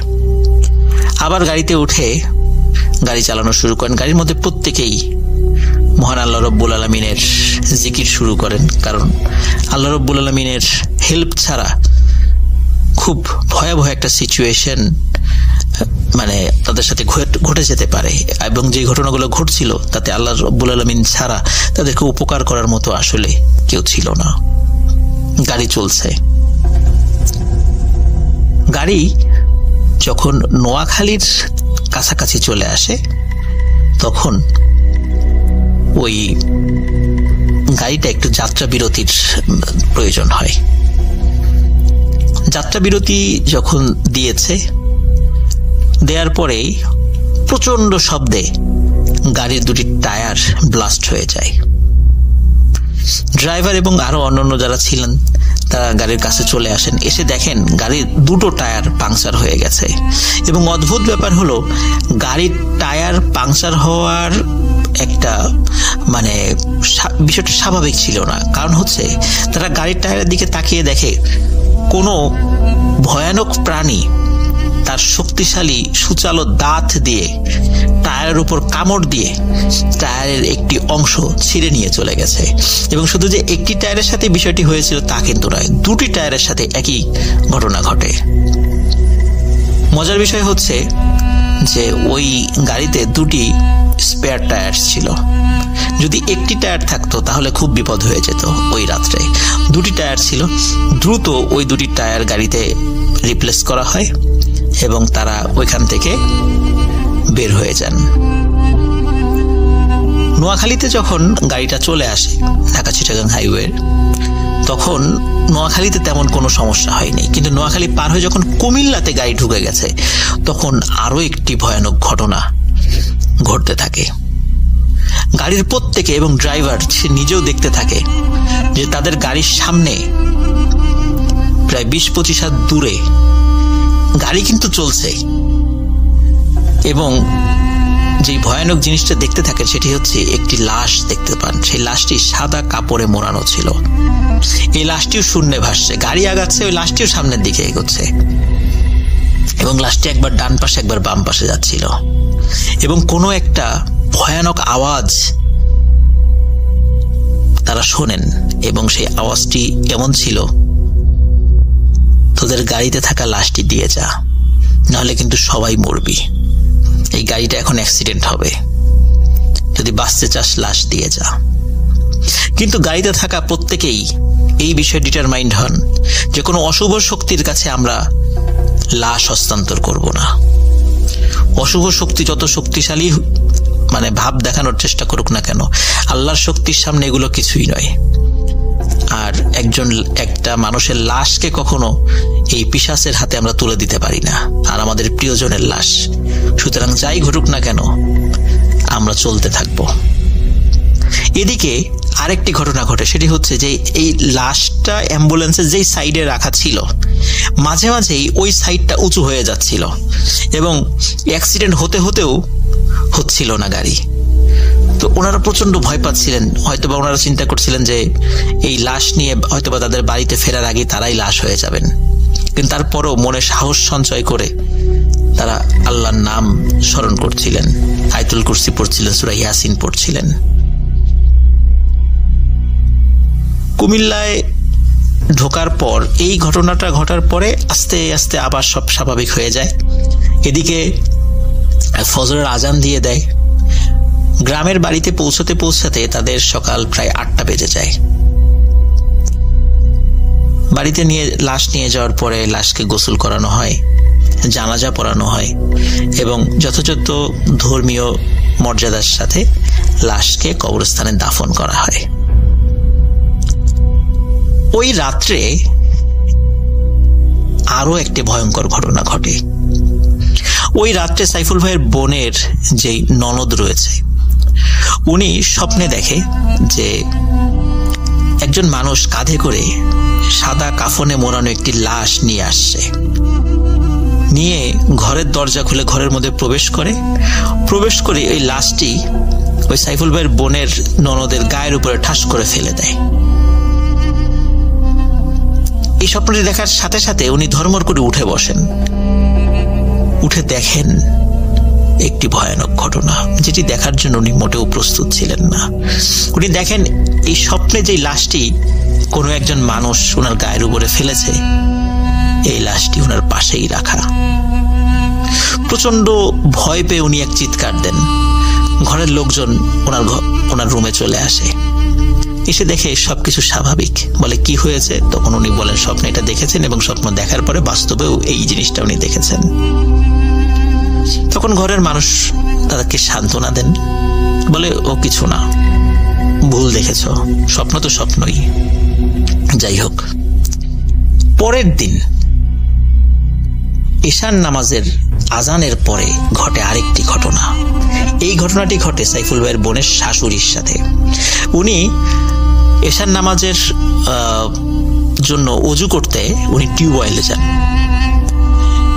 আবার গাড়িতে উঠে গাড়ি চালানো শুরু করেন। গাড়ির মধ্যে প্রত্যেকেই মহান আল্লাহ রব্বুল আলমিনের জিকির শুরু করেন, কারণ আল্লাহ রব্বুল আলমিনের হেল্প ছাড়া খুব ভয়াবহ একটা সিচুয়েশন মানে তাদের সাথে ঘটে যেতে পারে, এবং যে ঘটনাগুলো ঘটছিল তাতে আল্লাহ রব্বুল আলমিন ছাড়া তাদেরকে উপকার করার মতো আসলে কেউ ছিল না। গাড়ি চলছে। গাড়ি যখন নোয়াখালীর কাছাকাছি চলে আসে তখন ওই গাড়িটা একটু যাত্রা বিরতির প্রয়োজন হয়। যাত্রা বিরতি যখন দেওয়ার পরেই প্রচন্ড শব্দে গাড়ির দুটি টায়ার ব্লাস্ট হয়ে যায়। ড্রাইভার এবং আরো অন্যান্য যারা ছিলেন তারা গাড়ির কাছে চলে আসেন। এসে দেখেন গাড়ির দুটো টায়ার পাংচার হয়ে গেছে। এবং অদ্ভুত ব্যাপার হলো, গাড়ির টায়ার পাংচার হওয়ার একটা মানে বিষয়টা স্বাভাবিক ছিল না। কারণ হচ্ছে তারা গাড়ির টায়ারের দিকে তাকিয়ে দেখে কোনো ভয়ানক প্রাণী তার শক্তিশালী সুচালো দাঁত দিয়ে টায়ারের উপর কামড় দিয়ে টায়ারের একটি অংশ ছিঁড়ে নিয়ে চলে গেছে। এবং শুধু যে একটি টায়ারের সাথে বিষয়টি হয়েছিল তা কিন্তু নয়, দুটি টায়ারের সাথে একই ঘটনা ঘটে। মজার বিষয় হচ্ছে যে ওই গাড়িতে দুটি স্পেয়ার টায়ার ছিল। যদি একটি টায়ার থাকতো তাহলে খুব বিপদ হয়ে যেত। ওই রাত্রে দুটি টায়ার ছিল। দ্রুত ওই দুটি টায়ার গাড়িতে রিপ্লেস করা হয় এবং তারা ওইখান থেকে বের হয়ে যান। নোয়াখালীতে যখন গাড়িটা চলে আসে ঢাকা চিটাগাং হাইওয়ে, তখন নোয়াখালীতে তেমন কোনো সমস্যা হয়নি। কিন্তু নোয়াখালী পার হয়ে যখন কুমিল্লাতে গাড়ি ঢুকে গেছে তখন আরো একটি ভয়ানক ঘটনা ঘটতে থাকে। গাড়ির প্রত্যেকে এবং ড্রাইভার সে নিজেও দেখতে থাকে যে তাদের গাড়ির সামনে প্রায় 20-25 হাত দূরে গাড়ি কিন্তু চলছে, এবং যে ভয়ানক জিনিসটা দেখতে থাকেন সেটি হচ্ছে একটি লাশ দেখতে পান। সেই লাশটি সাদা কাপড়ে মোড়ানো ছিল। এই লাশটিও শূন্যে ভাসছে। গাড়ি আগাচ্ছে, ওই লাশটিও সামনের দিকে এগোচ্ছে, এবং লাশটি একবার ডান পাশে একবার বাম পাশে যাচ্ছিল। এবং কোনো একটা ভয়ানক আওয়াজ তারা শোনেন, এবং সেই আওয়াজটি এমন ছিল, তোদের গাড়িতে থাকা লাশটি দিয়ে যা, নাহলে কিন্তু সবাই মরবি, এই গাড়িটা এখন অ্যাক্সিডেন্ট হবে, যদি বাঁচতে চাস লাশ দিয়ে যা। কিন্তু গাড়িতে থাকা প্রত্যেকেই এই বিষয়ে ডিটারমাইন্ড হন যে কোনো অশুভ শক্তির কাছে আমরা লাশ হস্তান্তর করব না। অশুভ শক্তি যত শক্তিশালী ভাব দেখানোর চেষ্টা করুক না কেন, আল্লাহর শক্তির সামনে এগুলো কিছুই নয়। আর একটা মানুষের লাশকে কখনো এই পিশাচের হাতে আমরা তুলে দিতে পারি না, আর আমাদের প্রিয়জনের লাশ। সুতরাং যাই ঘটুক না কেন আমরা চলতে থাকবো। এদিকে আরেকটি ঘটনা ঘটে, সেটি হচ্ছে যে এই লাশটা অ্যাম্বুলেন্সের যেই সাইডে রাখা ছিল, মাঝে মাঝেই ওই সাইডটা উঁচু হয়ে যাচ্ছিল এবং অ্যাক্সিডেন্ট হতেও হচ্ছিল না গাড়ি। তো ওনারা প্রচন্ড ভয় পাচ্ছিলেন, হয়তোবা ওনারা চিন্তা করছিলেন যে এই লাশ নিয়ে হয়তোবা তাদের বাড়িতে ফেরার আগে তারাই লাশ হয়ে যাবেন। কিন্তু তারপরও মনে সাহস সঞ্চয় করে তারা আল্লাহর নাম স্মরণ করছিলেন, আয়াতুল কুরসি পড়ছিলেন, সূরা ইয়াসিন পড়ছিলেন। কুমিল্লায় ঢোকার পর এই ঘটনাটা ঘটার পরে আস্তে আস্তে আবার সব স্বাভাবিক হয়ে যায়। এদিকে ফজরের আজান দিয়ে দেয়। গ্রামের বাড়িতে পৌঁছাতে তাদের সকাল প্রায় 8টা বেজে যায়। বাড়িতে লাশ নিয়ে যাওয়ার পরে লাশকে গোসল করানো হয়, জানাজা পড়ানো হয় এবং যথাযথ ধর্মীয় মর্যাদার সাথে লাশকে কবরস্থানে দাফন করা হয়। ওই রাত্রে আরো একটি ভয়ঙ্কর ঘটনা ঘটে। ওই রাত্রে সাইফুল ভাইয়ের বোনের যে ননদ রয়েছে, উনি স্বপ্নে দেখে যে একজন মানুষ কাঁধে করে সাদা কাফনে মোড়ানো একটি লাশ নিয়ে আসছে, নিয়ে ঘরের দরজা খুলে ঘরের মধ্যে প্রবেশ করে ওই লাশটি ওই সাইফুল ভাইয়ের বোনের ননদের গায়ের উপরে ঠাস করে ফেলে দেয়। এই স্বপ্নটি দেখার সাথে সাথে উনি ধর্মর করে উঠে বসেন, উঠে দেখেন একটি ভয়ানক ঘটনা, যেটি দেখার জন্য উনি মোটেও প্রস্তুত ছিলেন না। উনি দেখেন এই স্বপ্নে যে লাশটি কোনো একজন মানুষ ওনার গায়ের উপরে ফেলেছে, এই লাশটি ওনার পাশেই রাখা। প্রচন্ড ভয় পেয়ে উনি এক চিৎকার দেন। ঘরের লোকজন ওনার রুমে চলে আসে, এসে দেখে সবকিছু স্বাভাবিক। বলে কি হয়েছে? তখন উনি বলেন স্বপ্নে এটা দেখেছেন এবং স্বপ্ন দেখার পরে বাস্তবেও এই জিনিসটা উনি দেখেছেন। তখন ঘরের মানুষ তাদেরকে সান্ত্বনা দেন, বলে ও কিছু না, ভুল দেখেছ, স্বপ্ন তো স্বপ্নই। যাই হোক, পরের দিন ঈশান নামাজের আজানের পরে ঘটে আরেকটি ঘটনা। এই ঘটনাটি ঘটে সাইফুল ভাইয়ের বোনের শাশুড়ির সাথে। উনি ঈশান নামাজের জন্য অজু করতে উনি টিউবওয়েলে যান।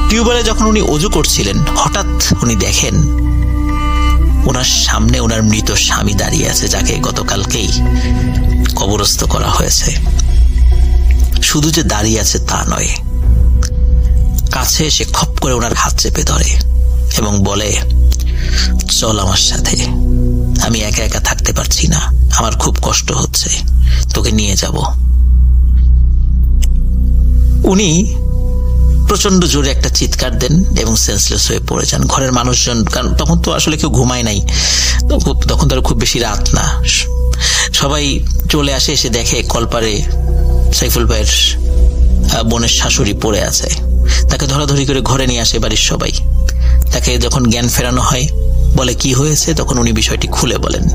টিউবওয়েলে যখন উনি অজু করছিলেন, হঠাৎ উনি দেখেন ওনার সামনে ওনার মৃত স্বামী দাঁড়িয়ে আছে, যাকে গতকালকেই কবরস্থ করা হয়েছে। শুধু যে দাঁড়িয়ে আছে তা নয়, কাছে এসে খপ করে ওনার হাত চেপে ধরে এবং বলে, চল আমার সাথে, আমি একা একা থাকতে পারছি না, আমার খুব কষ্ট হচ্ছে, তোকে নিয়ে যাব। উনি প্রচন্ড জোরে একটা চিৎকার দেন এবং সেন্সলেস হয়ে পড়ে যান। ঘরের মানুষজন, কারণ তখন তো আসলে কেউ ঘুমায় নাই, তখন তো আর খুব বেশি রাত না, সবাই চলে আসে, এসে দেখে কলপারে সাইফুল ভাইয়ের বোনের শাশুড়ি পড়ে আছে। তাকে ধরাধরি করে ঘরে নিয়ে আসে বাড়ির সবাই। তাকে যখন জ্ঞান ফেরানো হয়, বলে কি হয়েছে, তখন উনি বিষয়টি খুলে বলেন।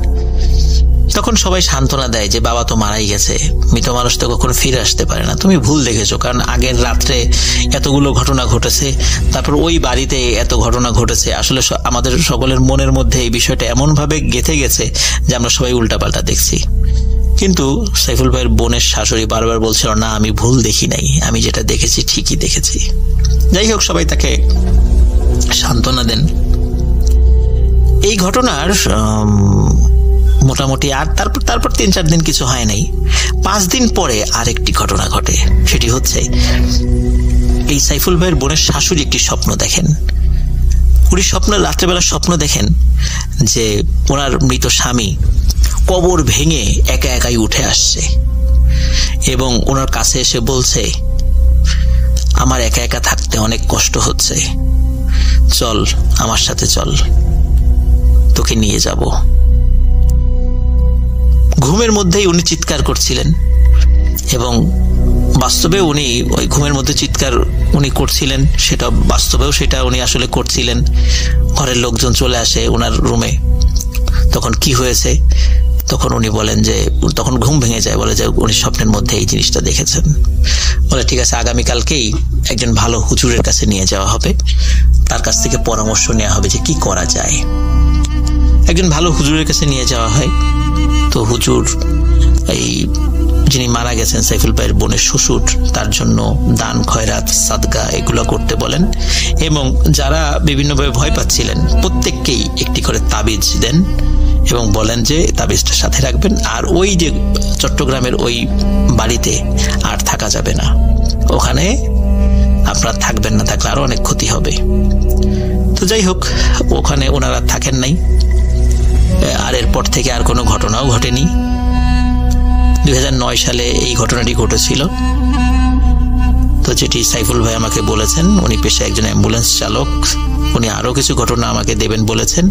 তখন সবাই সান্ত্বনা দেয় যে বাবা তো মারাই গেছে, মৃত মানুষ তো কখনো ফিরে আসতে পারে না, তুমি ভুল দেখেছো, কারণ আগের রাত্রে এতগুলো ঘটনা ঘটেছে, তারপর ওই বাড়িতে এত ঘটনা ঘটেছে। আসলে আমাদের সকলের মনের মধ্যে এই বিষয়টা এমন ভাবে গেঁথে গেছে যে আমরা সবাই উল্টাপাল্টা দেখছি। কিন্তু সাইফুল ভাইয়ের বোনের শাশুড়ি বারবার বলছিল, না আমি ভুল দেখি নাই, আমি যেটা দেখেছি ঠিকই দেখেছি। যাই হোক, সবাই তাকে সান্ত্বনা দেন। এই ঘটনার মোটামুটি আর তারপর 3-4 দিন কিছু হয় নাই। 5 দিন পরে আরেকটি ঘটনা ঘটে। সেটি হচ্ছে এই সাইফুল ভাইয়ের বোনের শাশুড়ি একটি স্বপ্ন দেখেন। উনি রাত্রেবেলা স্বপ্ন দেখেন যে ওনার মৃত স্বামী কবর ভেঙে একা একাই উঠে আসছে এবং ওনার কাছে এসে বলছে, আমার একা একা থাকতে অনেক কষ্ট হচ্ছে, চল আমার সাথে চল, তোকে নিয়ে যাব। ঘুমের মধ্যেই উনি চিৎকার করছিলেন এবং বাস্তবে উনি ওই ঘুমের মধ্যে চিৎকার উনি করছিলেন, সেটা বাস্তবেও সেটা উনি আসলে করছিলেন। ঘরের লোকজন চলে আসে ওনার রুমে। তখন কি হয়েছে, তখন উনি বলেন যে তখন ঘুম ভেঙে যায়, বলে যে উনি স্বপ্নের মধ্যে এই জিনিসটা দেখেছেন। বলে ঠিক আছে, আগামীকালকেই একজন ভালো হুজুরের কাছে নিয়ে যাওয়া হবে, তার কাছ থেকে পরামর্শ নেওয়া হবে যে কি করা যায়। একজন ভালো হুজুরের কাছে নিয়ে যাওয়া হয়। তো হুজুর এই যিনি মারা গেছেন সাইফুল ভাইয়ের বোনের শ্বশুর, তার জন্য দান খয়রাত সাদকা এগুলো করতে বলেন এবং যারা বিভিন্নভাবে ভয় পাচ্ছিলেন প্রত্যেককেই একটি করে তাবিজ দেন এবং বলেন যে তাবিজটা সাথে রাখবেন, আর ওই যে চট্টগ্রামের ওই বাড়িতে আর থাকা যাবে না, ওখানে আপনারা থাকবেন না, থাকলে আরো অনেক ক্ষতি হবে। তো যাই হোক, ওখানে ওনারা থাকেন নাই। আর এরপর থেকে আর কোনো ঘটনাও ঘটেনি। 2009 সালে এই ঘটনাটি ঘটেছিল। তো যেটি সাইফুল ভাই আমাকে বলেছেন, উনি পেশায় একজন অ্যাম্বুলেন্স চালক, উনি আরো কিছু ঘটনা আমাকে দেবেন বলেছেন।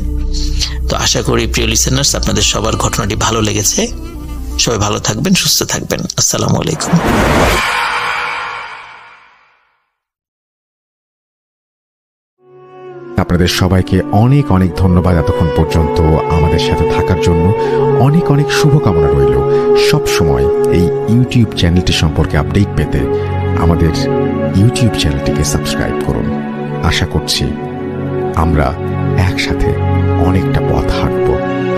তো আশা করি প্রিয় লিসেনার্স আপনাদের সবার ঘটনাটি ভালো লেগেছে। সবাই ভালো থাকবেন, সুস্থ থাকবেন। আসসালামু আলাইকুম। আপনাদের সবাইকে অনেক অনেক ধন্যবাদ এতক্ষণ পর্যন্ত আমাদের সাথে থাকার জন্য। অনেক অনেক শুভকামনা রইল। সব সময় এই ইউটিউব চ্যানেলটি সম্পর্কে আপডেট পেতে আমাদের ইউটিউব চ্যানেলটিকে সাবস্ক্রাইব করুন। আশা করছি আমরা একসাথে অনেকটা পথ হাঁটব।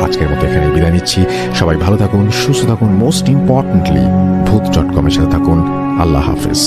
আজকের মতো এখানে বিদায় নিচ্ছি। সবাই ভালো থাকুন, সুস্থ থাকুন, মোস্ট ইম্পর্টেন্টলি ভূত.com এর সাথে থাকুন। আল্লাহ হাফেজ।